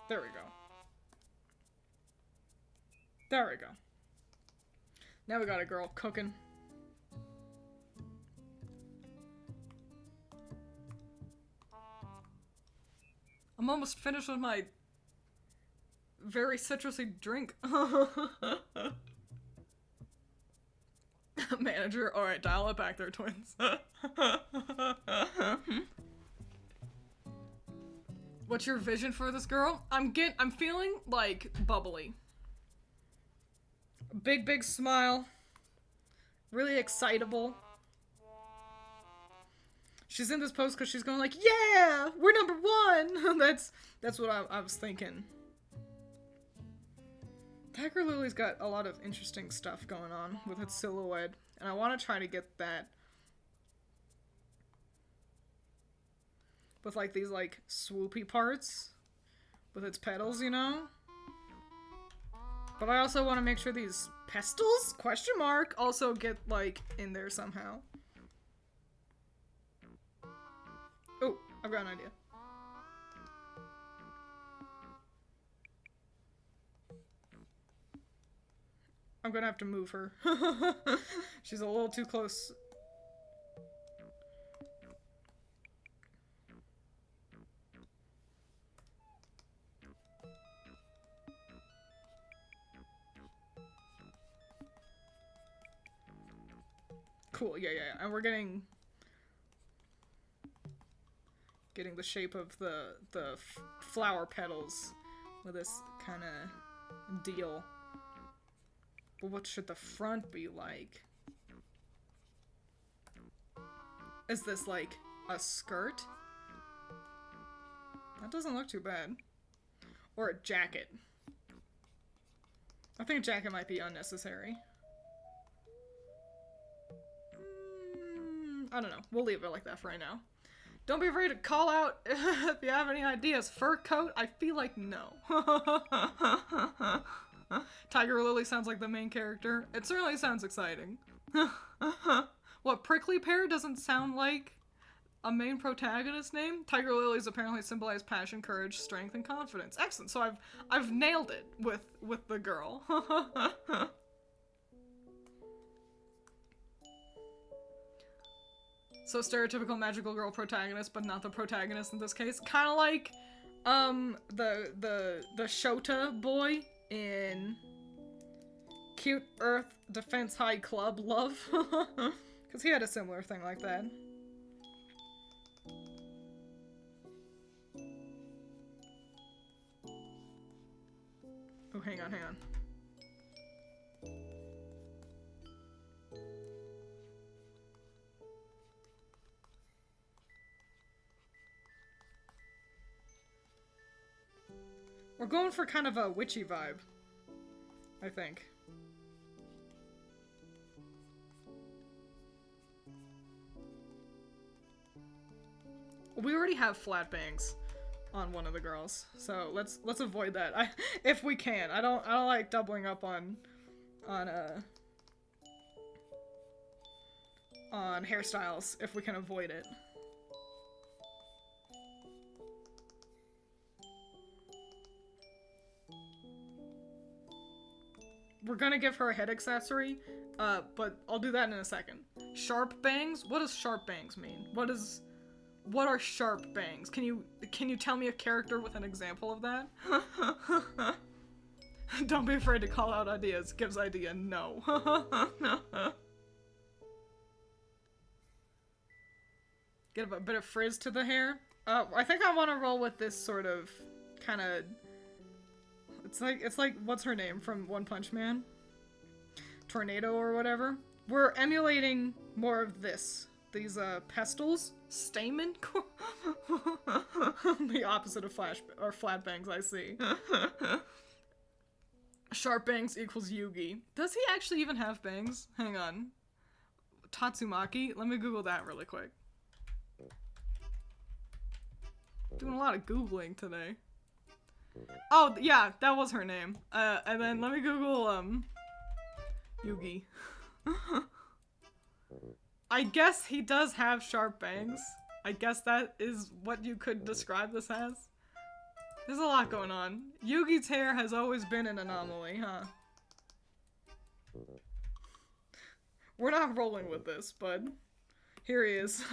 There we go. There we go. Now we got a girl cooking. I'm almost finished with my very citrusy drink. Manager, alright, dial it back there, Twiins. What's your vision for this girl? I'm feeling like bubbly. Big smile. Really excitable. She's in this pose because she's going like, yeah, we're number one. That's what I was thinking. Tiger Lily's got a lot of interesting stuff going on with its silhouette, and I want to try to get that with like these like swoopy parts with its petals, you know? But I also want to make sure these pestles, question mark, also get like in there somehow. Oh, I've got an idea. I'm gonna have to move her. She's a little too close. Cool, yeah. And we're getting the shape of the flower petals with this kind of deal. But what should the front be like? Is this like a skirt? That doesn't look too bad. Or a jacket. I think a jacket might be unnecessary. I don't know. We'll leave it like that for right now. Don't be afraid to call out if you have any ideas. Fur coat? I feel like no. Tiger Lily sounds like the main character. It certainly sounds exciting. What, Prickly Pear doesn't sound like a main protagonist name? Tiger Lilies apparently symbolize passion, courage, strength, and confidence. Excellent. So I've nailed it with the girl. So stereotypical magical girl protagonist, but not the protagonist in this case. Kind of like the Shota boy in Cute Earth Defense High Club Love. Because he had a similar thing like that. Oh, hang on. We're going for kind of a witchy vibe, I think. We already have flat bangs on one of the girls, so let's avoid that. If we can. I don't like doubling up on hairstyles if we can avoid it. We're gonna give her a head accessory, but I'll do that in a second. Sharp bangs? What does sharp bangs mean? What are sharp bangs? Can you tell me a character with an example of that? Don't be afraid to call out ideas. Gives idea no. Get a bit of frizz to the hair. I think I want to roll with this sort of kind of. It's like what's her name from One Punch Man? Tornado or whatever. We're emulating more of this. These pestles, stamen, the opposite of flat bangs. I see. Sharp bangs equals Yugi. Does he actually even have bangs? Hang on. Tatsumaki. Let me Google that really quick. Doing a lot of Googling today. Oh, yeah, that was her name. And then let me Google, Yugi. I guess he does have sharp bangs. I guess that is what you could describe this as. There's a lot going on. Yugi's hair has always been an anomaly, huh? We're not rolling with this, but here he is.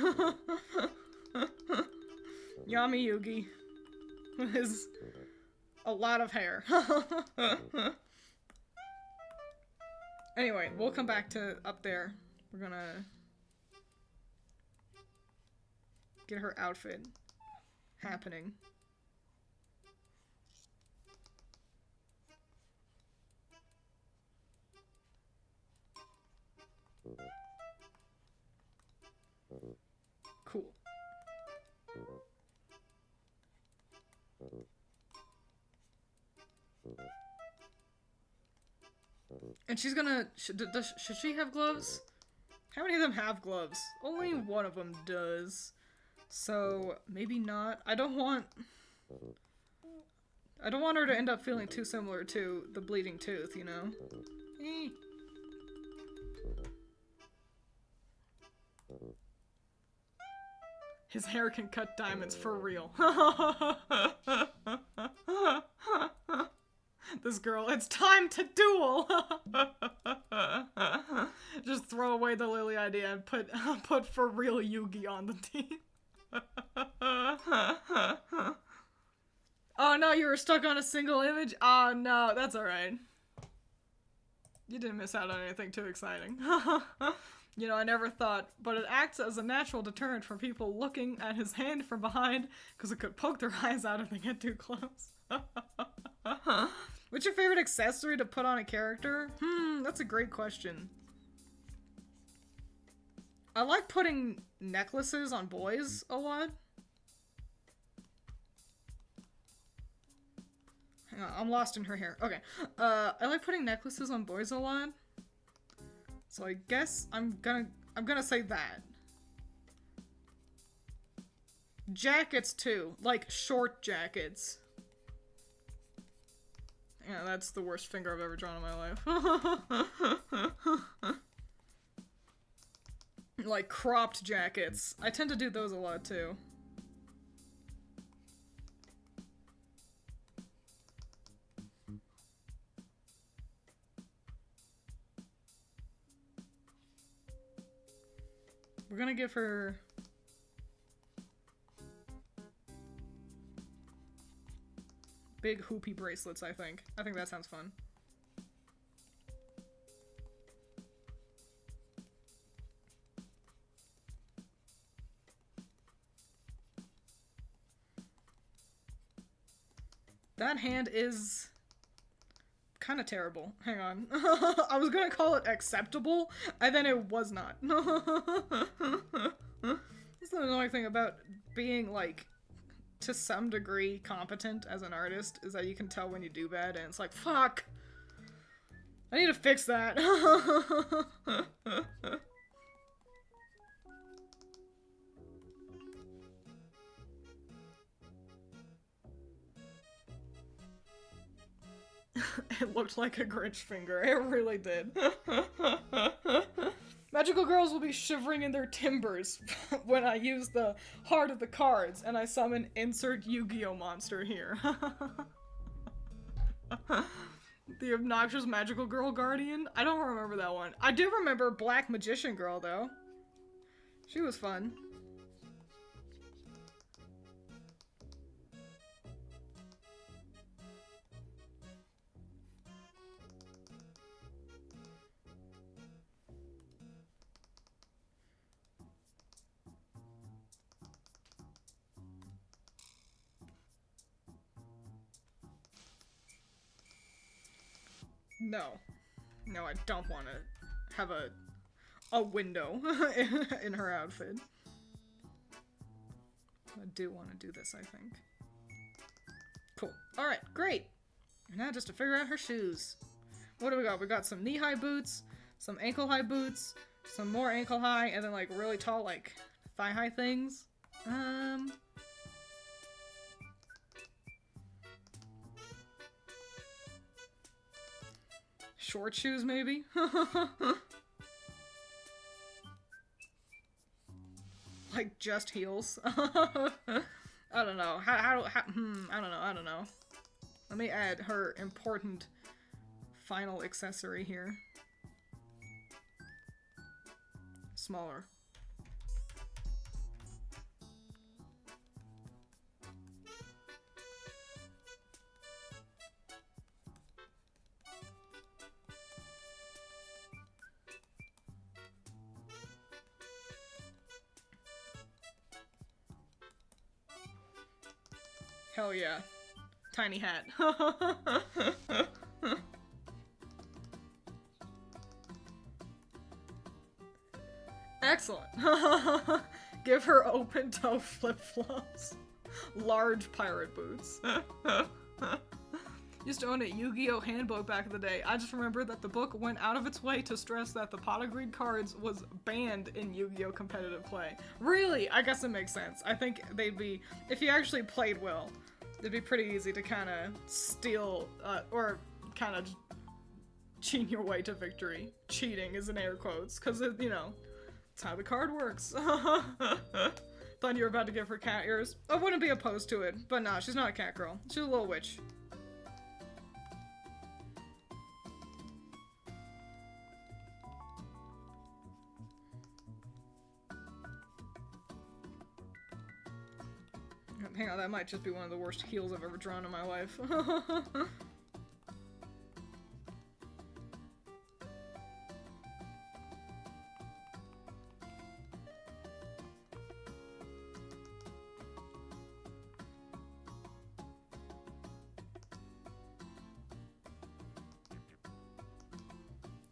Yami Yugi. His a lot of hair. Anyway, we'll come back to up there. We're gonna get her outfit happening. Cool. And she's gonna... Should she have gloves? How many of them have gloves? Only one of them does. So, maybe not. I don't want her to end up feeling too similar to the bleeding tooth, you know? Eh. His hair can cut diamonds for real. This girl, it's time to duel! Just throw away the Lily idea and put for real Yugi on the team. Oh no, you were stuck on a single image? Oh no, that's alright. You didn't miss out on anything too exciting. You know, I never thought, but it acts as a natural deterrent for people looking at his hand from behind, because it could poke their eyes out if they get too close. What's your favorite accessory to put on a character? That's a great question. I like putting necklaces on boys a lot. Hang on, I'm lost in her hair. Okay. I like putting necklaces on boys a lot. So I guess I'm gonna say that. jackets too. Like, short jackets. Yeah, that's the worst finger I've ever drawn in my life. Like, cropped jackets. I tend to do those a lot, too. We're gonna give her... big hoopy bracelets, I think. I think that sounds fun. That hand is kind of terrible. Hang on. I was gonna call it acceptable, and then it was not. That's the annoying thing about being, like, to some degree competent as an artist, is that you can tell when you do bad, and it's like, fuck! I need to fix that. It looked like a Grinch finger. It really did. Magical girls will be shivering in their timbers when I use the heart of the cards and I summon insert Yu-Gi-Oh monster here. The obnoxious magical girl guardian? I don't remember that one. I do remember Black Magician Girl though. She was fun. No. No, I don't want to have a window in her outfit. I do want to do this, I think. Cool. Alright, great! Now just to figure out her shoes. What do we got? We got some knee-high boots, some ankle-high boots, some more ankle-high, and then like really tall, like, thigh-high things. Short shoes, maybe? Like, just heels? I don't know. I don't know. Let me add her important final accessory here. Smaller. Hell yeah. Tiny hat. Excellent. Give her open toe flip-flops. Large pirate boots. Used to own a Yu-Gi-Oh handbook back in the day. I just remember that the book went out of its way to stress that the pot of greed cards was banned in Yu-Gi-Oh competitive play. Really? I guess it makes sense. I think they'd be, if you actually played well, it'd be pretty easy to kind of steal, or kind of cheat your way to victory. Cheating is in air quotes, because, you know, it's how the card works. Thought you were about to give her cat ears. I wouldn't be opposed to it, but nah, she's not a cat girl. She's a little witch. Hang on, that might just be one of the worst heels I've ever drawn in my life.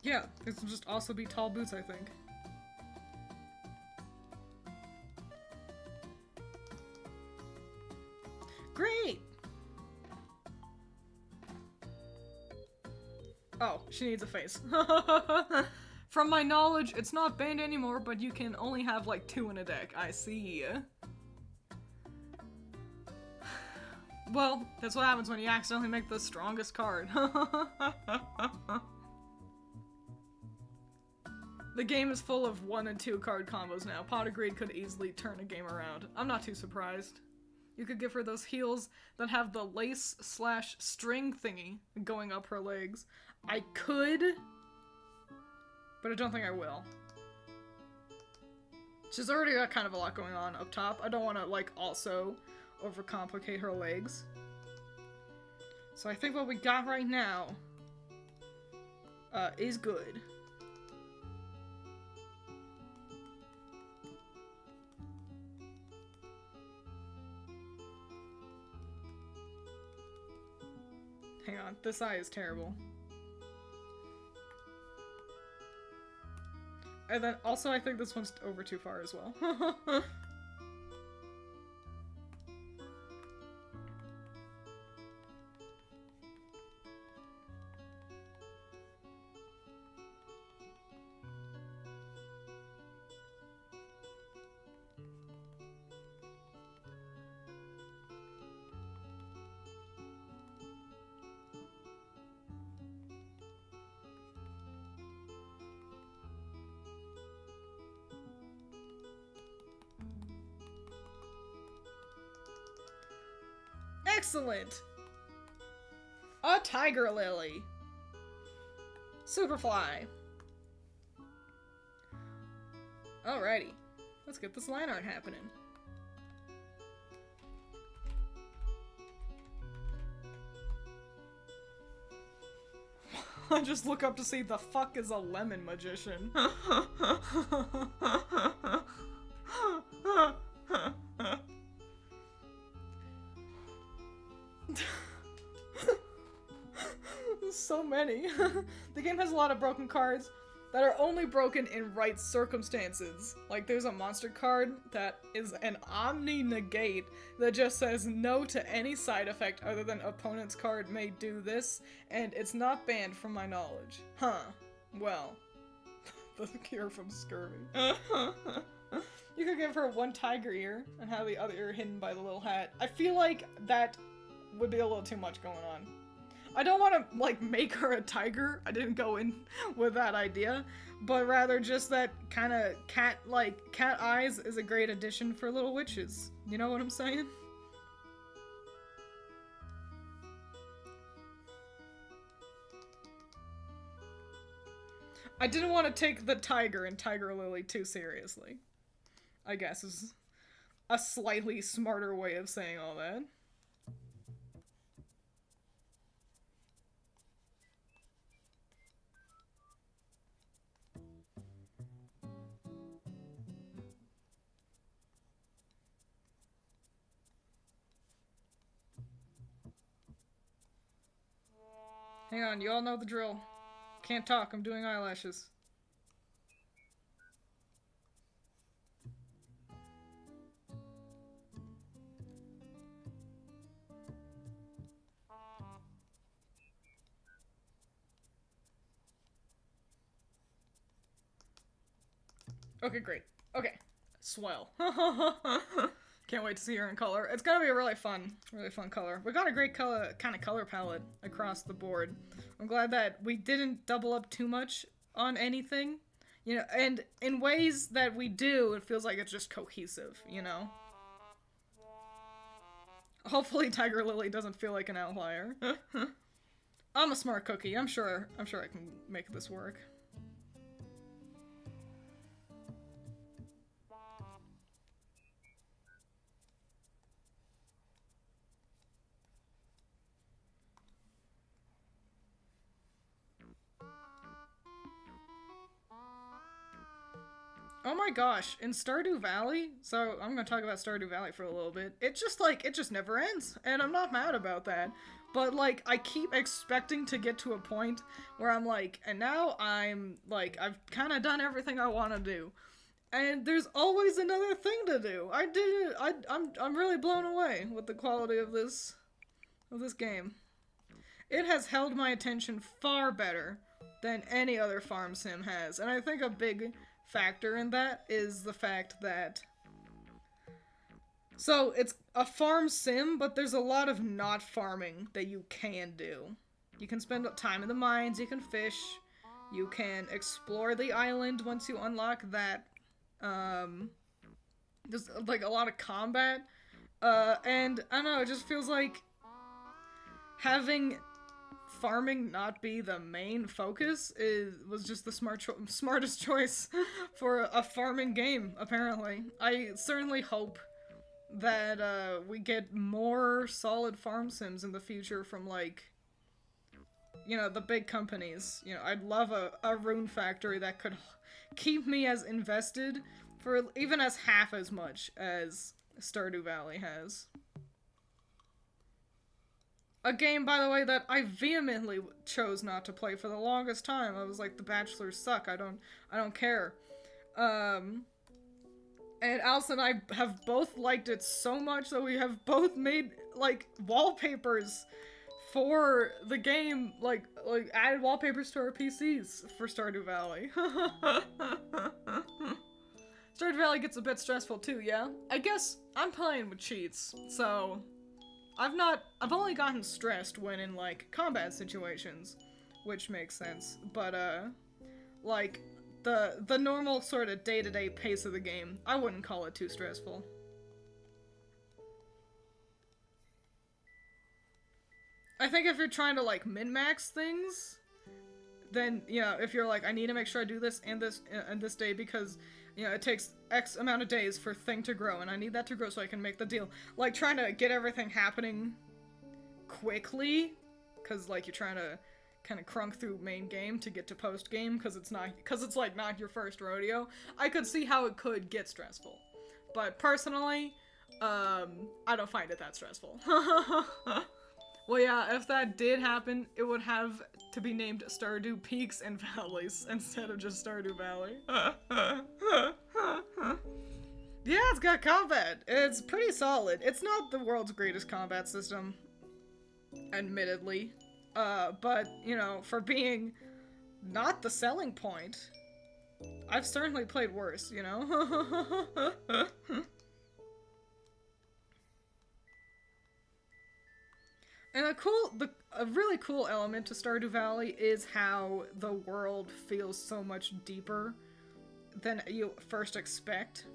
Yeah, this will just also be tall boots, I think. Great! Oh, she needs a face. From my knowledge, it's not banned anymore, but you can only have like 2 in a deck. I see. Well, that's what happens when you accidentally make the strongest card. The game is full of 1 and 2 card combos now. Pot of Greed could easily turn a game around. I'm not too surprised. You could give her those heels that have the lace/string thingy going up her legs. I could, but I don't think I will. She's already got kind of a lot going on up top. I don't want to, like, also overcomplicate her legs. So I think what we got right now is good. Hang on, this eye is terrible. And then also I think this one's over too far as well. Excellent! A tiger lily. Superfly. Alrighty. Let's get this line art happening. I just look up to see the fuck is a lemon magician. So many. The game has a lot of broken cards that are only broken in right circumstances. Like there's a monster card that is an Omni Negate that just says no to any side effect other than opponent's card may do this, and it's not banned from my knowledge. Huh. Well. The cure from scurvy. You could give her one tiger ear and have the other ear hidden by the little hat. I feel like that would be a little too much going on. I don't want to, like, make her a tiger. I didn't go in with that idea. But rather just that kind of cat eyes is a great addition for little witches. You know what I'm saying? I didn't want to take the tiger and Tiger Lily too seriously. I guess is a slightly smarter way of saying all that. Hang on, you all know the drill. Can't talk, I'm doing eyelashes. Okay, great. Okay. Swell. Can't wait to see her in color. It's gonna be a really fun color. We got a great color, kind of color palette across the board. I'm glad that we didn't double up too much on anything, you know, and in ways that we do, it feels like it's just cohesive, you know? Hopefully Tiger Lily doesn't feel like an outlier. I'm a smart cookie. I'm sure I can make this work. Oh my gosh, in Stardew Valley, so I'm gonna talk about Stardew Valley for a little bit, it just never ends, and I'm not mad about that, but, like, I keep expecting to get to a point where I'm like, and now I'm, like, I've kind of done everything I want to do, and there's always another thing to do. I'm really blown away with the quality of this game. It has held my attention far better than any other farm sim has, and I think a big factor in that is the fact that So it's a farm sim, but there's a lot of not farming that you can do. You can spend time in the mines, you can fish, you can explore the island once you unlock that. Um, there's like a lot of combat. And I don't know, it just feels like having farming not be the main focus was just the smartest choice for a farming game, apparently. I certainly hope that we get more solid farm sims in the future from, like, the big companies. I'd love a rune factory that could keep me as invested for even as half as much as Stardew Valley has. A game, by the way, that I vehemently chose not to play for the longest time. I was like, the Bachelors suck. I don't care. And Alice and I have both liked it so much that we have both made, like, wallpapers for the game, like added wallpapers to our PCs for Stardew Valley. Stardew Valley gets a bit stressful too, yeah? I guess I'm playing with cheats, so I've only gotten stressed when in, like, combat situations, which makes sense, but, like, the normal sort of day-to-day pace of the game, I wouldn't call it too stressful. I think if you're trying to, like, min-max things, then, if you're like, I need to make sure I do this and this day because, it takes X amount of days for thing to grow, and I need that to grow so I can make the deal. Like, trying to get everything happening quickly, because, like, you're trying to kind of crunk through main game to get to post game, because it's like, not your first rodeo. I could see how it could get stressful. But, personally, I don't find it that stressful. Well, yeah, if that did happen, it would have to be named Stardew Peaks and Valleys instead of just Stardew Valley. Yeah, it's got combat. It's pretty solid. It's not the world's greatest combat system, admittedly. But, for being not the selling point, I've certainly played worse, And a really cool element to Stardew Valley is how the world feels so much deeper than you first expect.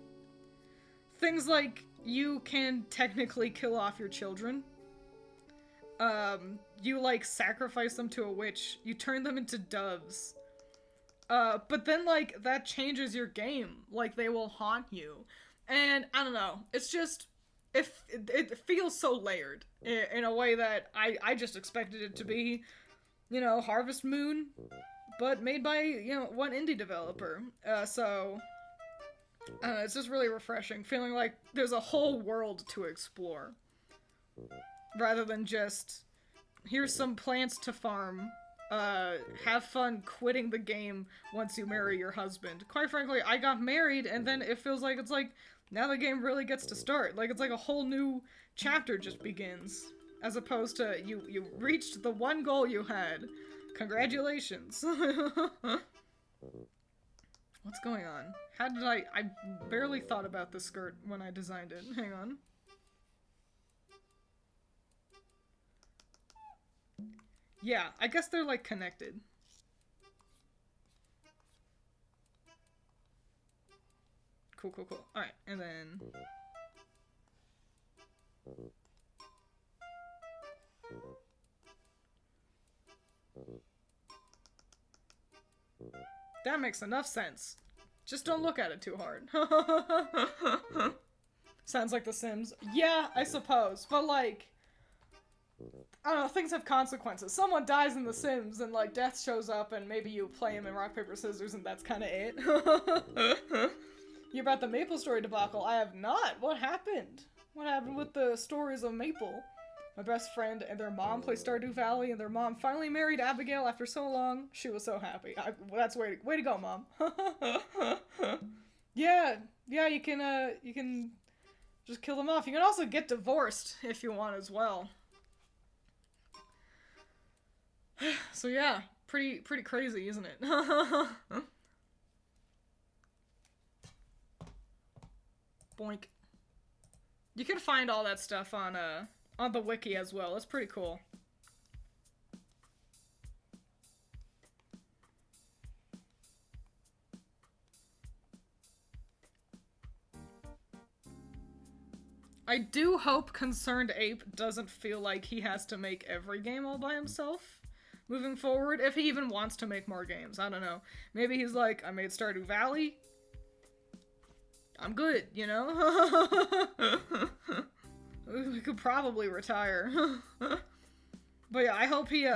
Things like you can technically kill off your children. You, like, sacrifice them to a witch. You turn them into doves. But then, like, that changes your game. Like, they will haunt you. And, I don't know, it's just, it feels so layered in a way that I just expected it to be, Harvest Moon, but made by, one indie developer. So, I don't know, it's just really refreshing, feeling like there's a whole world to explore. Rather than just, here's some plants to farm, have fun quitting the game once you marry your husband. Quite frankly, I got married, and then it feels like it's like, now the game really gets to start. Like, it's like a whole new chapter just begins. As opposed to, you reached the one goal you had. Congratulations. What's going on? How did I barely thought about this skirt when I designed it. Hang on. Yeah, I guess they're, like, connected. Cool. Alright, and then... That makes enough sense. Just don't look at it too hard. Sounds like The Sims. Yeah, I suppose. But, like... I don't know, things have consequences. Someone dies in The Sims, and, like, death shows up, and maybe you play him in rock, paper, scissors, and that's kind of it. You about the Maple Story debacle? I have not. What happened? What happened with the stories of Maple? My best friend and their mom play Stardew Valley, and their mom finally married Abigail after so long. She was so happy. That's way to go, Mom. Yeah, you can just kill them off. You can also get divorced if you want as well. So yeah, pretty crazy, isn't it? Boink. You can find all that stuff on the wiki as well. It's pretty cool. I do hope Concerned Ape doesn't feel like he has to make every game all by himself moving forward, if he even wants to make more games. I don't know. Maybe he's like, I made Stardew Valley. I'm good, you know? We could probably retire. But yeah, I hope he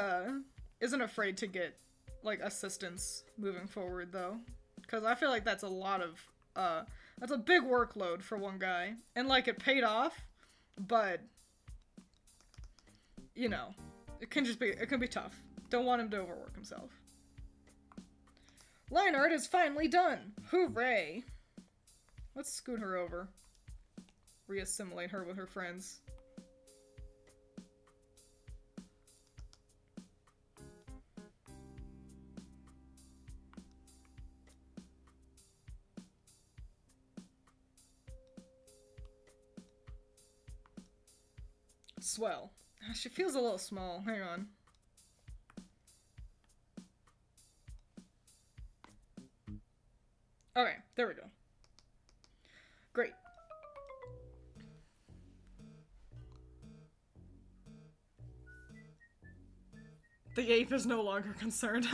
isn't afraid to get like assistance moving forward though. Cause I feel like that's a lot of that's a big workload for one guy. And like it paid off, but you know, it can be tough. Don't want him to overwork himself. Line art is finally done! Hooray! Let's scoot her over. Reassimilate her with her friends. Swell. She feels a little small. Hang on. Okay, there we go. Great. The ape is no longer concerned.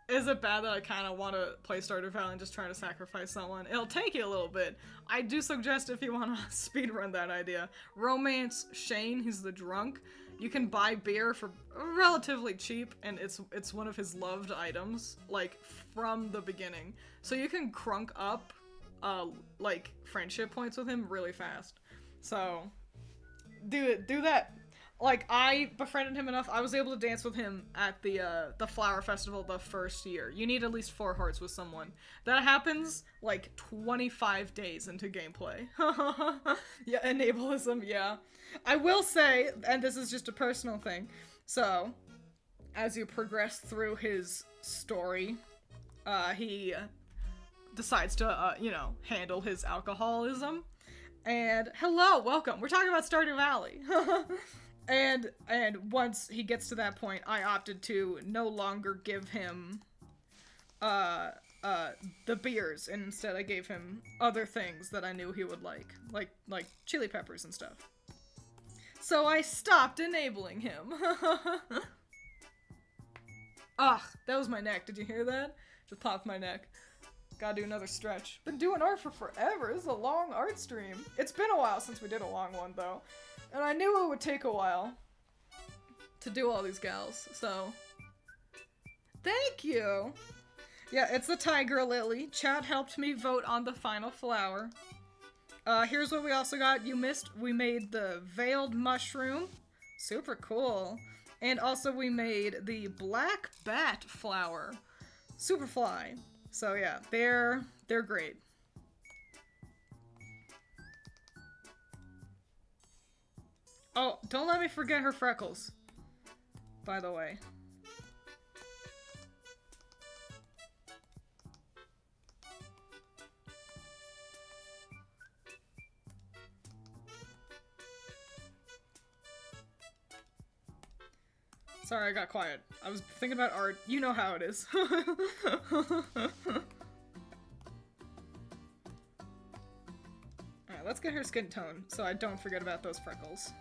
Is it bad that I kind of want to play Stardew Valley and just try to sacrifice someone? It'll take you a little bit. I do suggest if you want to speedrun that idea. Romance Shane, he's the drunk. You can buy beer for relatively cheap, and it's one of his loved items, like, from the beginning. So you can crunk up, like, friendship points with him really fast. So, do that. Like, I befriended him enough, I was able to dance with him at the Flower Festival the first year. You need at least 4 hearts with someone. That happens, like, 25 days into gameplay. Yeah, enableism, yeah. I will say, and this is just a personal thing, so, as you progress through his story, he decides to, you know, handle his alcoholism. And, hello, welcome. We're talking about Stardew Valley. And once he gets to that point, I opted to no longer give him the beers, and instead I gave him other things that I knew he would like chili peppers and stuff. So I stopped enabling him. Ugh, that was my neck. Did you hear that? Just popped my neck. Gotta do another stretch. Been doing art for forever. This is a long art stream. It's been a while since we did a long one, though. And I knew it would take a while to do all these gals, so... Thank you! Yeah, it's the Tiger Lily. Chat helped me vote on the final flower. Here's what we also got. You missed. We made the Veiled Mushroom. Super cool. And also we made the Black Bat flower. Superfly. So yeah, they're great. Oh, don't let me forget her freckles, by the way. Sorry, I got quiet. I was thinking about art. You know how it is. Alright, let's get her skin tone so I don't forget about those freckles.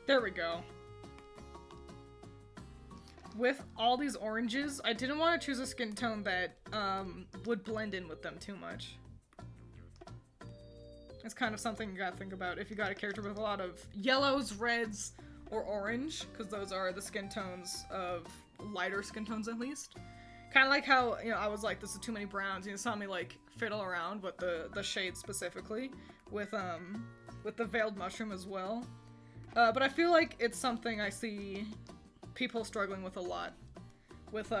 There we go. With all these oranges, I didn't want to choose a skin tone that would blend in with them too much. It's kind of something you gotta think about if you got a character with a lot of yellows, reds, or orange, because those are the skin tones of lighter skin tones at least. Kind of like how, you know, I was like, this is too many browns, you saw me like fiddle around with the shade specifically with the Veiled Mushroom as well. But I feel like it's something I see people struggling with a lot. With,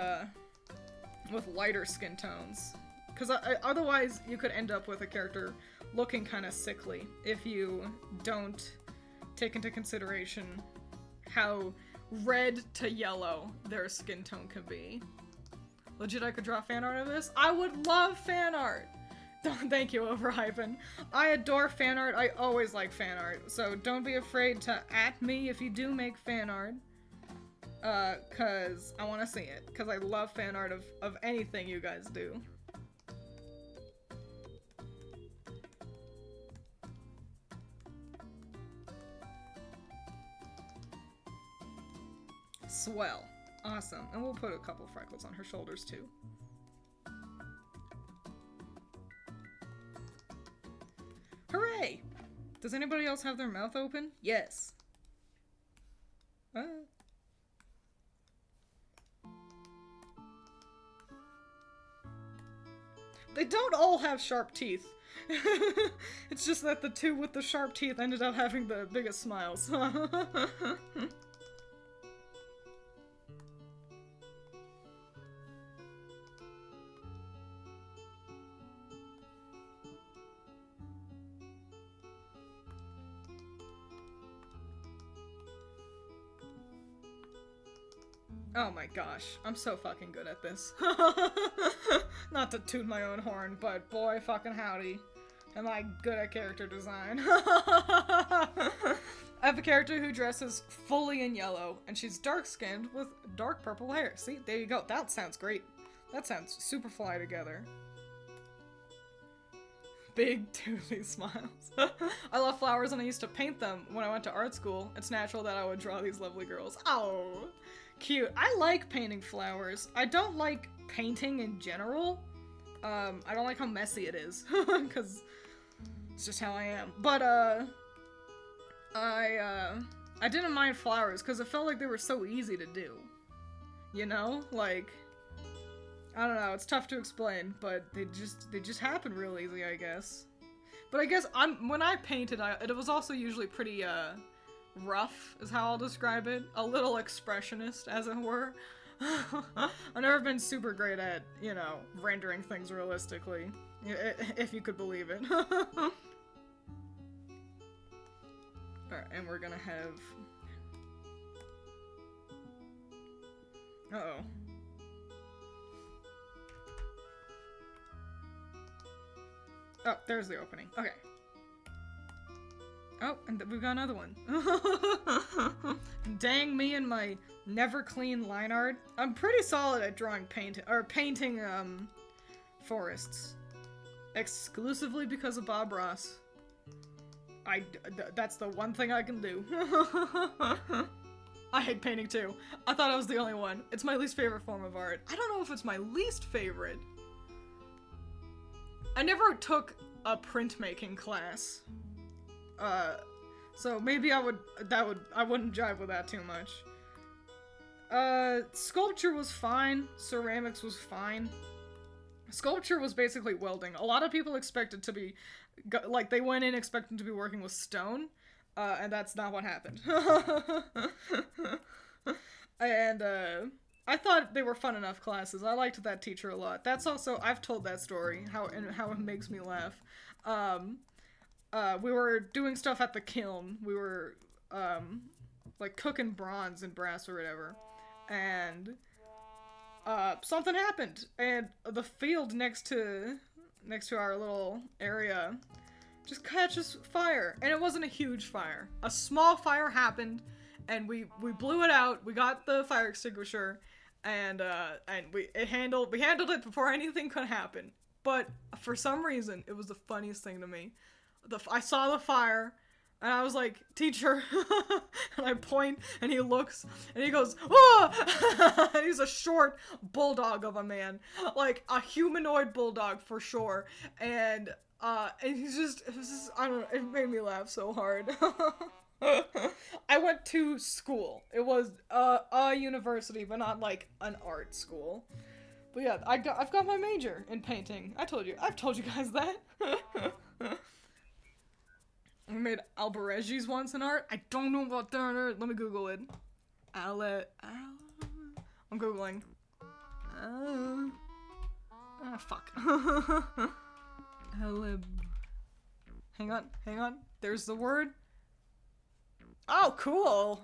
with lighter skin tones. Because otherwise you could end up with a character looking kind of sickly if you don't take into consideration how red to yellow their skin tone can be. Legit, I could draw fan art of this? I would love fan art! Thank you, Overhypen. I adore fan art. I always like fan art. So don't be afraid to @ me if you do make fan art. Cause I want to see it. Cause I love fan art of anything you guys do. Swell. Awesome. And we'll put a couple freckles on her shoulders too. Hooray! Does anybody else have their mouth open? Yes. They don't all have sharp teeth. It's just that the two with the sharp teeth ended up having the biggest smiles. Oh my gosh, I'm so fucking good at this. Not to toot my own horn, but boy fucking howdy, am I good at character design. I have a character who dresses fully in yellow, and she's dark-skinned with dark purple hair. See, there you go. That sounds great. That sounds super fly together. Big toothy smiles. I love flowers and I used to paint them when I went to art school. It's natural that I would draw these lovely girls. Oh, cute. I like painting flowers. I don't like painting in general. I don't like how messy it is, because it's just how I am. But, I didn't mind flowers because it felt like they were so easy to do. You know? Like, I don't know, it's tough to explain, but they just happen real easy, I guess. But I guess when I painted, it was also usually pretty, rough, is how I'll describe it. A little expressionist, as it were. I've never been super great at, you know, rendering things realistically. If you could believe it. Alright, and we're gonna have... Uh-oh. Oh, there's the opening. Okay. Oh, and we've got another one. Dang me and my never clean line art. I'm pretty solid at drawing painting forests. Exclusively because of Bob Ross. That's the one thing I can do. I hate painting too. I thought I was the only one. It's my least favorite form of art. I don't know if it's my least favorite. I never took a printmaking class. So maybe I wouldn't jive with that too much. Sculpture was fine. Ceramics was fine. Sculpture was basically welding. A lot of people expected to be, like, they went in expecting to be working with stone, and that's not what happened. And, I thought they were fun enough classes. I liked that teacher a lot. That's also, I've told that story, how it makes me laugh. We were doing stuff at the kiln. We were, like, cooking bronze and brass or whatever. And, something happened. And the field next to our little area just catches fire. And it wasn't a huge fire. A small fire happened, and we blew it out. We got the fire extinguisher, and we handled it before anything could happen. But for some reason, it was the funniest thing to me. I saw the fire, and I was like, teacher, and I point, and he looks, and he goes, oh! And he's a short bulldog of a man, like a humanoid bulldog for sure, and he's just, it was just, I don't know, it made me laugh so hard. I went to school. It was a university, but not like an art school. But yeah, I've got my major in painting. I've told you guys that. I made Albaregi's once in art. I don't know about that. Let me Google it. I'm Googling. Oh, fuck. Hang on. There's the word. Oh, cool.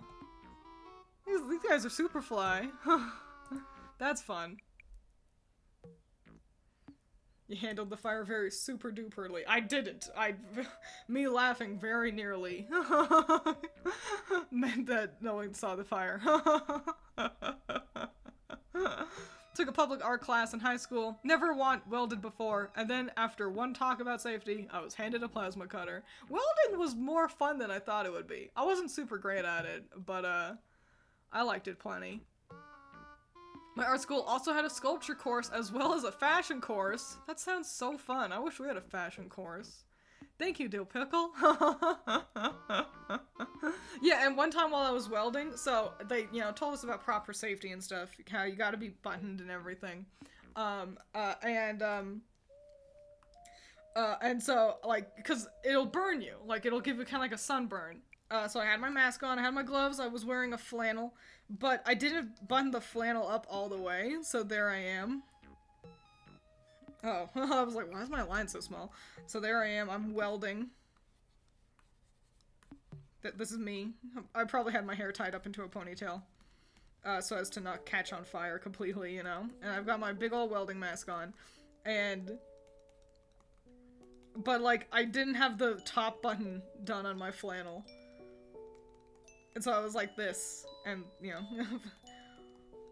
These guys are Superfly. That's fun. You handled the fire very super duperly. I didn't. Me laughing very nearly meant that no one saw the fire. Took a public art class in high school. Never welded before. And then after one talk about safety, I was handed a plasma cutter. Welding was more fun than I thought it would be. I wasn't super great at it, but I liked it plenty. My art school also had a sculpture course as well as a fashion course. That sounds so fun. I wish we had a fashion course. Thank you, Dill Pickle. Yeah, and one time while I was welding, so they, told us about proper safety and stuff, how you gotta be buttoned and everything. And so, like, because it'll burn you. Like, it'll give you kind of like a sunburn. So I had my mask on, I had my gloves, I was wearing a flannel, but I didn't button the flannel up all the way, so there I am. Oh, I was like, why is my line so small? So there I am, I'm welding. This is me. I probably had my hair tied up into a ponytail, so as to not catch on fire completely, And I've got my big old welding mask on, but like, I didn't have the top button done on my flannel. And so I was like this, and,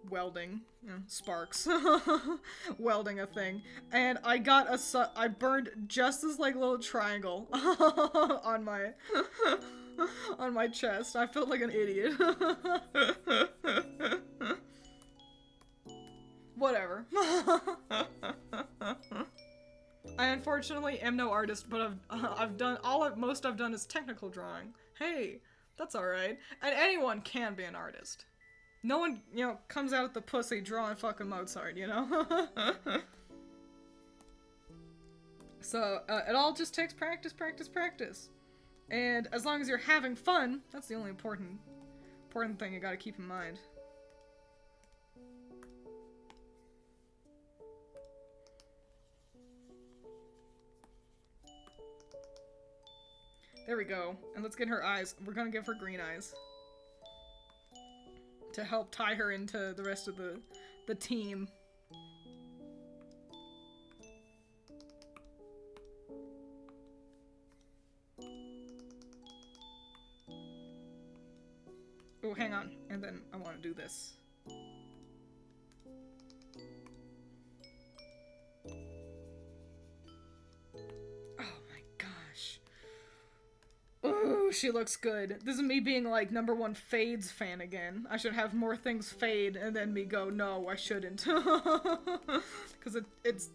welding, sparks, welding a thing, and I got I burned just this, like, little triangle on my, on my chest. I felt like an idiot. Whatever. I unfortunately am no artist, but most I've done is technical drawing. Hey. That's alright. And anyone can be an artist. No one, comes out with the pussy drawing fucking Mozart, So, it all just takes practice. And as long as you're having fun, that's the only important thing you gotta keep in mind. There we go. And let's get her eyes. We're gonna give her green eyes. To help tie her into the rest of the team. Oh, hang on. And then I want to do this. Ooh, she looks good. This is me being like #1 fades fan again. I should have more things fade and then me go, no, I shouldn't. Because it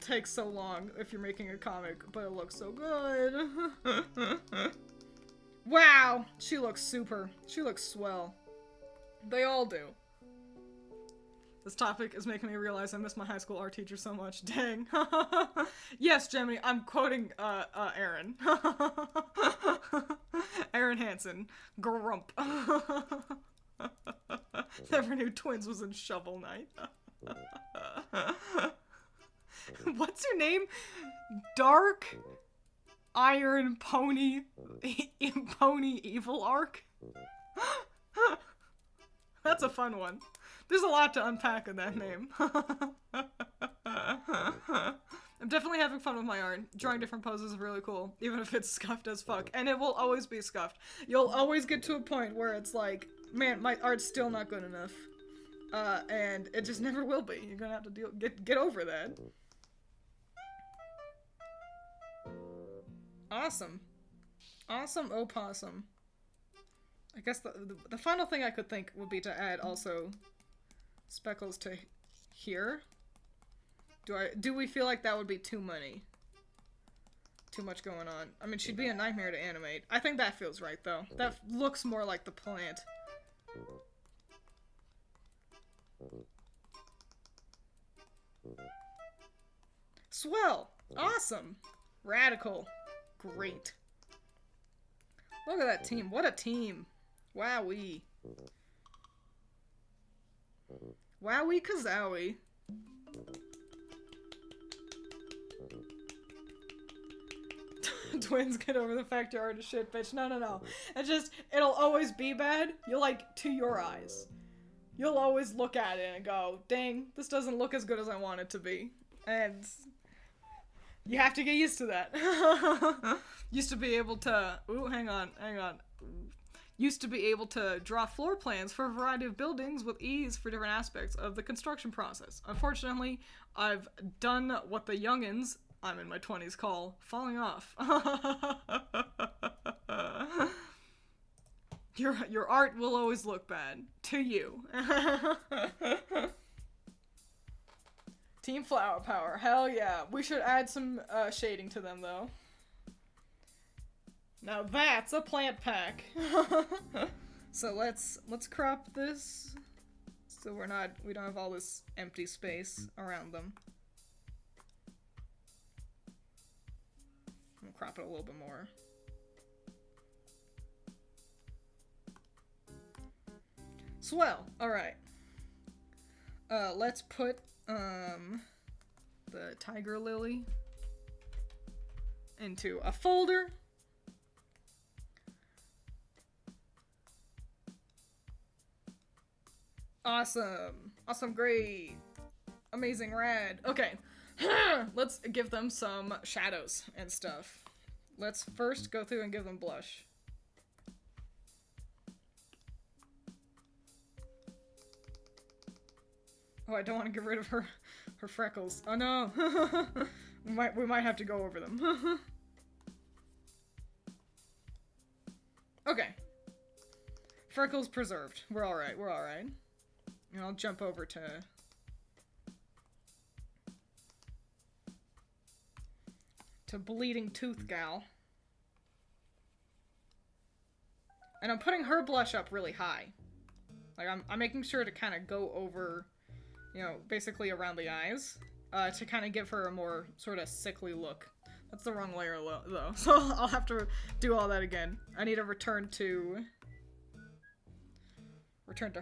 takes so long if you're making a comic, but it looks so good. Wow, she looks super. She looks swell. They all do. This topic is making me realize I miss my high school art teacher so much. Dang. Yes, Gemini, I'm quoting, Aaron. Aaron Hansen. Grump. Never knew Twiins was in Shovel Knight. What's your name? Dark Iron Pony Pony Evil Arc? That's a fun one. There's a lot to unpack in that name. I'm definitely having fun with my art. Drawing different poses is really cool, even if it's scuffed as fuck. And it will always be scuffed. You'll always get to a point where it's like, man, my art's still not good enough. And it just never will be. You're gonna have to get over that. Awesome. Awesome opossum. I guess the final thing I could think would be to add also speckles to here. Do we feel like that would be too many? Too much going on. I mean, she'd be a nightmare to animate. I think that feels right, though. That looks more like the plant. Swell! Awesome! Radical. Great. Look at that team. What a team. Wowee. Wowie kazowie. Twins, get over the fact you're a shit bitch. No, no, no. It's just, it'll always be bad. You like, to your eyes. You'll always look at it and go, dang, this doesn't look as good as I want it to be. And you have to get used to that. Used to be able to, ooh, hang on. Used to be able to draw floor plans for a variety of buildings with ease for different aspects of the construction process. Unfortunately, I've done what the youngins, I'm in my 20s, call falling off. Your art will always look bad. To you. Team Flower Power. Hell yeah. We should add some shading to them, though. Now that's a plant pack. So let's crop this so we don't have all this empty space around them. We'll crop it a little bit more. Swell. All right. Let's put the tiger lily into a folder. Awesome. Awesome, great. Amazing, rad. Okay. Let's give them some shadows and stuff. Let's first go through and give them blush. Oh, I don't want to get rid of her freckles. Oh no. we might have to go over them. Okay. Freckles preserved. We're alright, we're alright. And I'll jump over to Bleeding Tooth Gal. And I'm putting her blush up really high. Like, I'm making sure to kind of go over, you know, basically around the eyes, to kind of give her a more sort of sickly look. That's the wrong layer, though, so I'll have to do all that again. I need to return to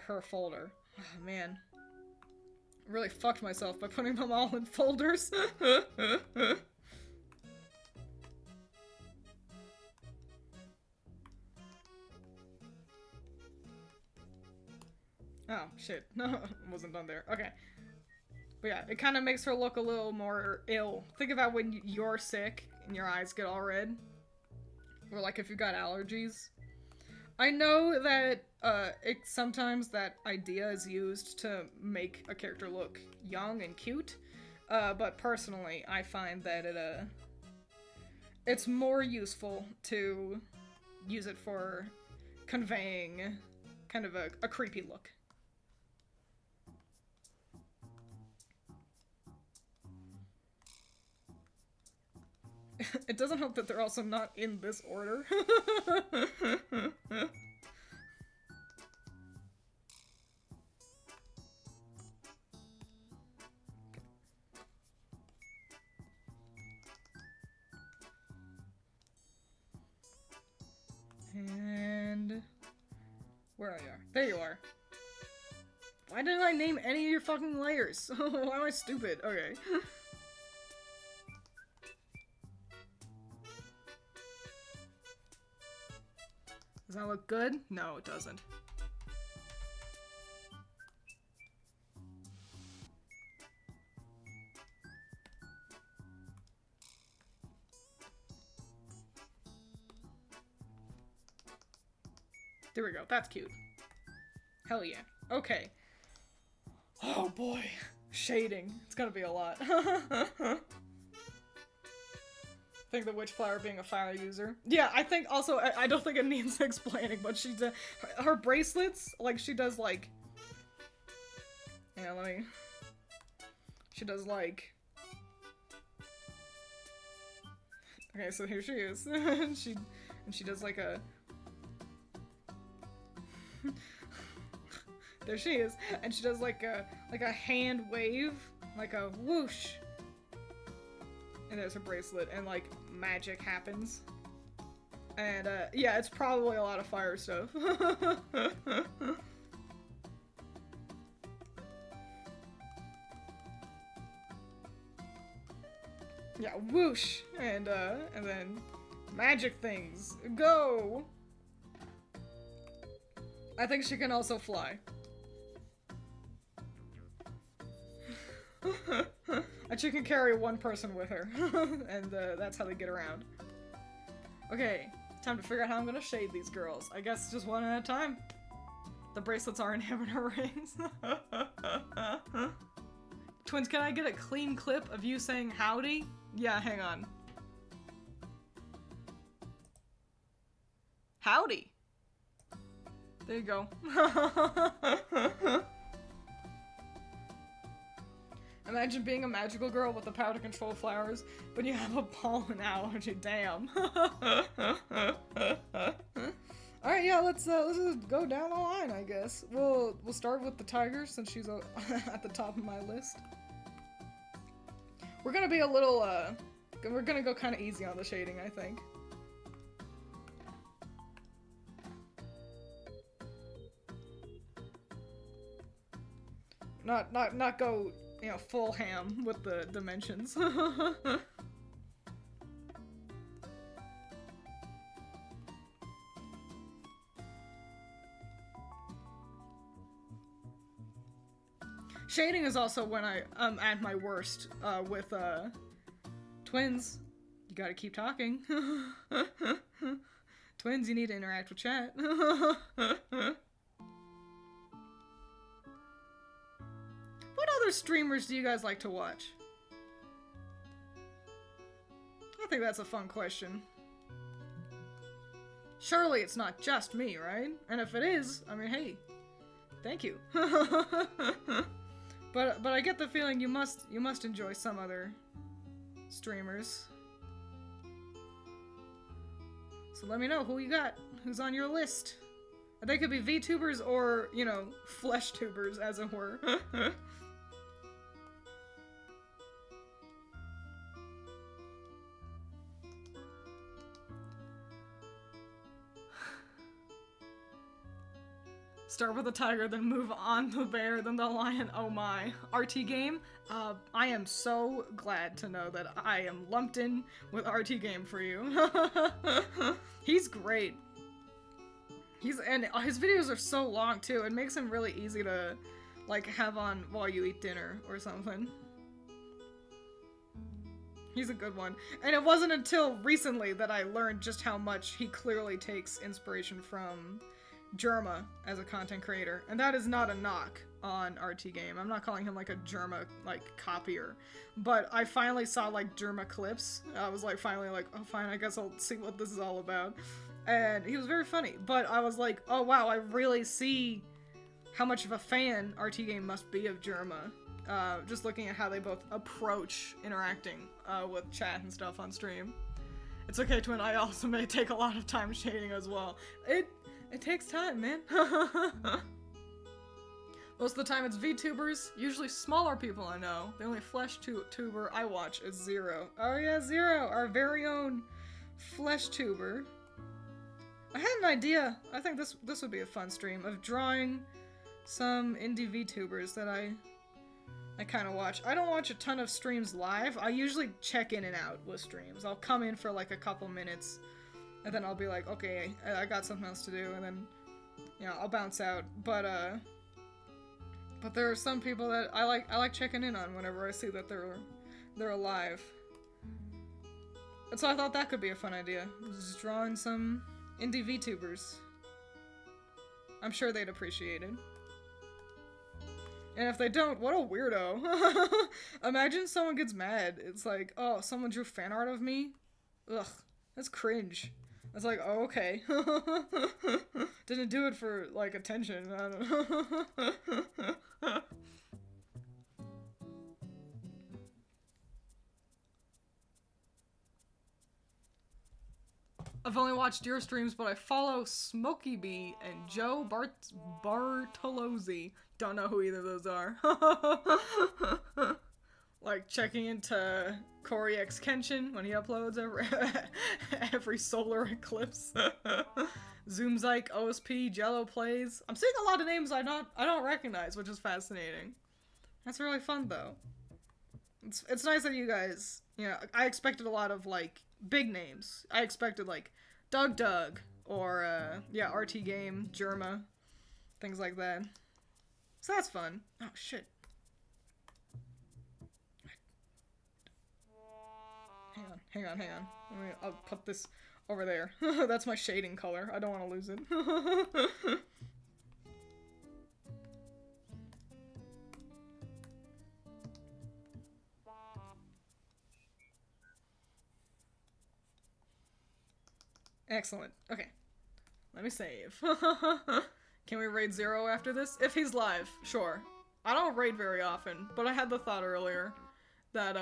her folder. Oh, man. I really fucked myself by putting them all in folders. Oh, shit. No, it wasn't done there. Okay. But yeah, it kind of makes her look a little more ill. Think about when you're sick and your eyes get all red. Or like if you got allergies. I know that sometimes that idea is used to make a character look young and cute, but personally I find that it's more useful to use it for conveying kind of a creepy look. It doesn't help that they're also not in this order. And where are you? There you are. Why didn't I name any of your fucking layers? Why am I stupid? Okay. Does that look good? No, it doesn't. There we go. That's cute. Hell yeah. Okay. Oh boy. Shading. It's gonna be a lot. I think the witch flower being a fire user. Yeah, I think also, I don't think it needs explaining, but she does, her bracelets, like she does like, yeah, she does like, okay, so here she is, and she does like a, there she is, and she does like a hand wave, like a whoosh. And there's her bracelet, and like magic happens. And yeah, it's probably a lot of fire stuff. Yeah, whoosh, and then Magic things. Go! I think she can also fly. And she can carry one person with her. And that's how they get around. Okay, time to figure out how I'm gonna shade these girls. I guess just one at a time. The bracelets are inhibitor rings. Twins, can I get a clean clip of you saying howdy? Yeah, hang on. Howdy. There you go. Imagine being a magical girl with the power to control flowers, but you have a pollen allergy. Damn. Alright, yeah, let's just go down the line, I guess. We'll start with the tiger, since she's at the top of my list. We're gonna be a little, we're gonna go kind of easy on the shading, I think. Not go, you know, full ham with the dimensions. Shading is also when I'm at my worst with twins. You gotta keep talking. Twins, you need to interact with chat. What other streamers do you guys like to watch? I think that's a fun question. Surely it's not just me, right? And if it is, I mean, hey, thank you. But I get the feeling you must enjoy some other streamers. So let me know who you got, who's on your list. They could be VTubers or, you know, flesh tubers, as it were. Start with the tiger, then move on the bear, then the lion. Oh my. RT game? I am so glad to know that I am lumped in with RT game for you. He's great. And his videos are so long too. It makes him really easy to like have on while you eat dinner or something. He's a good one. And it wasn't until recently that I learned just how much he clearly takes inspiration from Germa as a content creator, and that is not a knock on RT Game. I'm not calling him like a Germa like copier, but I finally saw like Germa clips. I was like finally like, oh fine, I guess I'll see what this is all about. And he was very funny, but I was like, oh wow, I really see how much of a fan RT Game must be of Germa. Just looking at how they both approach interacting with chat and stuff on stream. It's okay, Twin, I also may take a lot of time shading as well. It takes time, man. Most of the time it's VTubers, usually smaller people I know. The only flesh tuber I watch is Zero. Oh yeah, Zero, our very own flesh tuber. I had an idea, I think this would be a fun stream, of drawing some indie VTubers that I kind of watch. I don't watch a ton of streams live. I usually check in and out with streams. I'll come in for like a couple minutes, and then I'll be like, okay, I got something else to do, and then, you know, I'll bounce out. But there are some people that I like checking in on whenever I see that they're alive. And so I thought that could be a fun idea. Just drawing some indie VTubers. I'm sure they'd appreciate it. And if they don't, what a weirdo. Imagine someone gets mad. It's like, oh, someone drew fan art of me? Ugh, that's cringe. It's like, oh, okay. Didn't do it for, like, attention. I don't know. I've only watched your streams, but I follow Smokey Bee and Joe Bartolozzi. Don't know who either of those are. Like checking into Corey X Kenshin when he uploads every solar eclipse. Zoomzyke, OSP, Jello Plaays. I'm seeing a lot of names I don't recognize, which is fascinating. That's really fun though. It's nice that you guys, you know, I expected a lot of like big names. I expected, like, Doug, or, yeah, RT Game, Germa, things like that. So that's fun. Oh, shit. Hang on. I'll put this over there. That's my shading color. I don't want to lose it. Excellent. Okay. Let me save. Can we raid 0 after this? If he's live, sure. I don't raid very often, but I had the thought earlier that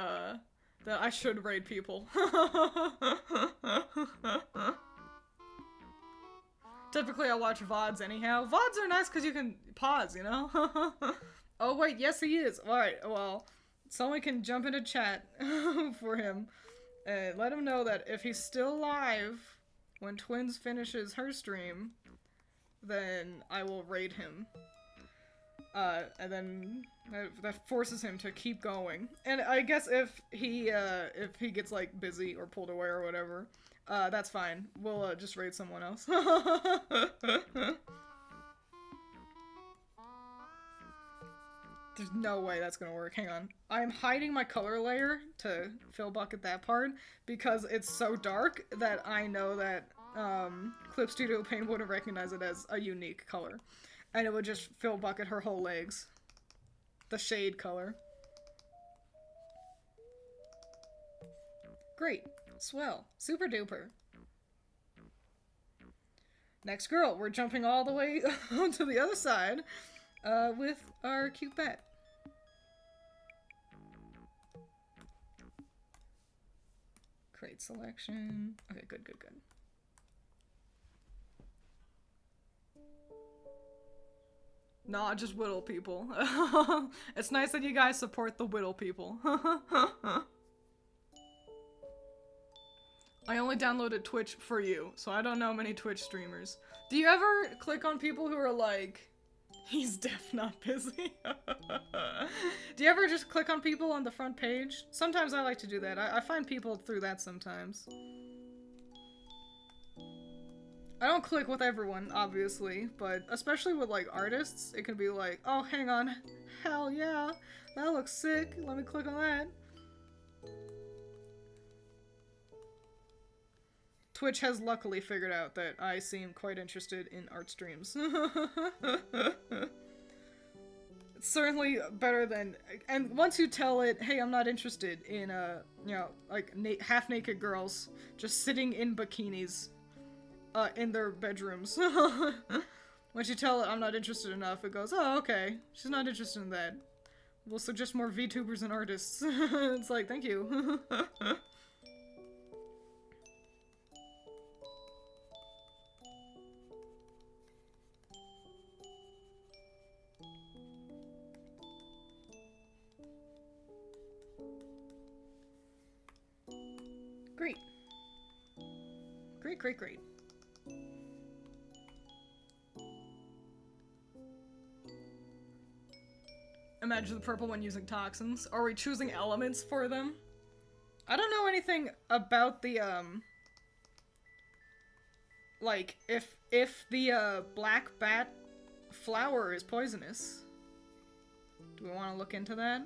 I should raid people. Typically I watch VODs anyhow. VODs are nice because you can pause, you know? Oh wait, yes he is. Alright, well, someone can jump into chat for him and let him know that if he's still live when Twiins finishes her stream, then I will raid him. And then that forces him to keep going. And I guess if he gets like busy or pulled away or whatever, that's fine. We'll just raid someone else. There's no way that's gonna work. Hang on. I'm hiding my color layer to fill bucket that part because it's so dark that I know that Clip Studio Paint wouldn't recognize it as a unique color. And it would just fill bucket her whole legs. The shade color. Great. Swell. Super duper. Next girl. We're jumping all the way to the other side with our cute pet. Create selection. Okay, good. Nah, just whittle people. It's nice that you guys support the whittle people. I only downloaded Twitch for you, so I don't know many Twitch streamers. Do you ever click on people who are like, he's deaf, not busy? Do you ever just click on people on the front page? Sometimes I like to do that. I find people through that sometimes. I don't click with everyone, obviously, but especially with, like, artists, it can be like, oh, hang on, hell yeah, that looks sick, let me click on that. Twitch has luckily figured out that I seem quite interested in art streams. It's certainly better than, and once you tell it, hey, I'm not interested in, you know, like, half-naked girls just sitting in bikinis. In their bedrooms. Once you tell it I'm not interested enough, it goes, oh, okay, she's not interested in that. We'll suggest more VTubers and artists. It's like, thank you. Great. Great. Imagine the purple one using toxins. Are we choosing elements for them? I don't know anything about the, like, if the, black bat flower is poisonous. Do we want to look into that?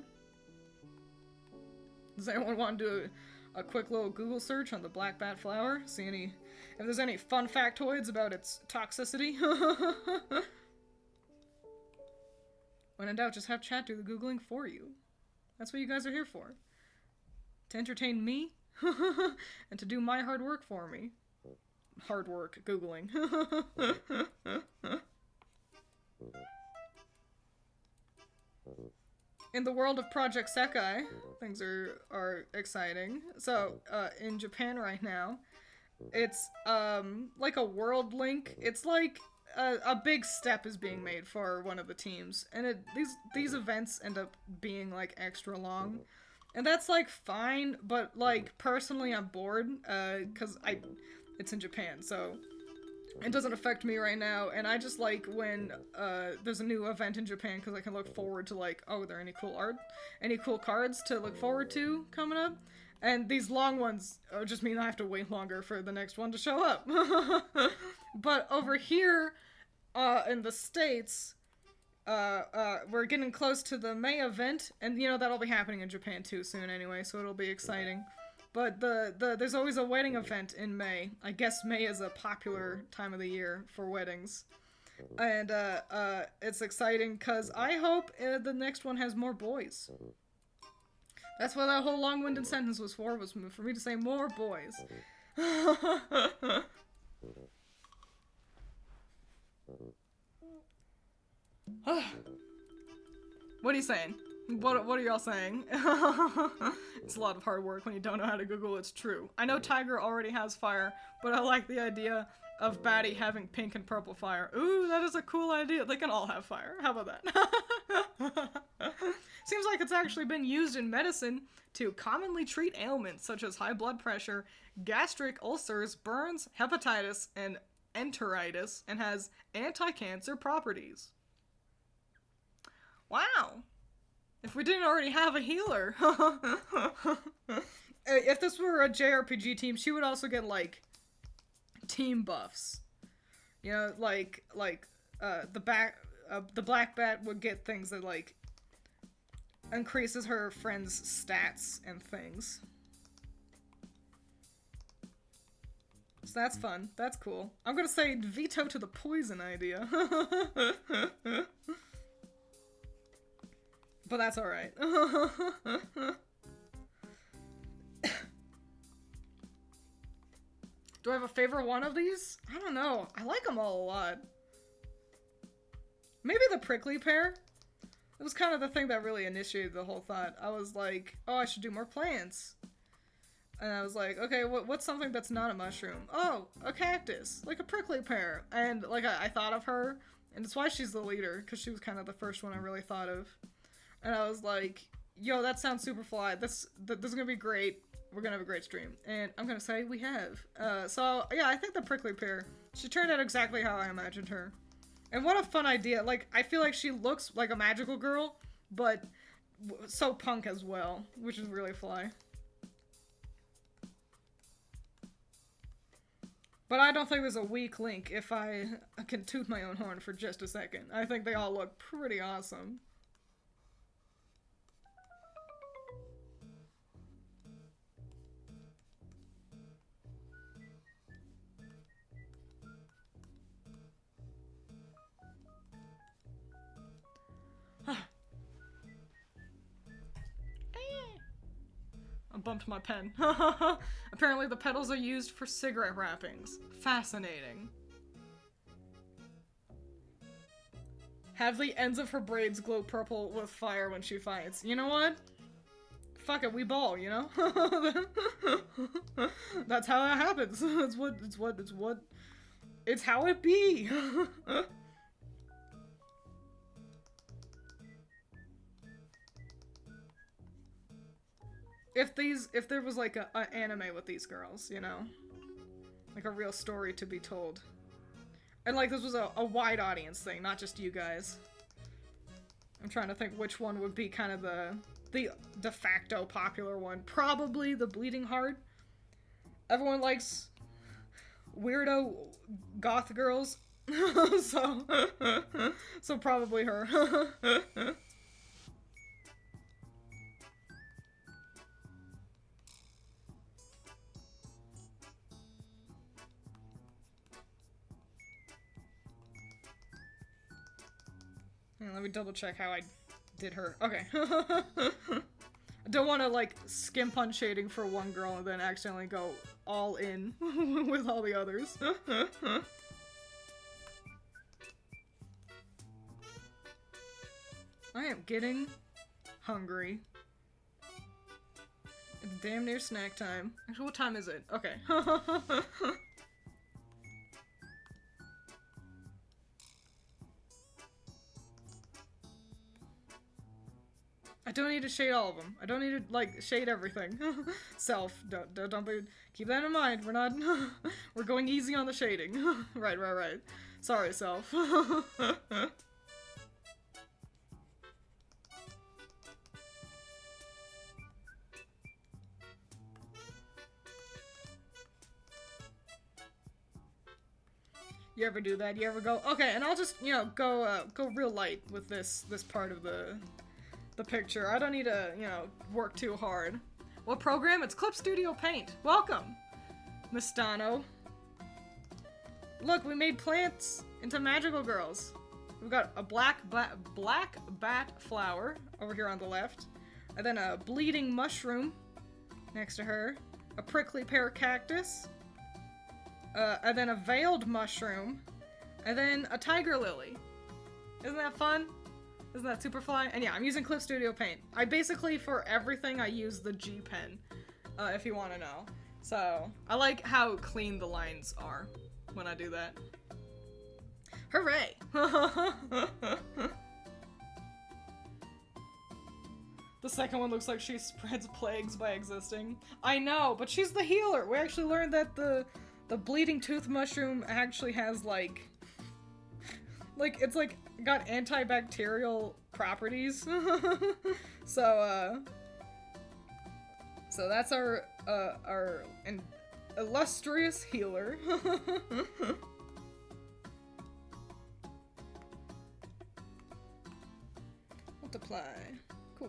Does anyone want to do a quick little Google search on the black bat flower? See if there's any fun factoids about its toxicity? When in doubt, just have chat do the Googling for you. That's what you guys are here for. To entertain me, and to do my hard work for me. Hard work, Googling. In the world of Project Sekai, things are exciting. So, in Japan right now, it's, like a world link. It's like a big step is being made for one of the teams, and these events end up being like extra long, and that's like fine. But like personally, I'm bored because it's in Japan, so it doesn't affect me right now. And I just like when there's a new event in Japan because I can look forward to like, oh, are there any cool art, any cool cards to look forward to coming up. And these long ones just mean I have to wait longer for the next one to show up. But over here, in the States, we're getting close to the May event, and you know that'll be happening in Japan too soon anyway, so it'll be exciting. But there's always a wedding event in May. I guess May is a popular time of the year for weddings. And it's exciting because I hope the next one has more boys. That's what that whole long-winded sentence was for me to say more boys. What are you saying? What are y'all saying? It's a lot of hard work when you don't know how to Google. It's true. I know Tiger already has fire, but I like the idea of Batty having pink and purple fire. Ooh, that is a cool idea. They can all have fire. How about that? Seems like it's actually been used in medicine to commonly treat ailments such as high blood pressure, gastric ulcers, burns, hepatitis, and enteritis, and has anti-cancer properties. Wow. If we didn't already have a healer. If this were a JRPG team, she would also get, like, team buffs. You know, like, the Black Bat would get things that, like, increases her friends' stats and things. So that's fun. That's cool. I'm gonna say veto to the poison idea. But that's alright. Do I have a favorite one of these? I don't know. I like them all a lot. Maybe the prickly pear? It was kind of the thing that really initiated the whole thought. I was like, oh, I should do more plants. And I was like, okay, what's something that's not a mushroom? Oh, a cactus. Like a prickly pear. And, like, I thought of her. And it's why she's the leader. Because she was kind of the first one I really thought of. And I was like, yo, that sounds super fly. This is gonna be great. We're gonna have a great stream. And I'm gonna say we have. So, yeah, I think the prickly pear. She turned out exactly how I imagined her. And what a fun idea. Like, I feel like she looks like a magical girl, but so punk as well, which is really fly. But I don't think there's a weak link if I can toot my own horn for just a second. I think they all look pretty awesome. I bumped my pen. Apparently the petals are used for cigarette wrappings. Fascinating. Have the ends of her braids glow purple with fire when she fights. You know what? Fuck it, we ball, you know? That's how it happens. It's how it be. If there was like a anime with these girls, you know? Like a real story to be told. And like this was a wide audience thing, not just you guys. I'm trying to think which one would be kind of the de facto popular one. Probably the Bleeding Heart. Everyone likes weirdo goth girls. so probably her. Let me double check how I did her. Okay. I don't want to like skimp on shading for one girl and then accidentally go all in with all the others. I am getting hungry. It's damn near snack time. Actually, what time is it? Okay. I don't need to shade all of them. I don't need to, like, shade everything. Self, don't be, keep that in mind. We're not, we're going easy on the shading. Right. Sorry, Self. You ever do that? You ever go, okay, and I'll just, go real light with this part of the picture. I don't need to, work too hard. What program? It's Clip Studio Paint. Welcome, Miss Stano. Look, we made plants into magical girls. We've got a black bat flower over here on the left, and then a bleeding mushroom next to her, a prickly pear cactus, and then a veiled mushroom, and then a tiger lily. Isn't that fun? Isn't that super fly? And yeah, I'm using Clip Studio Paint. I basically, for everything, I use the G pen, if you want to know. So, I like how clean the lines are when I do that. Hooray! The second one looks like she spreads plagues by existing. I know, but she's the healer! We actually learned that the bleeding tooth mushroom actually has, it's got antibacterial properties. So that's our illustrious healer. Multiply.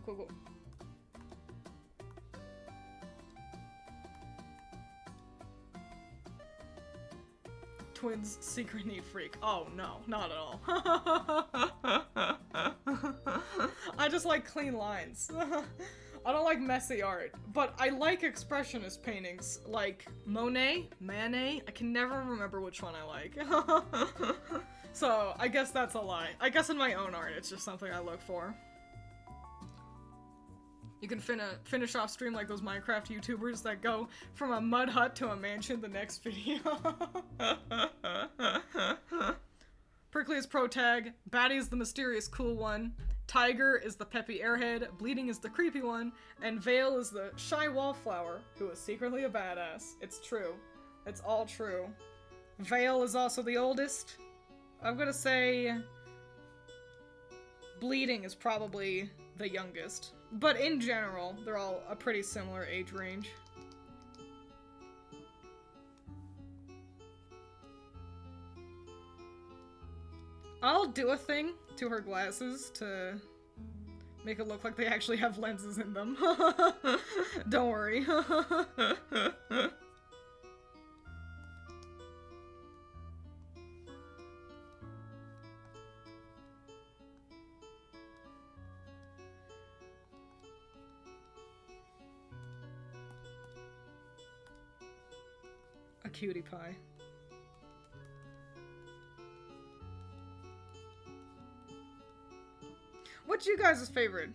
Cool. Twiins secret need freak. Oh no, not at all. I just like clean lines. I don't like messy art, but I like expressionist paintings like Monet, Manet. I can never remember which one I like. So I guess that's a lie. I guess in my own art, it's just something I look for. You can finish off stream like those Minecraft YouTubers that go from a mud hut to a mansion the next video. Prickly is pro tag, Batty is the mysterious cool one, Tiger is the peppy airhead, Bleeding is the creepy one, and Veil is the shy wallflower who is secretly a badass. It's true. It's all true. Veil is also the oldest. I'm gonna say Bleeding is probably the youngest. But in general, they're all a pretty similar age range. I'll do a thing to her glasses to make it look like they actually have lenses in them. Don't worry. A cutie pie. What's you guys' favorite?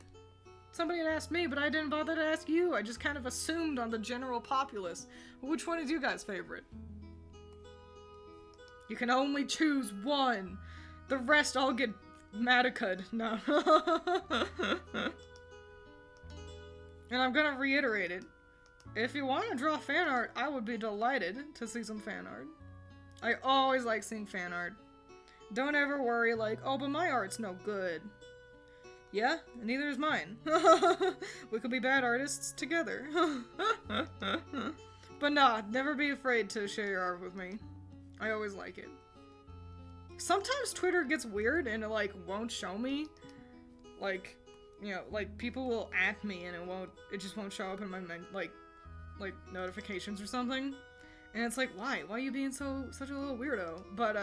Somebody had asked me, but I didn't bother to ask you. I just kind of assumed on the general populace. Which one is you guys' favorite? You can only choose one. The rest all get Maticud. No. And I'm gonna reiterate it. If you want to draw fan art, I would be delighted to see some fan art. I always like seeing fan art. Don't ever worry like, oh, but my art's no good. Yeah, neither is mine. We could be bad artists together. But nah, never be afraid to share your art with me. I always like it. Sometimes Twitter gets weird and it won't show me. People will at me and it just won't show up in my notifications or something. And it's like, why? Why are you being such a little weirdo? But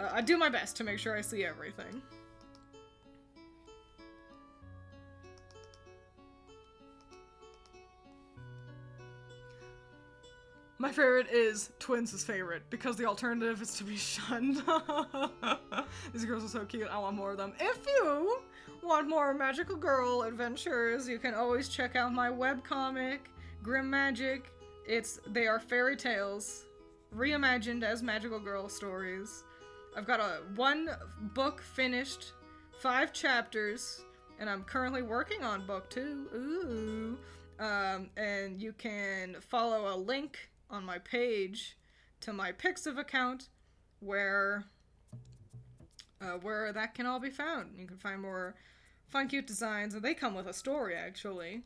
I do my best to make sure I see everything. My favorite is Twiins' favorite, because the alternative is to be shunned. These girls are so cute, I want more of them. If you want more magical girl adventures, you can always check out my webcomic, Grim Magic. They are fairy tales, reimagined as magical girl stories. I've got one book finished, 5 chapters, and I'm currently working on book 2. Ooh. And you can follow a link on my page to my Pixiv account where that can all be found. You can find more fun, cute designs, and they come with a story, actually.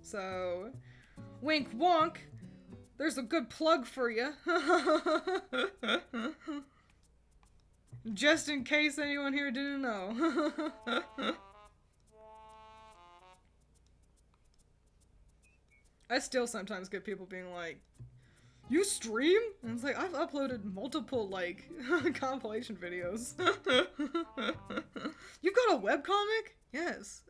So, wink wonk, there's a good plug for you. Just in case anyone here didn't know. I still sometimes get people being like, you stream? And it's like, I've uploaded multiple, like, compilation videos. You've got a webcomic? Yes.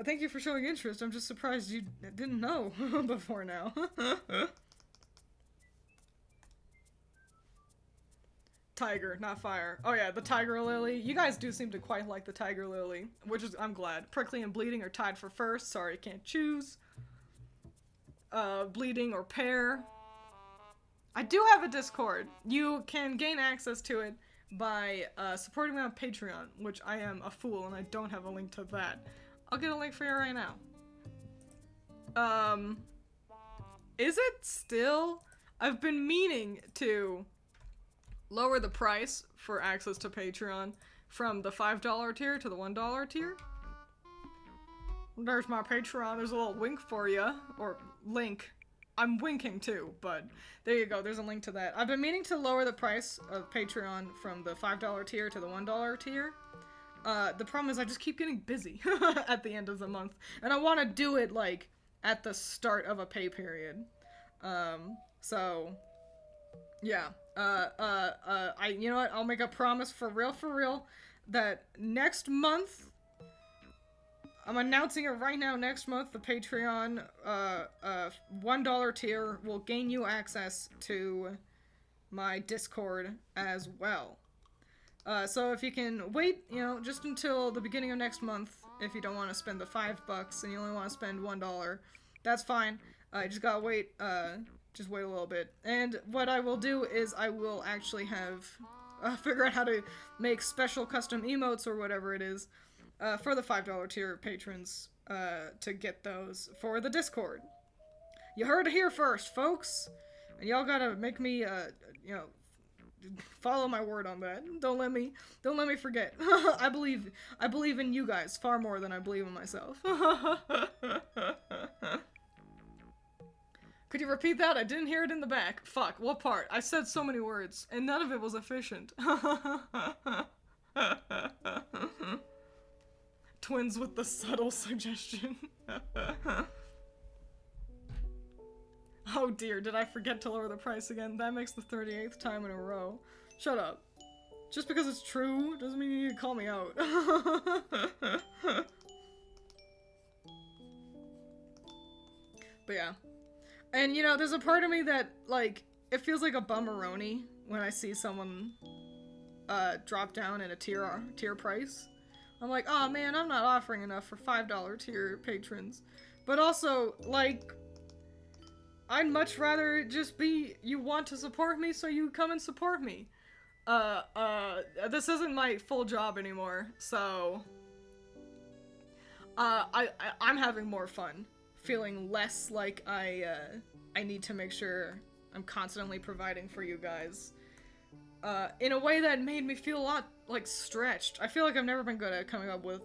Thank you for showing interest. I'm just surprised you didn't know before now. Tiger, not fire. Oh yeah, the tiger lily. You guys do seem to quite like the tiger lily, which is, I'm glad. Prickly and bleeding are tied for first. Sorry, can't choose. Bleeding or pear. I do have a Discord. You can gain access to it by supporting me on Patreon, which I am a fool and I don't have a link to that. I'll get a link for you right now. Is it still? I've been meaning to lower the price for access to Patreon from the $5 tier to the $1 tier. There's my Patreon. There's a little wink for you. Or link. I'm winking too, but there you go. There's a link to that. I've been meaning to lower the price of Patreon from the $5 tier to the $1 tier. The problem is I just keep getting busy at the end of the month. And I want to do it, like, at the start of a pay period. So, yeah. You know what? I'll make a promise for real, that next month, I'm announcing it right now, next month, the Patreon, $1 tier will gain you access to my Discord as well. So if you can wait, you know, just until the beginning of next month, if you don't want to spend the $5 and you only want to spend $1, that's fine. You just gotta wait, just wait a little bit. And what I will do is I will actually have, figure out how to make special custom emotes or whatever it is, for the $5 tier patrons, to get those for the Discord. You heard it here first, folks! And y'all gotta make me, you know, follow my word on that. Don't let me forget. I believe in you guys far more than I believe in myself. Could you repeat that? I didn't hear it in the back. Fuck, what part? I said so many words, and none of it was efficient. Twins with the subtle suggestion. Oh dear, did I forget to lower the price again? That makes the 38th time in a row. Shut up. Just because it's true doesn't mean you need to call me out. But yeah. And you know, there's a part of me that, like, it feels like a bummeroni when I see someone drop down in a tier price. I'm like, oh man, I'm not offering enough for $5 tier patrons. But also, like, I'd much rather just be, you want to support me, so you come and support me. This isn't my full job anymore, so I'm having more fun, feeling less like I need to make sure I'm constantly providing for you guys, in a way that made me feel a lot, like, stretched. I feel like I've never been good at coming up with,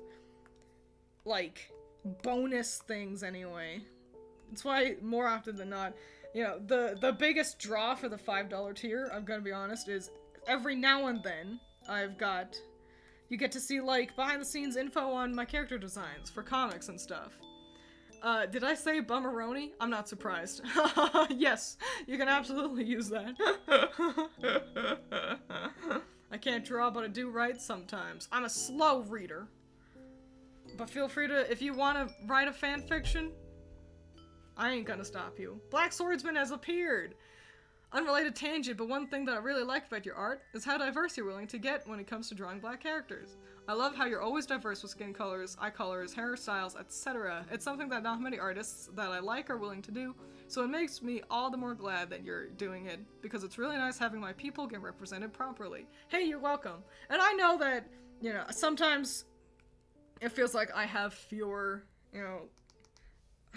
like, bonus things anyway. That's why, more often than not, you know, the biggest draw for the $5 tier, I'm gonna be honest, is every now and then, you get to see, like, behind-the-scenes info on my character designs for comics and stuff. Did I say bummeroni? I'm not surprised. Yes, you can absolutely use that. I can't draw, but I do write sometimes. I'm a slow reader. But feel free to, if you want to write a fan fiction, I ain't gonna stop you. Black Swordsman has appeared! Unrelated tangent, but one thing that I really like about your art is how diverse you're willing to get when it comes to drawing black characters. I love how you're always diverse with skin colors, eye colors, hairstyles, etc. It's something that not many artists that I like are willing to do, so it makes me all the more glad that you're doing it, because it's really nice having my people get represented properly. Hey, you're welcome. And I know that, you know, sometimes it feels like I have fewer, you know,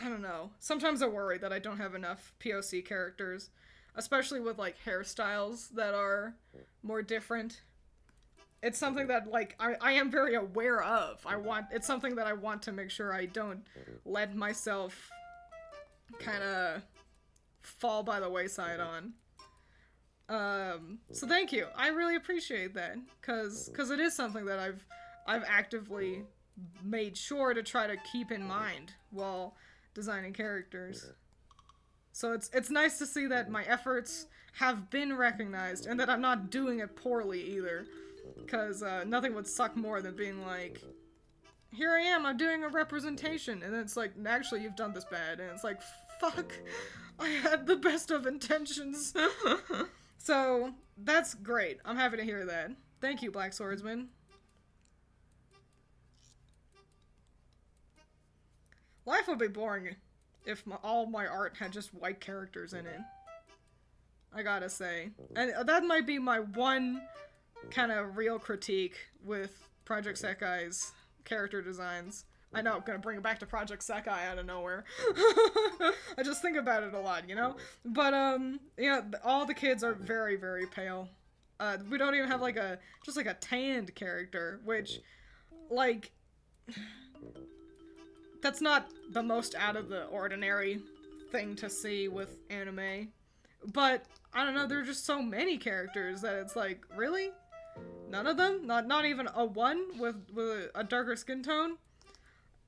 I don't know. Sometimes I worry that I don't have enough POC characters, especially with, like, hairstyles that are more different. It's something that, like, I am very aware of. It's something that I want to make sure I don't let myself kind of fall by the wayside on. So thank you. I really appreciate that, cause it is something that I've actively made sure to try to keep in mind while designing characters. So it's nice to see that my efforts have been recognized and that I'm not doing it poorly either. Because nothing would suck more than being like, here I am, I'm doing a representation. And then it's like, actually, you've done this bad. And it's like, fuck, I had the best of intentions. So that's great. I'm happy to hear that. Thank you, Black Swordsman. Life would be boring if all my art had just white characters in it. I gotta say. And that might be my one kind of real critique with Project Sekai's character designs. I know, I'm gonna bring it back to Project Sekai out of nowhere. I just think about it a lot, you know? But, yeah, all the kids are very, very pale. We don't even have, like, just, like, a tanned character, which, like, that's not the most out of the ordinary thing to see with anime. But, I don't know, there are just so many characters that it's like, really? None of them? Not even a one with a darker skin tone?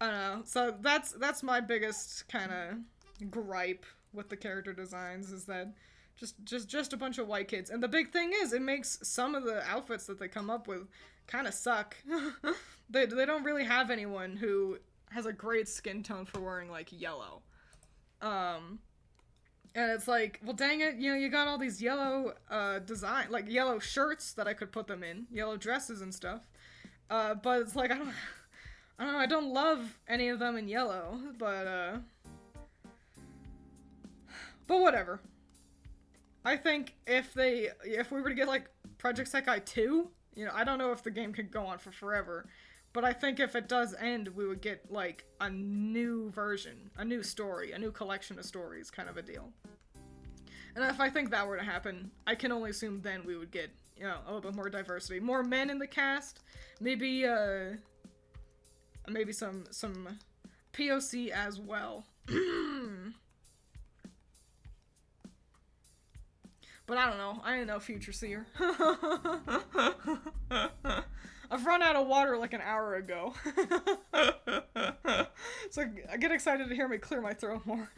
I don't know. So that's my biggest kind of gripe with the character designs, is that just a bunch of white kids. And the big thing is, it makes some of the outfits that they come up with kind of suck. They don't really have anyone who has a great skin tone for wearing, like, yellow. And it's like, well, dang it, you know, you got all these yellow design, like yellow shirts that I could put them in, yellow dresses and stuff. But it's like, I don't know, I don't love any of them in yellow, but whatever. I think if we were to get, like, Project Sekai 2, you know, I don't know if the game could go on for forever, but I think if it does end, we would get, like, a new version, a new story, a new collection of stories, kind of a deal. And if I think that were to happen, I can only assume then we would get, you know, a little bit more diversity. More men in the cast, maybe some POC as well. But I don't know. I ain't no future seer. I've run out of water like an hour ago. So I get excited to hear me clear my throat more.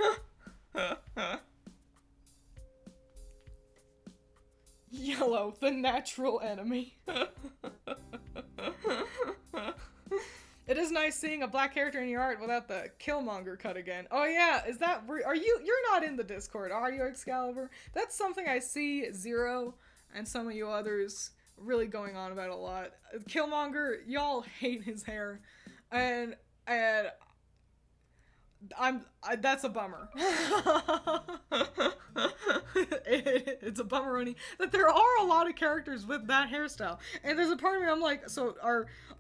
Yellow, the natural enemy. It is nice seeing a black character in your art without the Killmonger cut again. Oh yeah, is that, you're not in the Discord, are you, Excalibur? That's something I see Zero and some of you others really going on about a lot. Killmonger, y'all hate his hair, and that's a bummer. It's a bummeroni that there are a lot of characters with that hairstyle, and there's a part of me I'm like, so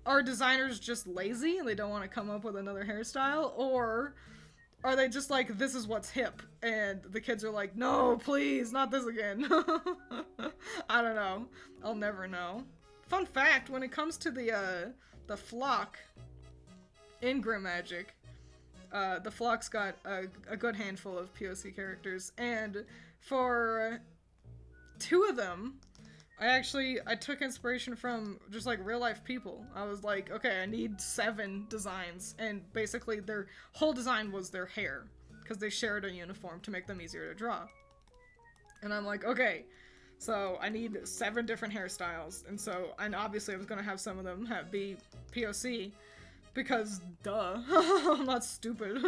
are designers just lazy and they don't want to come up with another hairstyle, or are they just like, this is what's hip, and the kids are like, no, please, not this again. I don't know. I'll never know. Fun fact, when it comes to the flock in Grim Magic, the flock's got a good handful of POC characters, and for 2 of them, I took inspiration from just, like, real life people. I was like, okay, I need 7 designs, and basically their whole design was their hair, because they shared a uniform to make them easier to draw. And I'm like, okay, so I need 7 different hairstyles, and obviously I was gonna have some of them be POC, because, duh, I'm not stupid.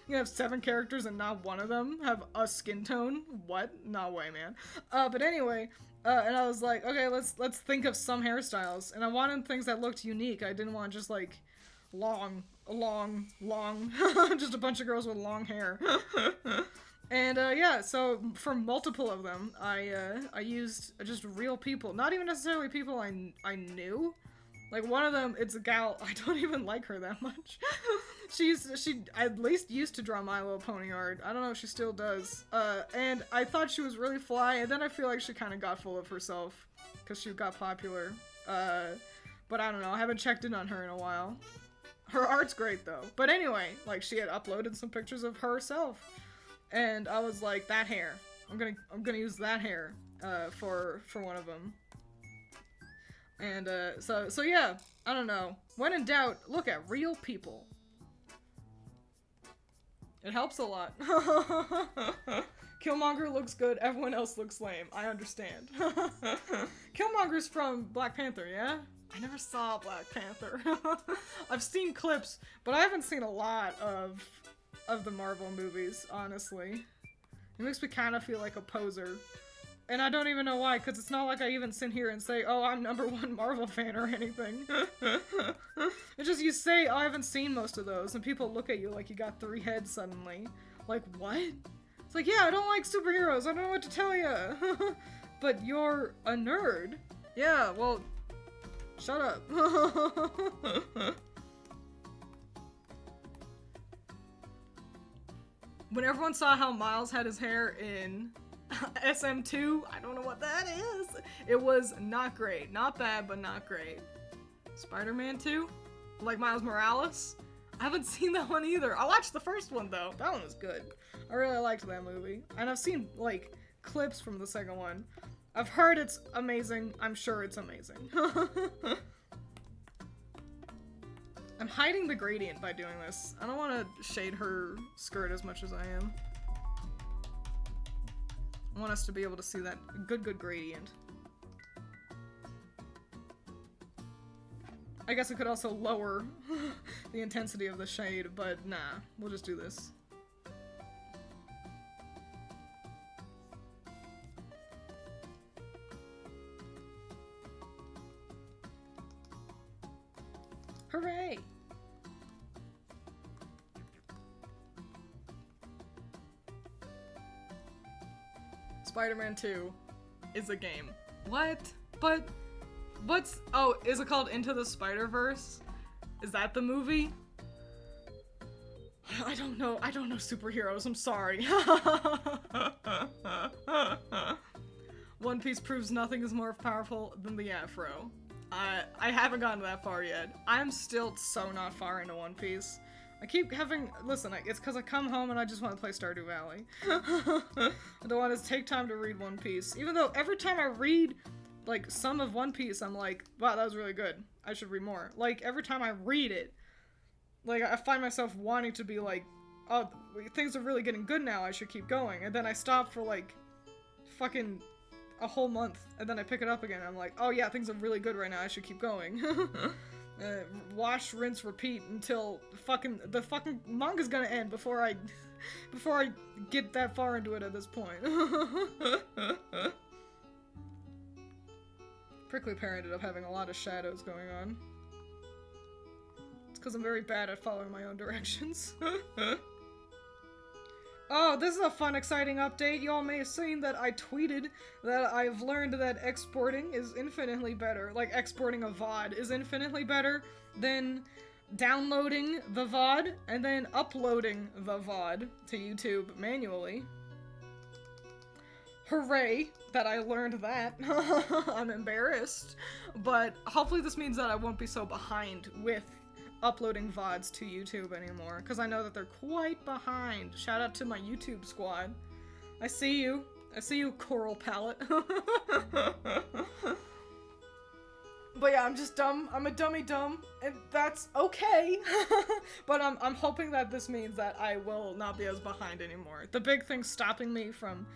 You have 7 characters and not one of them have a skin tone? What? No way, man. But anyway, and I was like, okay, let's think of some hairstyles, and I wanted things that looked unique. I didn't want just, like, long, just a bunch of girls with long hair. And, yeah, so for multiple of them, I used just real people. Not even necessarily people I knew. Like, one of them, it's a gal, I don't even like her that much. She at least used to draw My Little Pony art. I don't know if she still does. And I thought she was really fly, and then I feel like she kind of got full of herself, because she got popular. But I don't know, I haven't checked in on her in a while. Her art's great, though. But anyway, like, she had uploaded some pictures of herself. And I was like, that hair. I'm gonna use that hair for one of them. And so yeah, I don't know. When in doubt, look at real people. It helps a lot. Killmonger looks good, everyone else looks lame. I understand. Killmonger's from Black Panther, yeah? I never saw Black Panther. I've seen clips, but I haven't seen a lot of the Marvel movies, honestly. It makes me kind of feel like a poser. And I don't even know why, because it's not like I even sit here and say, oh, I'm #1 Marvel fan or anything. It's just you say, oh, I haven't seen most of those, and people look at you like you got 3 heads suddenly. Like, what? It's like, yeah, I don't like superheroes, I don't know what to tell you. But you're a nerd. Yeah, well, shut up. When everyone saw how Miles had his hair in SM2, I don't know what that is. It was not great. Not bad, but not great. Spider-Man 2? Like Miles Morales? I haven't seen that one either. I watched the first one though. That one was good. I really liked that movie. And I've seen, like, clips from the second one. I've heard it's amazing. I'm sure it's amazing. I'm hiding the gradient by doing this. I don't want to shade her skirt as much as I am. I want us to be able to see that good gradient. I guess I could also lower the intensity of the shade, but nah, we'll just do this. Hooray! Spider-Man 2 is a game. What? But what's... Oh, is it called Into the Spider-Verse? Is that the movie? I don't know. I don't know superheroes. I'm sorry. One Piece proves nothing is more powerful than the Afro. I haven't gotten that far yet. I'm still so not far into One Piece. I keep having... Listen, it's because I come home and I just want to play Stardew Valley. I don't want to take time to read One Piece. Even though every time I read, like, some of One Piece, I'm like, wow, that was really good. I should read more. Like, every time I read it, like, I find myself wanting to be like, oh, things are really getting good now, I should keep going. And then I stop for, like, fucking a whole month, and then I pick it up again. I'm like, oh yeah, things are really good right now, I should keep going. Wash, rinse, repeat until the fucking manga's gonna end before I get that far into it at this point. Prickly Pear ended up having a lot of shadows going on. It's because I'm very bad at following my own directions. Oh, this is a fun, exciting update. You all may have seen that I tweeted that I've learned that exporting is infinitely better. Like, exporting a VOD is infinitely better than downloading the VOD and then uploading the VOD to YouTube manually. Hooray that I learned that. I'm embarrassed. But hopefully this means that I won't be so behind with uploading VODs to YouTube anymore, because I know that they're quite behind. Shout out to my YouTube squad. I see you. I see you, Coral Palette. But yeah, I'm just dumb. I'm a dummy dumb, and that's okay. But I'm hoping that this means that I will not be as behind anymore. The big thing stopping me from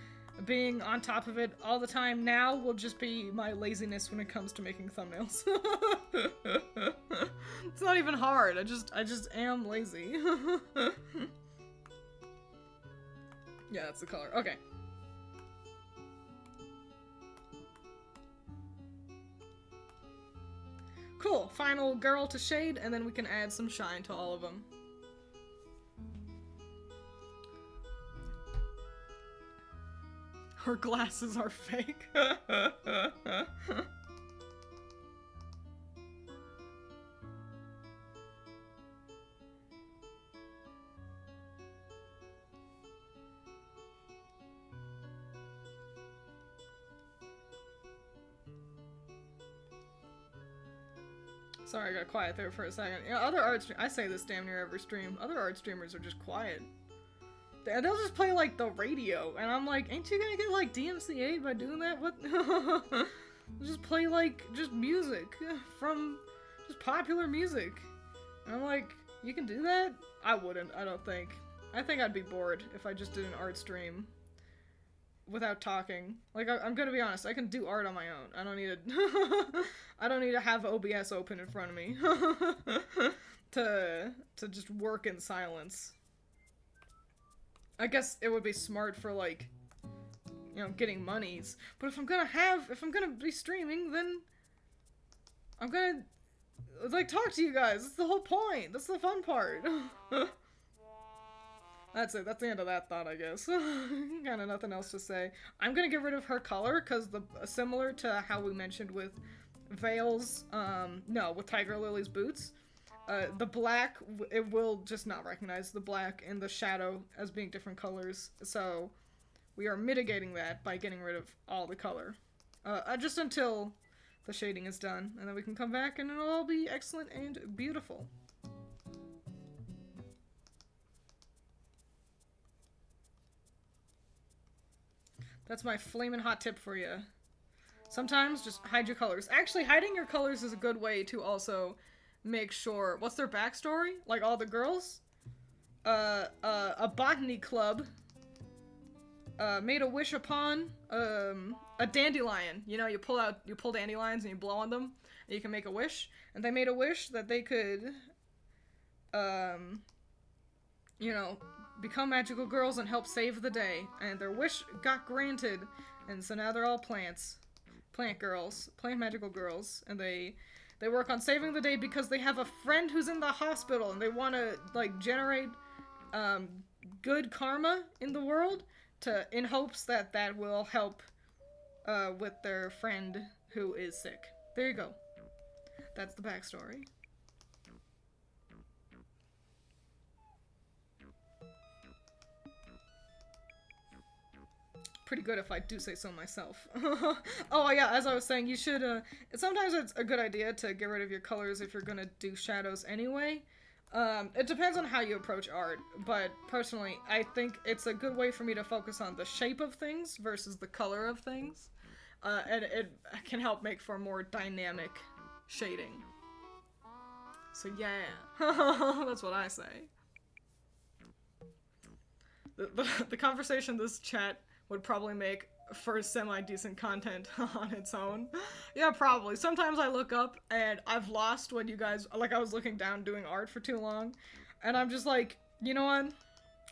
being on top of it all the time now will just be my laziness when it comes to making thumbnails. It's not even hard. I just am lazy. Yeah, that's the color. Okay. Cool. Final girl to shade, and then we can add some shine to all of them. Her glasses are fake. Sorry, I got quiet there for a second. You know, other art I say this damn near every stream. Other art streamers are just quiet. They'll just play, like, the radio, and I'm like, ain't you gonna get, like, DMCA by doing that? What? Just play, like, just music from just popular music. And I'm like, you can do that? I wouldn't, I don't think. I think I'd be bored if I just did an art stream without talking. Like, I'm gonna be honest, I can do art on my own. I don't need to I don't need to have OBS open in front of me to just work in silence. I guess it would be smart for, like, you know, getting monies. But if I'm gonna be streaming, then I'm gonna, like, talk to you guys. That's the whole point. That's the fun part. That's it. That's the end of that thought, I guess. Kinda nothing else to say. I'm gonna get rid of her color, because similar to how we mentioned with Veil's, no, with Tiger Lily's boots, the black, it will just not recognize the black and the shadow as being different colors, so we are mitigating that by getting rid of all the color. Just until the shading is done, and then we can come back and it'll all be excellent and beautiful. That's my flamin' hot tip for you. Sometimes just hide your colors. Actually, hiding your colors is a good way to also make sure. What's their backstory? Like all the girls? A botany club made a wish upon a dandelion. You know, you pull dandelions and you blow on them, and you can make a wish. And they made a wish that they could, you know, become magical girls and help save the day. And their wish got granted, and so now they're all plants. Plant girls. Plant magical girls. And they work on saving the day because they have a friend who's in the hospital, and they want to, like, generate good karma in the world in hopes that that will help with their friend who is sick. There you go. That's the backstory. Pretty good if I do say so myself. Oh yeah, as I was saying, you should, sometimes it's a good idea to get rid of your colors if you're gonna do shadows anyway. It depends on how you approach art, but personally, I think it's a good way for me to focus on the shape of things versus the color of things. And it can help make for more dynamic shading. So yeah, that's what I say. The conversation this chat would probably make for semi-decent content on its own. Yeah, probably. Sometimes I look up and I've lost when you guys, like, I was looking down doing art for too long, and I'm just like, you know what?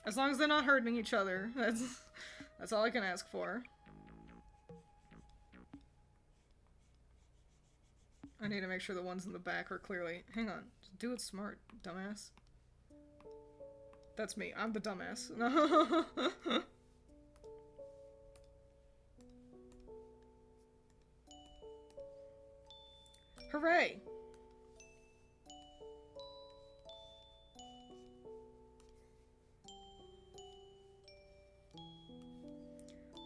As long as they're not hurting each other, that's all I can ask for. I need to make sure the ones in the back are clearly... Hang on. Just do it smart, dumbass. That's me. I'm the dumbass. Hooray!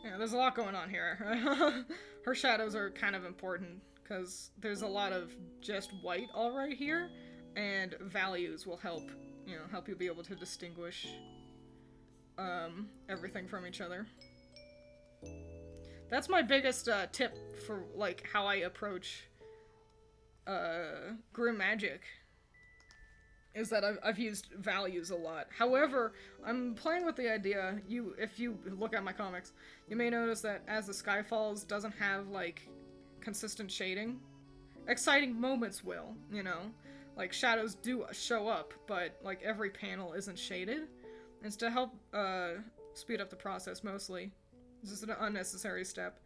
Yeah, there's a lot going on here. Her shadows are kind of important, because there's a lot of just white all right here, and values will help, you know, help you be able to distinguish everything from each other. That's my biggest tip for, like, how I approach grim magic, is that I've used values a lot. However, I'm playing with the idea, if you look at my comics, you may notice that as the sky falls doesn't have, like, consistent shading. Exciting moments will, you know? Like, shadows do show up, but, like, every panel isn't shaded. It's to help speed up the process, mostly. This is an unnecessary step.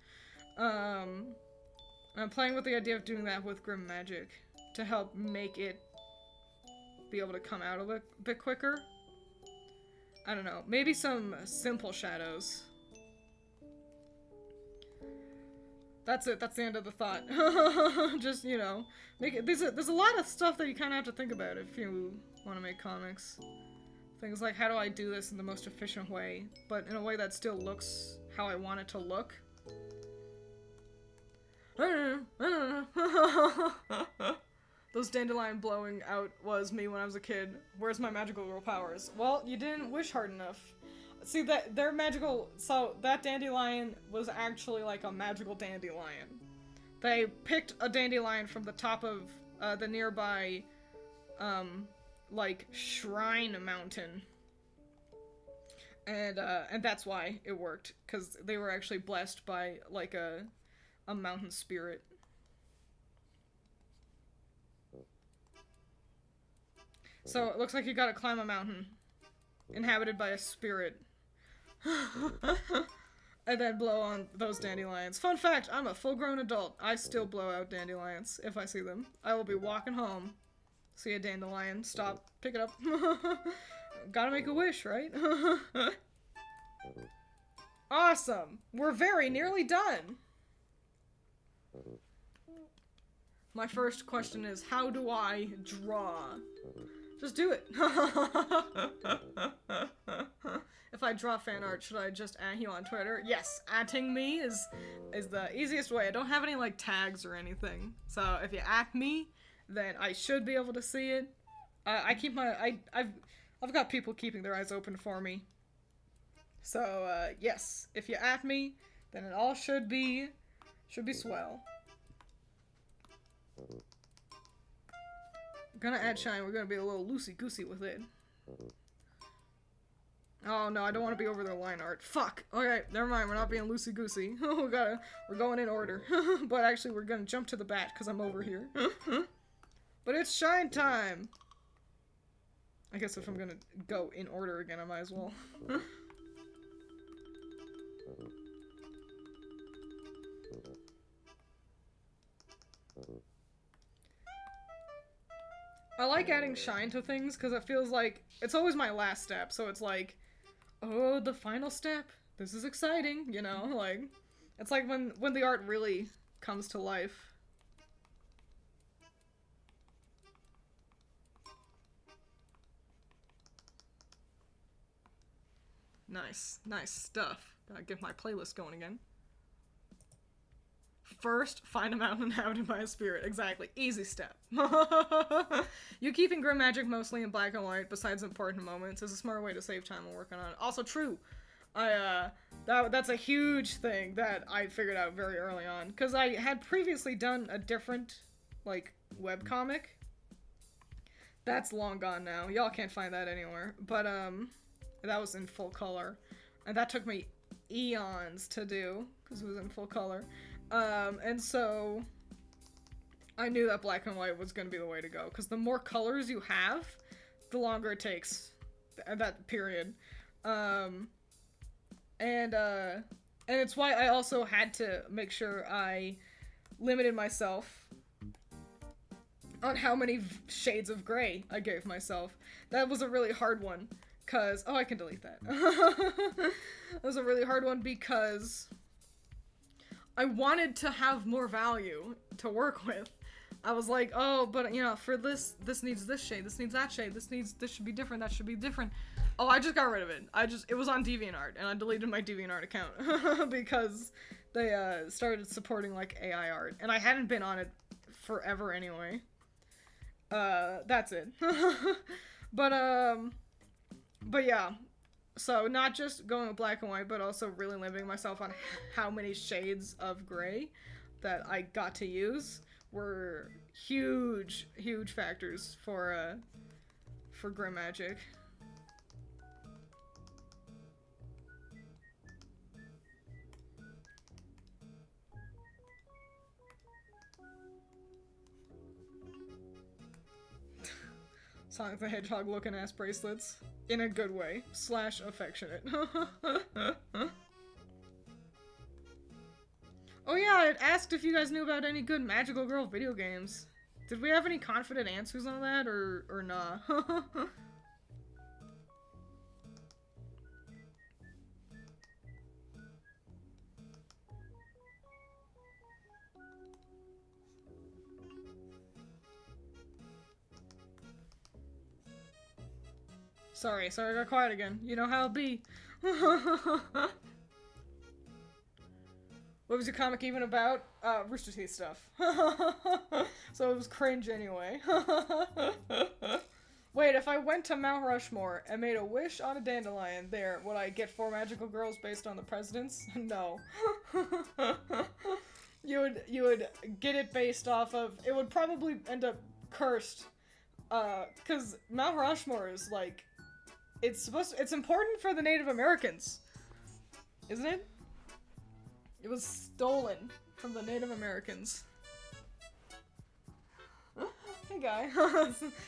I'm playing with the idea of doing that with grim magic to help make it be able to come out a bit quicker. I don't know. Maybe some simple shadows. That's it. That's the end of the thought. Just, you know, make it. There's a lot of stuff that you kind of have to think about if you want to make comics. Things like, how do I do this in the most efficient way, but in a way that still looks how I want it to look. Those dandelion blowing out was me when I was a kid. Where's my magical girl powers? Well, you didn't wish hard enough. See, that they're magical. So that dandelion was actually like a magical dandelion. They picked a dandelion from the top of the nearby, like shrine mountain, and that's why it worked, because they were actually blessed by like a mountain spirit. So it looks like you gotta climb a mountain inhabited by a spirit. And then blow on those dandelions. Fun fact, I'm a full-grown adult. I still blow out dandelions if I see them. I will be walking home, see a dandelion, stop, pick it up. Gotta make a wish, right? Awesome! We're very nearly done! My first question is, how do I draw? Just do it. If I draw fan art, should I just at you on Twitter? Yes, atting me is the easiest way. I don't have any like tags or anything. So if you at me, then I should be able to see it. I keep my I've got people keeping their eyes open for me. So yes, if you at me, then it all should be swell. I'm gonna add shine. We're gonna be a little loosey-goosey with it. Oh no, I don't want to be over their line art. Fuck! Okay, never mind, we're not being loosey-goosey. We're going in order. But actually, we're gonna jump to the bat, because I'm over here. But it's shine time! I guess if I'm gonna go in order again, I might as well. I like adding shine to things, because it feels like it's always my last step, so it's like, oh, the final step. This is exciting, you know? Like, it's like when the art really comes to life. Nice. Nice stuff. Gotta get my playlist going again. First, find a mountain inhabited by a spirit. Exactly. Easy step. You keeping grim magic mostly in black and white, besides important moments, is a smart way to save time while working on it. Also true. That's a huge thing that I figured out very early on, because I had previously done a different, like, webcomic. That's long gone now. Y'all can't find that anywhere. But, that was in full color. And that took me eons to do, because it was in full color. And so I knew that black and white was going to be the way to go, because the more colors you have, the longer it takes, that period. And it's why I also had to make sure I limited myself on how many shades of gray I gave myself. That was a really hard one, because, oh, I can delete that. That was a really hard one because I wanted to have more value to work with. I was like, oh, but you know, for this needs this shade, this needs that shade, this should be different, that should be different. Oh, I just got rid of it. It was on DeviantArt, and I deleted my DeviantArt account because they started supporting like AI art, and I hadn't been on it forever anyway. That's it. But yeah. So, not just going with black and white, but also really limiting myself on how many shades of gray that I got to use were huge, huge factors for grim magic. Sonic the Hedgehog looking ass bracelets. In a good way. / affectionate. Oh yeah, I had asked if you guys knew about any good magical girl video games. Did we have any confident answers on that, or nah? Sorry, I got quiet again. You know how it be. What was your comic even about? Rooster Teeth stuff. So it was cringe anyway. Wait, if I went to Mount Rushmore and made a wish on a dandelion there, would I get 4 magical girls based on the presidents? No. You would get it based off of, it would probably end up cursed. Cause Mount Rushmore is like, it's important for the Native Americans. Isn't it? It was stolen from the Native Americans. Hey guy.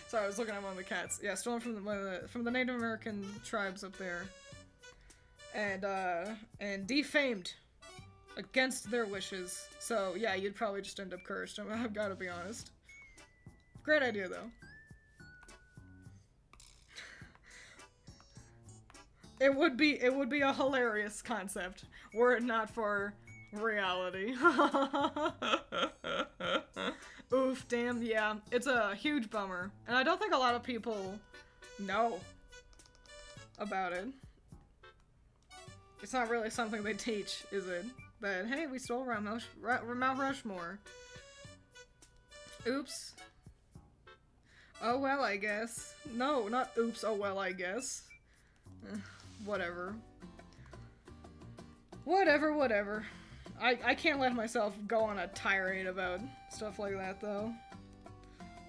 Sorry, I was looking at one of the cats. Yeah, stolen from the Native American tribes up there. And defamed against their wishes. So yeah, you'd probably just end up cursed. I've gotta be honest. Great idea though. It would be a hilarious concept were it not for reality. Oof, damn, yeah. It's a huge bummer. And I don't think a lot of people know about it. It's not really something they teach, is it? That, hey, we stole Mount Rushmore. Oops. Oh well, I guess. No, not oops, oh well, I guess. Whatever. Whatever. I can't let myself go on a tirade about stuff like that, though.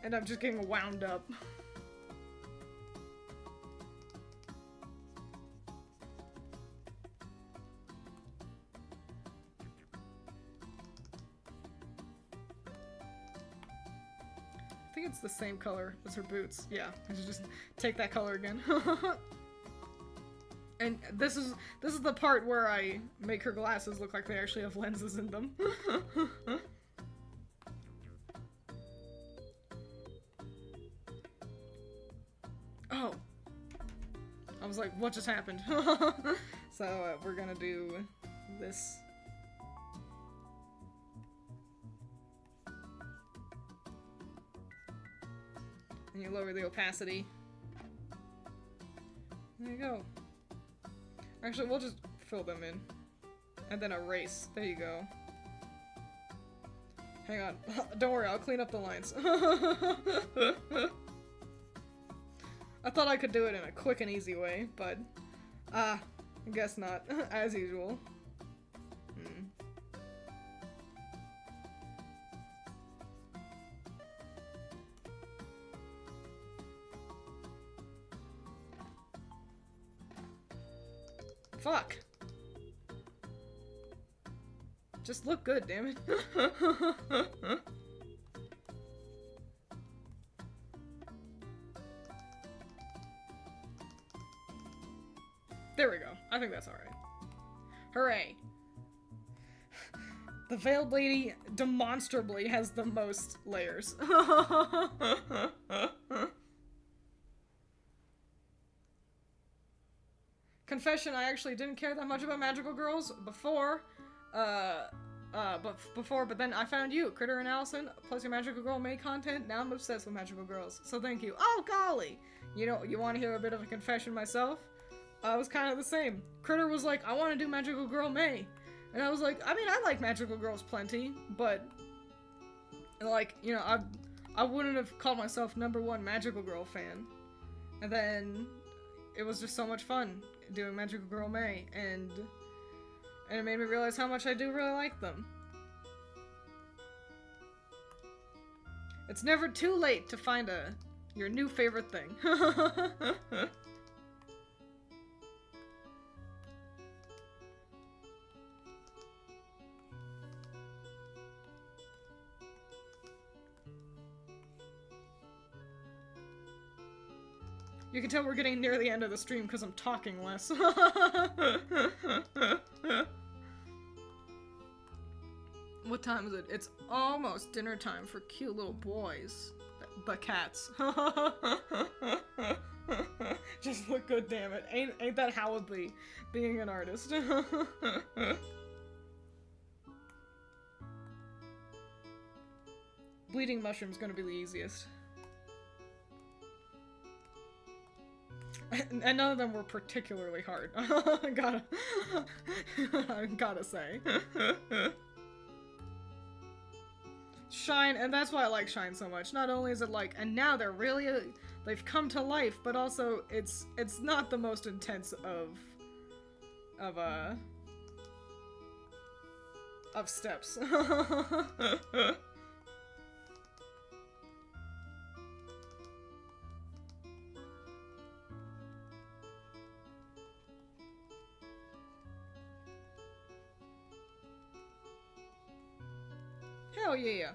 And I'm just getting wound up. I think it's the same color as her boots. Yeah, I should just take that color again. And this is the part where I make her glasses look like they actually have lenses in them. Oh. I was like, what just happened? So we're gonna do this. And you lower the opacity. There you go. Actually, we'll just fill them in. And then erase. There you go. Hang on. Don't worry, I'll clean up the lines. I thought I could do it in a quick and easy way, but... I guess not. As usual. Fuck. Just look good, damn it. There we go. I think that's alright. Hooray. The Veiled Lady demonstrably has the most layers. Confession, I actually didn't care that much about magical girls before, but then I found you, Critter and Allison, plus your magical girl May content. Now I'm obsessed with magical girls, so thank you. Oh golly! You know, you want to hear a bit of a confession myself? I was kind of the same. Critter was like, I want to do magical girl May, and I was like, I mean, I like magical girls plenty, but like, you know, I wouldn't have called myself #1 magical girl fan, and then it was just so much fun doing magical girl May, and it made me realize how much I do really like them. It's never too late to find your new favorite thing. You can tell we're getting near the end of the stream because I'm talking less. What time is it? It's almost dinner time for cute little boys. The cats. Just look good, damn it. Ain't that how it be, being an artist? Bleeding mushroom's gonna be the easiest. And none of them were particularly hard. I gotta say. Shine, and that's why I like Shine so much. Not only is it like, and now they're they've come to life, but also it's not the most intense of steps. Hell yeah.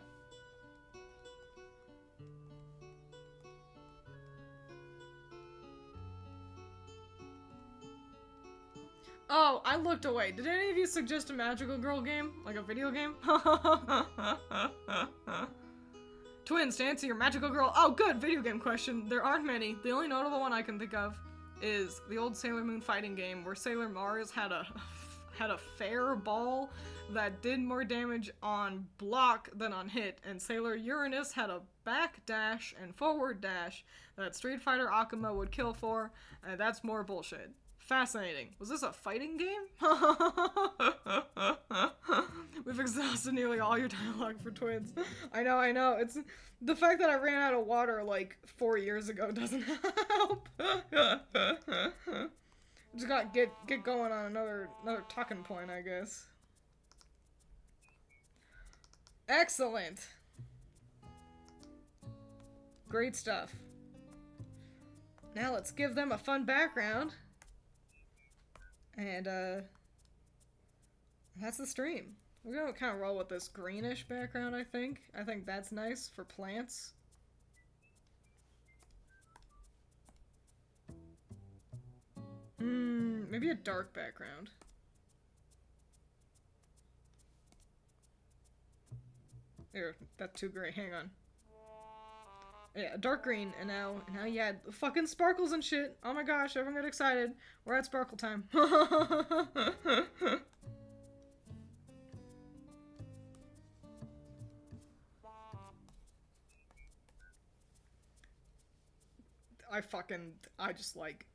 Oh, I looked away. Did any of you suggest a magical girl game? Like a video game? Twiins, to answer your magical girl. Oh, good video game question. There aren't many. The only notable one I can think of is the old Sailor Moon fighting game where Sailor Mars had a fair ball that did more damage on block than on hit, and Sailor Uranus had a back dash and forward dash that Street Fighter Akuma would kill for, and that's more bullshit. Fascinating. Was this a fighting game? We've exhausted nearly all your dialogue for Twiins. I know. It's the fact that I ran out of water like 4 years ago doesn't help. Just gotta get going on another talking point, I guess. Excellent. Great stuff. Now let's give them a fun background. And, that's the stream. We're gonna kind of roll with this greenish background, I think. I think that's nice for plants. Maybe a dark background. There, that's too gray, hang on. Yeah, dark green, and now yeah, fucking sparkles and shit. Oh my gosh, everyone get excited. We're at sparkle time.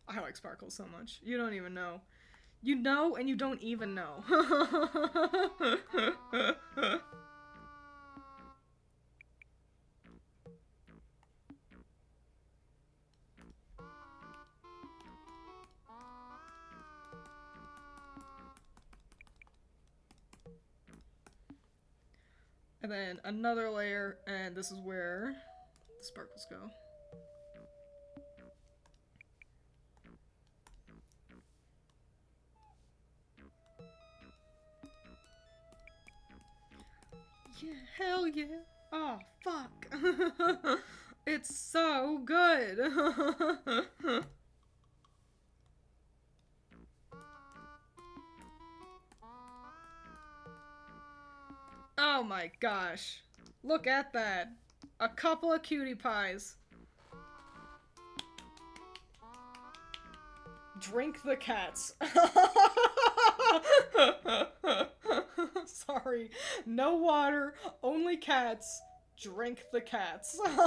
I like sparkles so much. You don't even know. You know, and you don't even know. And then another layer, and this is where the sparkles go. Yeah, hell yeah. Oh, fuck. It's so good. Oh my gosh. Look at that. A couple of cutie pies. Drink the cats. Sorry. No water, only cats. Drink the cats. Oh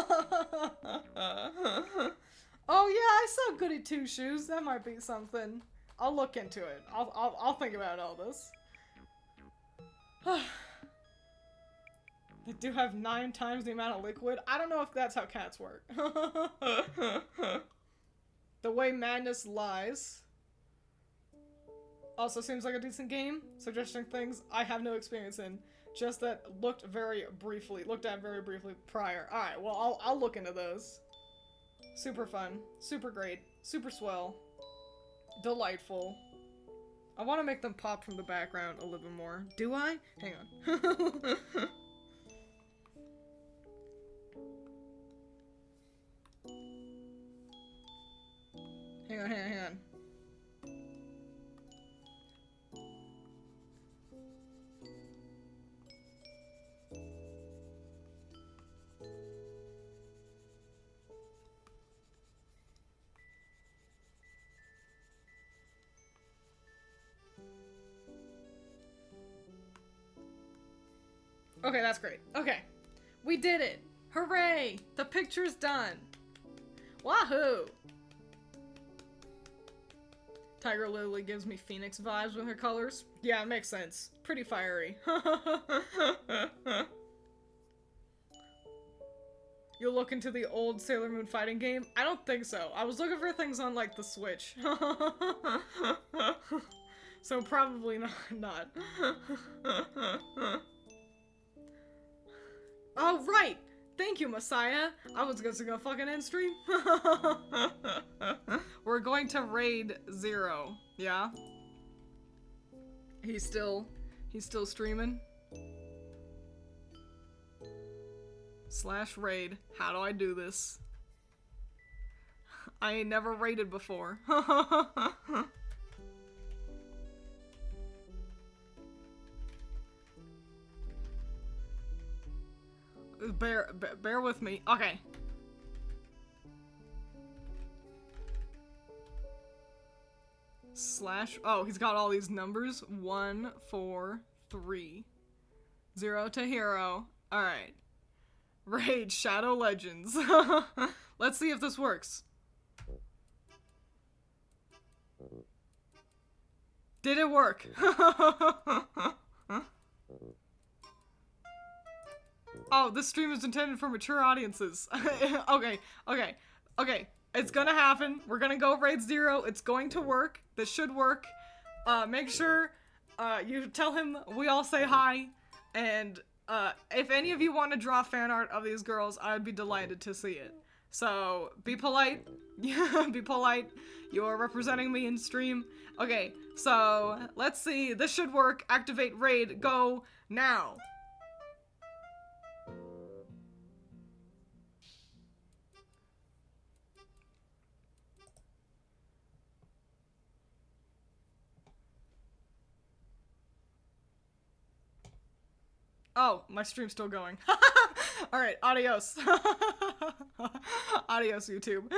yeah, I saw Goody Two Shoes. That might be something. I'll look into it. I'll think about all this. They do have 9 times the amount of liquid. I don't know if that's how cats work. The Way Madness Lies also seems like a decent game, suggesting things I have no experience in, just that looked at very briefly prior. Alright, well, I'll look into those. Super fun, super great, super swell, delightful. I want to make them pop from the background a little bit more. Do I? Hang on. Hang on. Okay, that's great. Okay. We did it! Hooray! The picture's done! Wahoo! Tiger Lily gives me Phoenix vibes with her colors. Yeah, it makes sense. Pretty fiery. You'll look into the old Sailor Moon fighting game? I don't think so. I was looking for things on, like, the Switch. So probably not. Oh, right! Thank you, Messiah! I was just gonna fucking end stream. We're going to raid 0. Yeah? He's still streaming? /raid. How do I do this? I ain't never raided before. Bear with me. Okay. Oh, he's got all these numbers. 1, 4, 3. 0 to hero. Alright. Raid Shadow Legends. Let's see if this works. Did it work? Oh, this stream is intended for mature audiences. Okay. It's gonna happen. We're gonna go raid 0. It's going to work. This should work. Make sure you tell him we all say hi. And if any of you want to draw fan art of these girls, I would be delighted to see it. So, be polite. Be polite. You are representing me in stream. Okay, so let's see. This should work. Activate raid. Go now. Oh, my stream's still going. Alright, adios. Adios, YouTube.